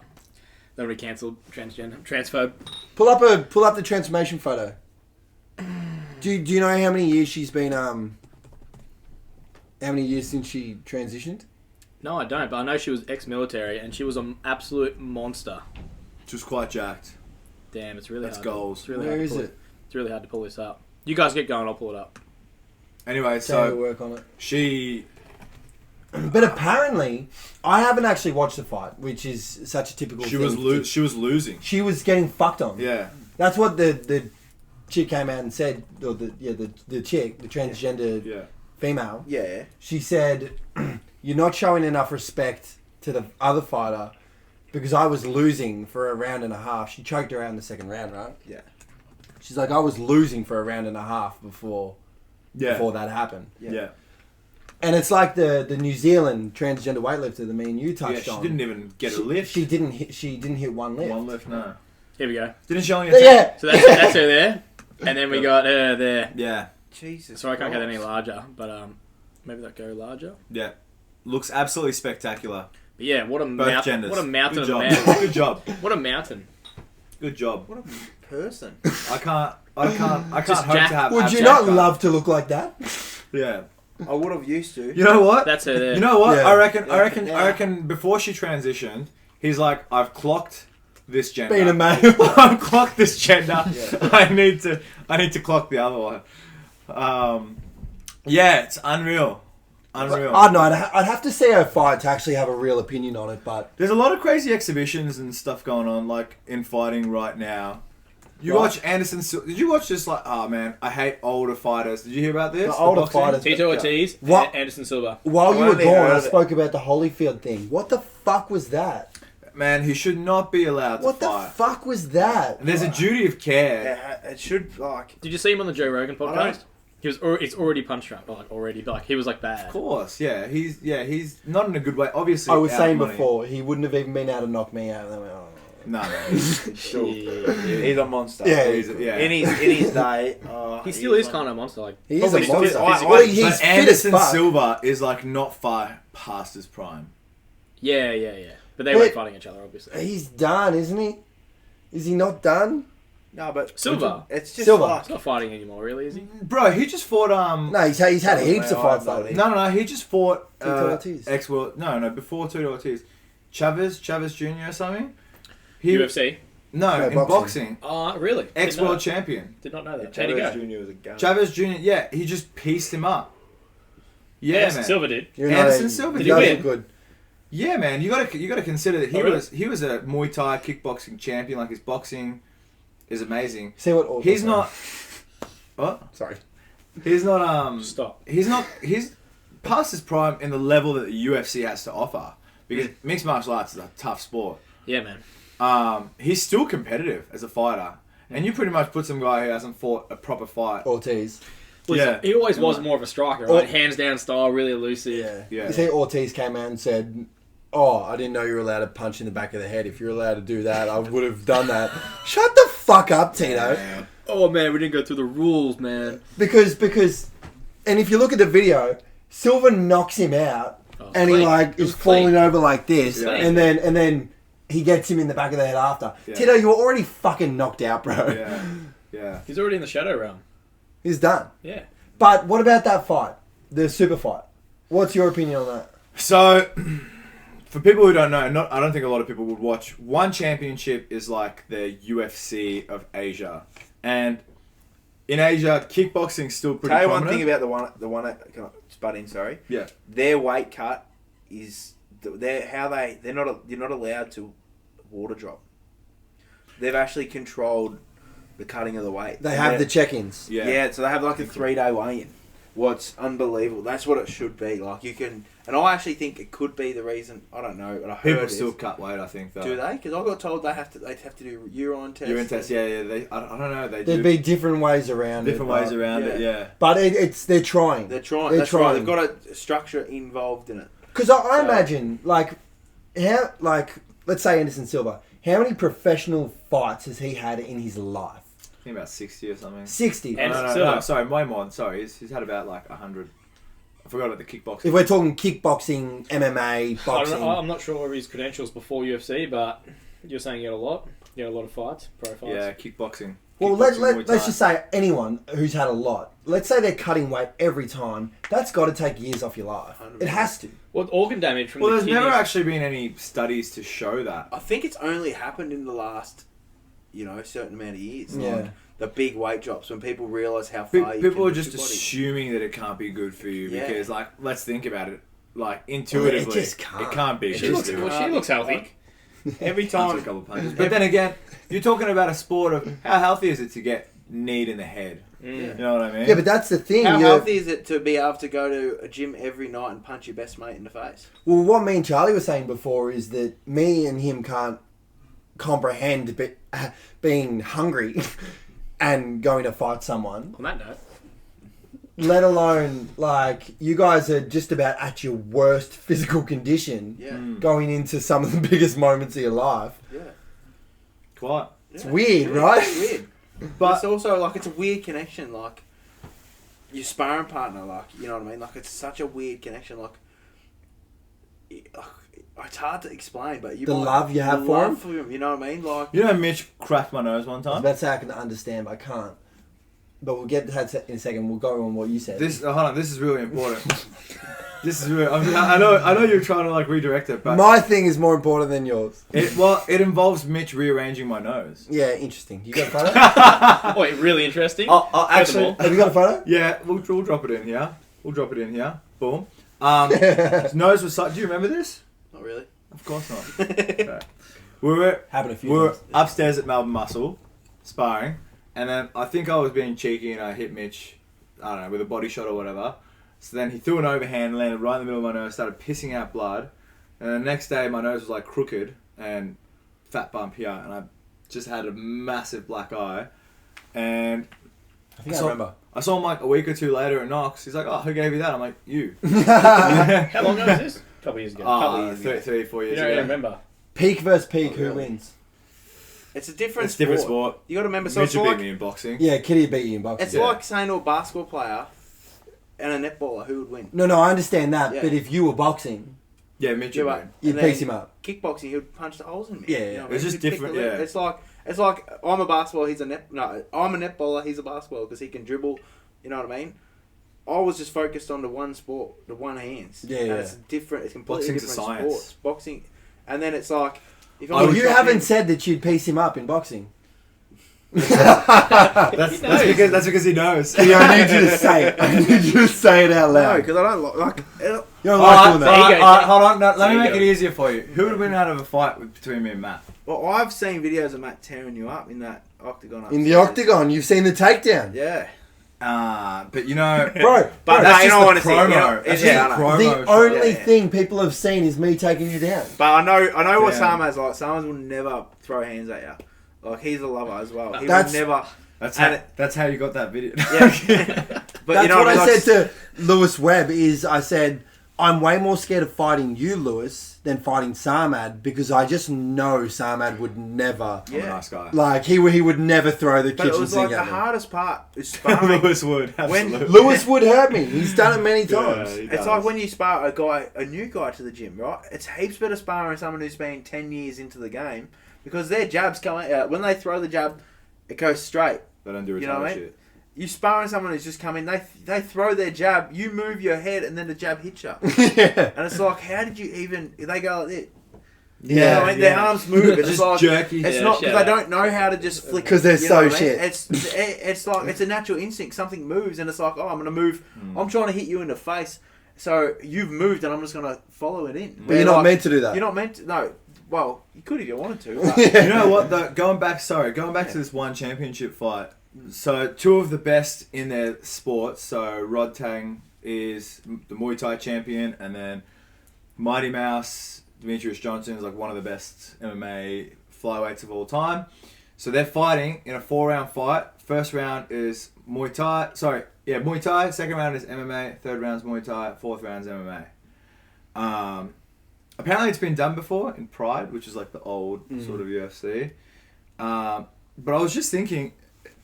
They'll be cancelled. Transphobe. Pull up the transformation photo. Do you know how many years she's been how many years since she transitioned? No, I don't, but I know she was ex-military and she was an absolute monster. She was quite jacked. Damn, it's really That's hard. goals. It's really Where hard is to pull it? It's really hard to pull this up. You guys get going, I'll pull it up. Anyway, So so work on it. she... But apparently, I haven't actually watched the fight, which is such a typical She thing. was losing. She was getting fucked on. Yeah. That's what the chick came out and said, or the chick, the transgender Yeah. female. Yeah. She said, "You're not showing enough respect to the other fighter because I was losing for a round and a half." She choked her out in the second round, right? Yeah. She's like, "I was losing for a round and a half before Yeah. that happened." Yeah. And it's like the New Zealand transgender weightlifter that me and you Yeah, touched she on. didn't even get a lift. She didn't hit one lift. One lift, no. Here we go. Didn't she only... Yeah. So that's her there. And then we got her there. Yeah. Jesus. Sorry, I can't get Christ. any larger, but maybe that go larger. Yeah. Looks absolutely spectacular. But yeah, what a Both mountain! genders. What a mountain Good of a job. man! Good job. What a mountain! Good job. What a person. I can't hope Just to Jack- have... Would have you Jack not back. love to look like that? Yeah. I would have used to. You know what? That's her there. You know what? Yeah. I reckon. Yeah. I reckon. Before she transitioned, he's like, I've clocked this gender. Being a male. I've clocked this gender. Yeah. I need to clock the other one. Yeah, it's unreal. Unreal. I don't know. I'd have to see her fight to actually have a real opinion on it, but There's a lot of crazy exhibitions and stuff going on, like in fighting right now. You Right. watch Anderson. Did you watch this? Like, oh man, I hate older fighters. Did you hear about this? The older boxing? fighters. Tito Ortiz, What? Anderson Silva. while you I've were only gone, heard I of it. spoke about the Holyfield thing. What the fuck was that? Man, he should not be allowed to What the fight. fuck was that? And there's a duty of care. Yeah, it should, like... Did you see him on the Joe Rogan I don't- podcast? It's already punch trapped, like already, like he was like bad. Of course, yeah. He's not in a good way. Obviously, I was out saying money. before, he wouldn't have even been able to knock me out. And I went, oh. No, Still, Yeah. he's a monster. Yeah, he's yeah. In his day, He still is kind of a monster. Like He is a probably still monster. physical. Well, he's but fit as Anderson fuck. Silva is like not far past his prime. Yeah. But they But- weren't fighting each other, obviously. He's done, isn't he? Is he not done? No, but Silva. it's just Silva. like He's not fighting anymore, really, is he? Bro, he just fought No, he's had heaps of man, fights I lately. No, he just fought Tito Ortiz. ex-world. No, before Tito Ortiz, Chavez Jr. or something. He UFC. no, No, in boxing. boxing, Oh, really? ex-world champion. Did not know that. How'd Chavez he go? Jr. was a gun. Chavez Jr. Yeah, he just pieced him up. Yeah, Anderson man. Silva did. You're Anderson not Silva, did does he look win? good. Yeah, man, you gotta consider that Oh, really? he was a Muay Thai kickboxing champion. Like his boxing is amazing. See what? Ortiz He's said. not. What? Sorry. He's not. Stop. He's past his prime in the level that the UFC has to offer because mixed martial arts is a tough sport. Yeah, man. He's still competitive as a fighter, and you pretty much put some guy who hasn't fought a proper fight. Ortiz. Well, Yeah. He always was more of a striker, right? Oh. Hands down style, really elusive. Yeah. You see, Ortiz came out and said, "Oh, I didn't know you were allowed to punch in the back of the head. If you're allowed to do that, I would have done that." Shut the fuck up, Tito. Oh, man, we didn't go through the rules, man. Because, and if you look at the video, Silva knocks him out, Oh, and he clean. like It is was clean. falling over like this, Yeah. and then he gets him in the back of the head after. Yeah. Tito, you were already fucking knocked out, bro. Yeah. He's already in the shadow realm. He's done. Yeah. But what about that fight, the super fight? What's your opinion on that? So, for people who don't know, I don't think a lot of people would watch. One Championship is like the UFC of Asia, and in Asia, kickboxing's still pretty Tell you one prominent. thing about the one that can I just butt in, sorry. Yeah. Their weight cut is you're not allowed to water drop. They've actually controlled the cutting of the weight. They have the check-ins. Yeah. So they have like a 3-day weigh-in. What's unbelievable. That's what it should be. Like you can, and I actually think it could be the reason. I don't know, but I heard People it still is. cut weight, I think. Though. Do they? Because I got told they have to do urine tests. Urine tests, yeah. I don't know. They There'd do be different ways around different it. ways but- around it. Yeah. But they're trying. They're trying. They're That's right. trying. They've got a structure involved in it. Because I So- imagine, let's say Anderson Silva, how many professional fights has he had in his life? I think about 60 or something. 60. And- No, Silva. sorry, my mod. Sorry, he's had about like 100. I forgot about the kickboxing. If we're talking kickboxing, MMA, I don't boxing. know, I'm not sure of his credentials before UFC, but you're saying he had a lot. He had a lot of fights, pro fights. Yeah, kickboxing. Well, kickboxing, Muay let's Thai. just say anyone who's had a lot. Let's say they're cutting weight every time. That's got to take years off your life. 100%. It has to. Well, organ damage from Well, the there's kidneys. never actually been any studies to show that. I think it's only happened in the last, certain amount of years. Yeah. Like the big weight drops when people realise how far you People can are push just your body. assuming that it can't be good for you Yeah. because, like, let's think about it. Like, intuitively, just can't. it can't be. She good looks, for you. well, she looks healthy. Every Answer time. a couple punches. But then again, you're talking about a sport of how healthy is it to get kneed in the head? You know what I mean? Yeah, but that's the thing. How you- healthy is it to be able to go to a gym every night and punch your best mate in the face? Well, what me and Charlie were saying before is that me and him can't comprehend being hungry and going to fight someone, On that note, let alone, like, you guys are just about at your worst physical condition Yeah. going into some of the biggest moments of your life. Yeah. Quite. It's weird, right? It's weird. But it's also, like, it's a weird connection, like, your sparring partner, like, you know what I mean? Like, it's such a weird connection, like, it's hard to explain, but you The love you have for him? you know what I mean? Like, You know, Mitch cracked my nose one I was time. about to say I can understand, but I can't. But we'll get to that in a second. We'll go on what you said. Hold on. This is really important. This is really. I know you're trying to like redirect it, but My thing is more important than yours. it involves Mitch rearranging my nose. Yeah, interesting. You got a photo? wait, really interesting. I'll actually. Have you got a photo? Yeah, we'll drop it in here. We'll drop it in here. Boom. His nose was such. Do you remember this? not really. Of course not. Okay. We were Happened a few we were times. upstairs at Melbourne Muscle, sparring, and then I think I was being cheeky and I hit Mitch, I don't know, with a body shot or whatever. So then he threw an overhand, landed right in the middle of my nose, started pissing out blood, and the next day my nose was like crooked and fat bump here, and I just had a massive black eye. And I think I remember. I saw him like a week or two later at Knox. He's like, "Oh, who gave you that?" I'm like, "You." How long ago was this? A couple years ago. Oh, years ago. 3-4 You years don't ago. even remember. Peak versus peak, Oh, who really? wins? It's a different It's a different sport. You got to remember, so Mitch it's would beat like, me in boxing. Yeah, Kitty beat you in boxing. it's Yeah. like saying to a basketball player and a netballer, who would win? No, I understand that. Yeah. But if you were boxing, Yeah, Mitch Yeah, would but- win. you'd And then piece him up. Kickboxing, he would punch the holes in me. Yeah, You yeah. know what I It's mean? just He'd pick different, the limit. yeah. It's like I'm a basketballer, he's a I'm a netballer, he's a basketballer because he can dribble. You know what I mean? I was just focused on the one sport, the one hands. Yeah, and yeah. it's different. It's completely Boxing's a different science. sports. Boxing, and then it's like if Oh, I'm you jumping- haven't said that you'd piece him up in boxing. That's knows. that's because he knows. Yeah, I need you to say it. I need you to say it out No, loud. because I don't like. You don't like doing that. There you go. Hold on. No, let There me you make go. it easier for you. Who would win out of a fight between me and Matt? Well, I've seen videos of Matt tearing you up in that octagon. In the upstairs. octagon, you've seen the takedown. Yeah. But you know, Bro, But that's you just don't the want to see. promo. That's Yeah, just I the know. promo. the shot. only yeah. thing people have seen is me taking you down. But I know what Yeah. Sarma's like. Sarma's will never throw hands at you. Like he's a lover as well. He That's- will never. That's how you got that video. Yeah. But That's you know what I mean? Like, said to Lewis Webb is I said, I'm way more scared of fighting you, Lewis, than fighting Sarmad because I just know Sarmad would never, I'm a nice guy. like, he would never throw the But it kitchen was sink like the at me. hardest part is sparring. Lewis would. Absolutely. Lewis would hurt me. He's done it many Yeah, times. he It's does. like when you spar a new guy to the gym, right? It's heaps better sparring someone who's been 10 years into the game because their jabs come out. When they throw the jab, it goes straight. They don't do You know what I retarded mean? shit. You sparring someone who's just come in, they throw their jab, you move your head, and then the jab hits you. Yeah. And it's like, how did you even? They go like this. Yeah, You know what I mean? Their arms move. It's Just like jerky. It's Yeah, not because shut they up. don't know how to just flick. 'Cause they're you know so what I mean? shit. It's like it's a natural instinct. Something moves, and it's like, oh, I'm gonna move. Hmm. I'm trying to hit you in the face. So you've moved, and I'm just gonna follow it in. But you're not meant to do that. You're not meant to. No. Well, you could if you wanted to. But Yeah. You know what? Going back to this one championship fight. So two of the best in their sports. So Rod Tang is the Muay Thai champion, and then Mighty Mouse Demetrius Johnson is like one of the best MMA flyweights of all time. So they're fighting in a 4-round fight. First round is Muay Thai. Muay Thai. Second round is MMA. Third round is Muay Thai. Fourth round is MMA. Apparently it's been done before in Pride, which is like the old sort of UFC. But I was just thinking,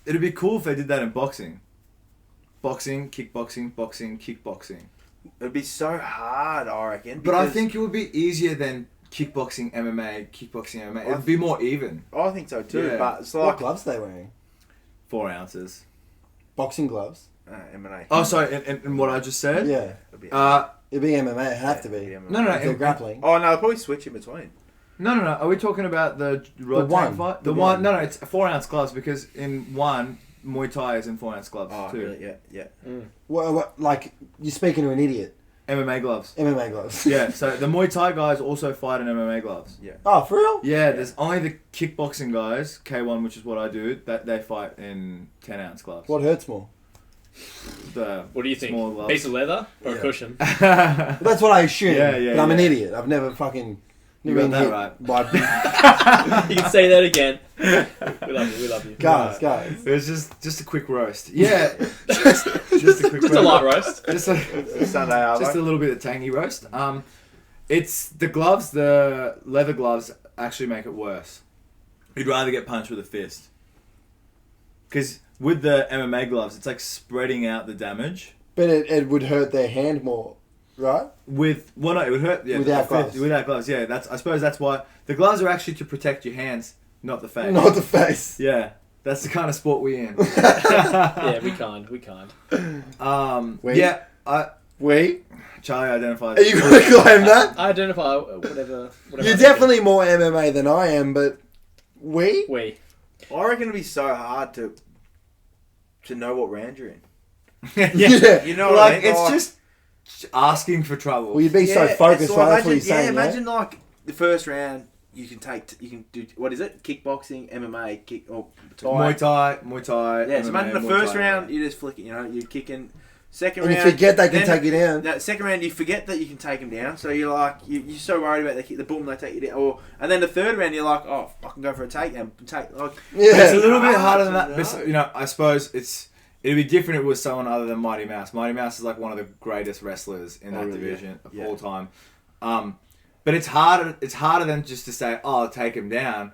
it'd be cool if they did that in boxing. Boxing, kickboxing, boxing, kickboxing. it'd be so hard, I reckon. But I because think it would be easier than kickboxing, MMA, kickboxing, MMA. It'd be more even. I think so too. Yeah. But it's What like gloves are they wearing? 4 ounces. Boxing gloves. M&A. Oh, sorry, and what I just said? Yeah. It'd be MMA. It'd have to be. No. If they're grappling. Oh, no, they'll probably switch in between. No. Are we talking about the rod one. tank fight? The The one. one. No, it's 4 ounce gloves because in one, Muay Thai is in 4 ounce gloves Oh, too. really? Yeah. What, like, you're speaking to an idiot. MMA gloves. MMA gloves. Yeah, so the Muay Thai guys also fight in MMA gloves. Yeah. Oh, for real? Yeah, there's only the kickboxing guys, K1, which is what I do, that they fight in 10 ounce gloves. What hurts more? The What do you think? small gloves. Piece of leather or a Yeah. cushion? Well, that's what I assume. Yeah, but I'm an yeah. idiot. I've never fucking... You never got been that hit right. by You can say that again. We love you. guys. It was just a quick roast. Yeah, just a quick Just a light roast. Just Sunday, just a little bit of tangy roast. It's the gloves, the leather gloves actually make it worse. You'd rather get punched with a fist. Because with the MMA gloves, it's like spreading out the damage. But it would hurt their hand more, right? With no, it would hurt. Yeah, Without the gloves. fist, without gloves, yeah. I suppose that's why the gloves are actually to protect your hands, not the face. Not the face. Yeah, that's the kind of sport we in. Yeah, we can't. Wait. Yeah, We? Charlie identifies. Are you going to claim that? I identify whatever. You're definitely more MMA than I am, but we? We. I reckon it'd be so hard to know what round you're in. yeah. You know what like I mean? it's Like- just asking for trouble. Well, you'd be so focused, it's right? like, That's what you're saying, imagine like the first round you can do what is it? Kickboxing, MMA, kick or Muay Thai. Yeah, so imagine the MMA, first Muay Thai. round you just flick it. You know, you're kicking. Second And you round, forget they can then- take you down. No, second round you forget that you can take them down. So you're like you're so worried about they kick the boom they take you down. And then the third round you're like, oh, I can go for a takedown. Like It's a Yeah. little bit harder than No. that. But, you know, I suppose it'd be different if it was someone other than Mighty Mouse. Mighty Mouse is like one of the greatest wrestlers in that really, division yeah. of all time. But it's harder than just to say, oh, I'll take him down.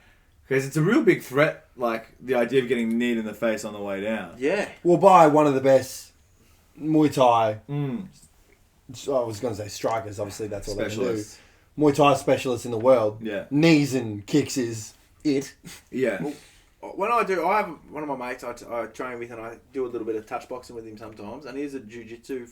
Because it's a real big threat, like the idea of getting kneed in the face on the way down. Yeah. We'll buy one of the best Muay Thai, Mm. I was going to say strikers, obviously that's what they can do. Specialists. Muay Thai specialists in the world. Yeah. Knees and kicks is it. Yeah. When I have one of my mates I train with and I do a little bit of touch boxing with him sometimes, and he's a jiu-jitsu,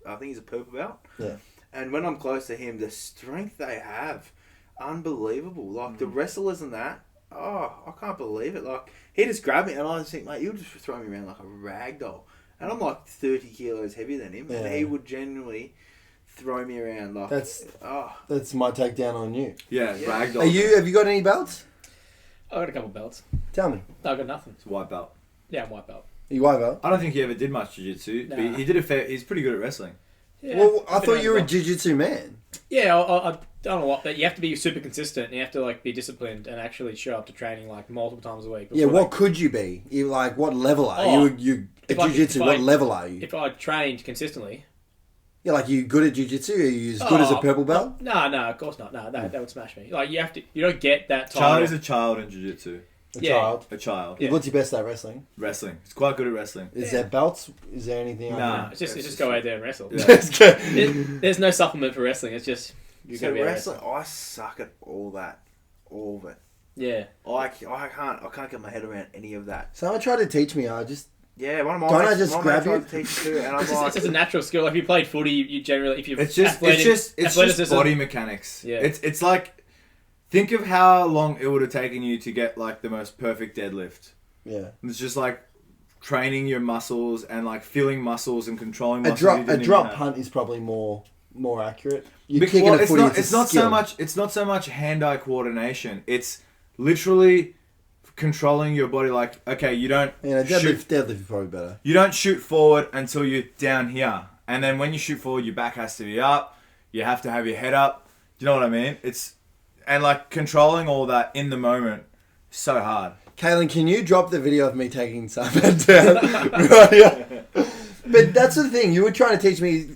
I think he's a purple belt. Yeah. And when I'm close to him, the strength they have, unbelievable. Like the wrestlers and that, oh, I can't believe it. Like he just grabbed me and I just think, mate, you'll just throw me around like a rag doll. And I'm like 30 kilos heavier than him, Yeah. and he would genuinely throw me around like. That's my takedown on you. Yeah, Yeah. ragdoll. Have you got any belts? I got a couple belts. Tell me. No, I got nothing. It's a white belt. Yeah, I'm white belt. Are you white belt? I don't think he ever did much jiu-jitsu, but Nah. he did he's pretty good at wrestling. Yeah, Well, I I've been thought around you were the a block. jiu-jitsu man. Yeah, I don't know what, but you have to be super consistent. And you have to like be disciplined and actually show up to training like multiple times a week. Yeah, before what could you be? You like what level are Oh, you? At if I- jiu-jitsu, if what I- level are you? If I trained consistently. Yeah, like you good at jiu-jitsu? Are you as good as a purple belt? No, of course not. No, that would smash me. Like you don't get that time. Charlie's a child in jiu-jitsu. A Yeah. child. A child. Yeah. What's your best at wrestling? Wrestling. He's quite good at wrestling. Is there belts? Is there anything? Nah. It's just go out there and wrestle. Yeah. Let's go. There's no supplement for wrestling. It's just you So gotta be able to wrestling, I suck at all of it. Yeah. I can't get my head around any of that. Someone tried to teach me. One of my Don't mates- I just one of grab my you? mates To teach you too, and I'm It's like, just a natural skill. Like if you played footy, you generally if you It's just body mechanics. Yeah. It's like think of how long it would have taken you to get like the most perfect deadlift. Yeah. It's just like training your muscles and like feeling muscles and controlling A muscles. you drop didn't even drop have. punt is probably more accurate. You're Because, kicking well, a footy. it's not so much hand-eye coordination. It's literally controlling your body. Like, okay, you don't Deadlift is probably better. you don't shoot forward until you're down here, and then when you shoot forward, your back has to be up. You have to have your head up. Do you know what I mean? And like controlling all that in the moment, so hard. Kaylin, can you drop the video of me taking Simon down? Right here? But that's the thing. You were trying to teach me.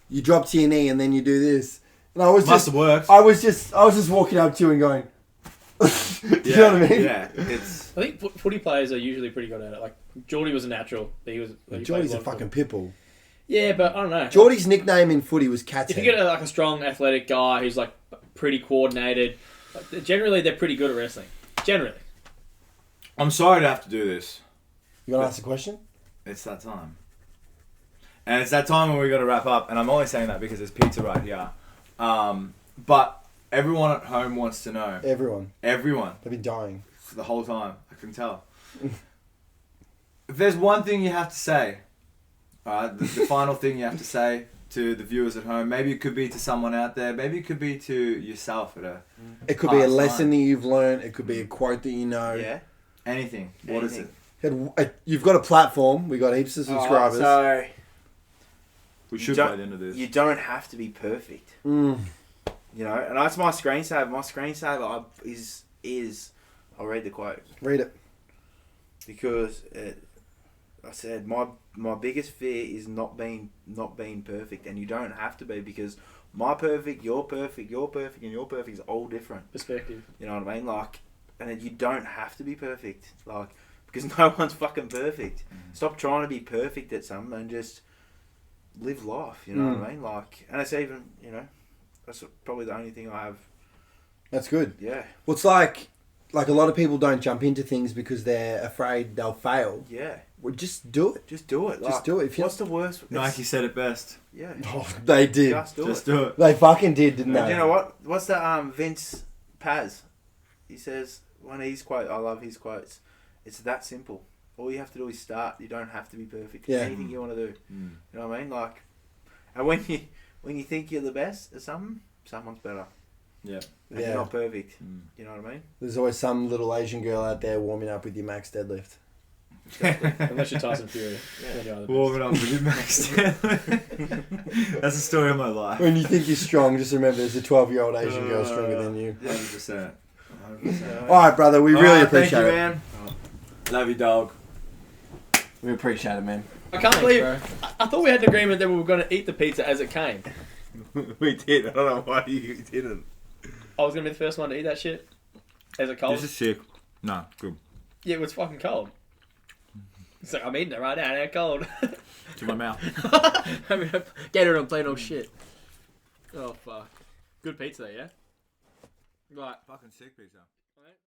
You drop to your knee and then you do this, and I was Must just have worked. I was just walking up to you and going. Do you know what I mean? Yeah, it's I think footy players are usually pretty good at it. Like Geordie was a natural. He played Geordie's a lot of fucking footy. pitbull. Yeah, but I don't know. Geordie's nickname in footy was Cat's If you Head. get like a strong athletic guy who's like pretty coordinated, like, generally they're pretty good at wrestling. Generally. I'm sorry to have to do this. You gonna ask a question? It's that time. And it's that time when we got to wrap up. And I'm only saying that because there's pizza right here. But everyone at home wants to know. Everyone. Everyone. They've been dying. For the whole time. I can tell. If there's one thing you have to say, alright, the final thing you have to say to the viewers at home, maybe it could be to someone out there, maybe it could be to yourself at a It could be a past lesson time. that you've learned. It could be a quote that you know. Yeah. Anything. What is it? You've got a platform. We got heaps of subscribers. So We You should don't- by the end of this. you don't have to be perfect. Mm. You know, and that's my screensaver. My screensaver is I'll read the quote Read it. because I said my biggest fear is not being perfect, and you don't have to be, because my perfect, your perfect, your perfect, and your perfect is all different. Perspective. You know what I mean? Like, and then you don't have to be perfect, like, because no one's fucking perfect. Stop trying to be perfect at something and just live life. You know what I mean? Like, and it's even, you know, that's probably the only thing I have. That's good. Yeah. Well, it's like a lot of people don't jump into things because they're afraid they'll fail. Yeah. Well, just do it. Just do it. Just Like, do it. If you what's the worst? Nike said it best. Yeah. Oh, they did. Just do Just it. do it. They fucking did, didn't And they? you know what? What's that? Vince Paz. He says one of his quotes. I love his quotes. It's that simple. All you have to do is start. You don't have to be perfect. Yeah. Anything you want to do. Mm. You know what I mean? Like, and when you think you're the best at something, someone's better. Yeah. And Yeah. you're not perfect. Mm. You know what I mean? There's always some little Asian girl out there warming up with your max deadlift. Unless you're Tyson Fury. Yeah. Then you're the best. Warming up with your max. That's the story of my life. When you think you're strong, just remember there's a 12-year-old Asian girl stronger than you. 100%. 100%. All right, brother. We really Alright, appreciate thank you, it. man. Love you, dog. We appreciate it, man. I can't believe. I thought we had an agreement that we were going to eat the pizza as it came. We did. I don't know why you didn't. I was going to be the first one to eat that shit as it cold. This is sick. No, good. Yeah, it was fucking cold. It's like, I'm eating it right now, and it's cold. To my mouth. I mean, get it on plain old shit. Oh, fuck. Good pizza, yeah? Right. Fucking sick pizza.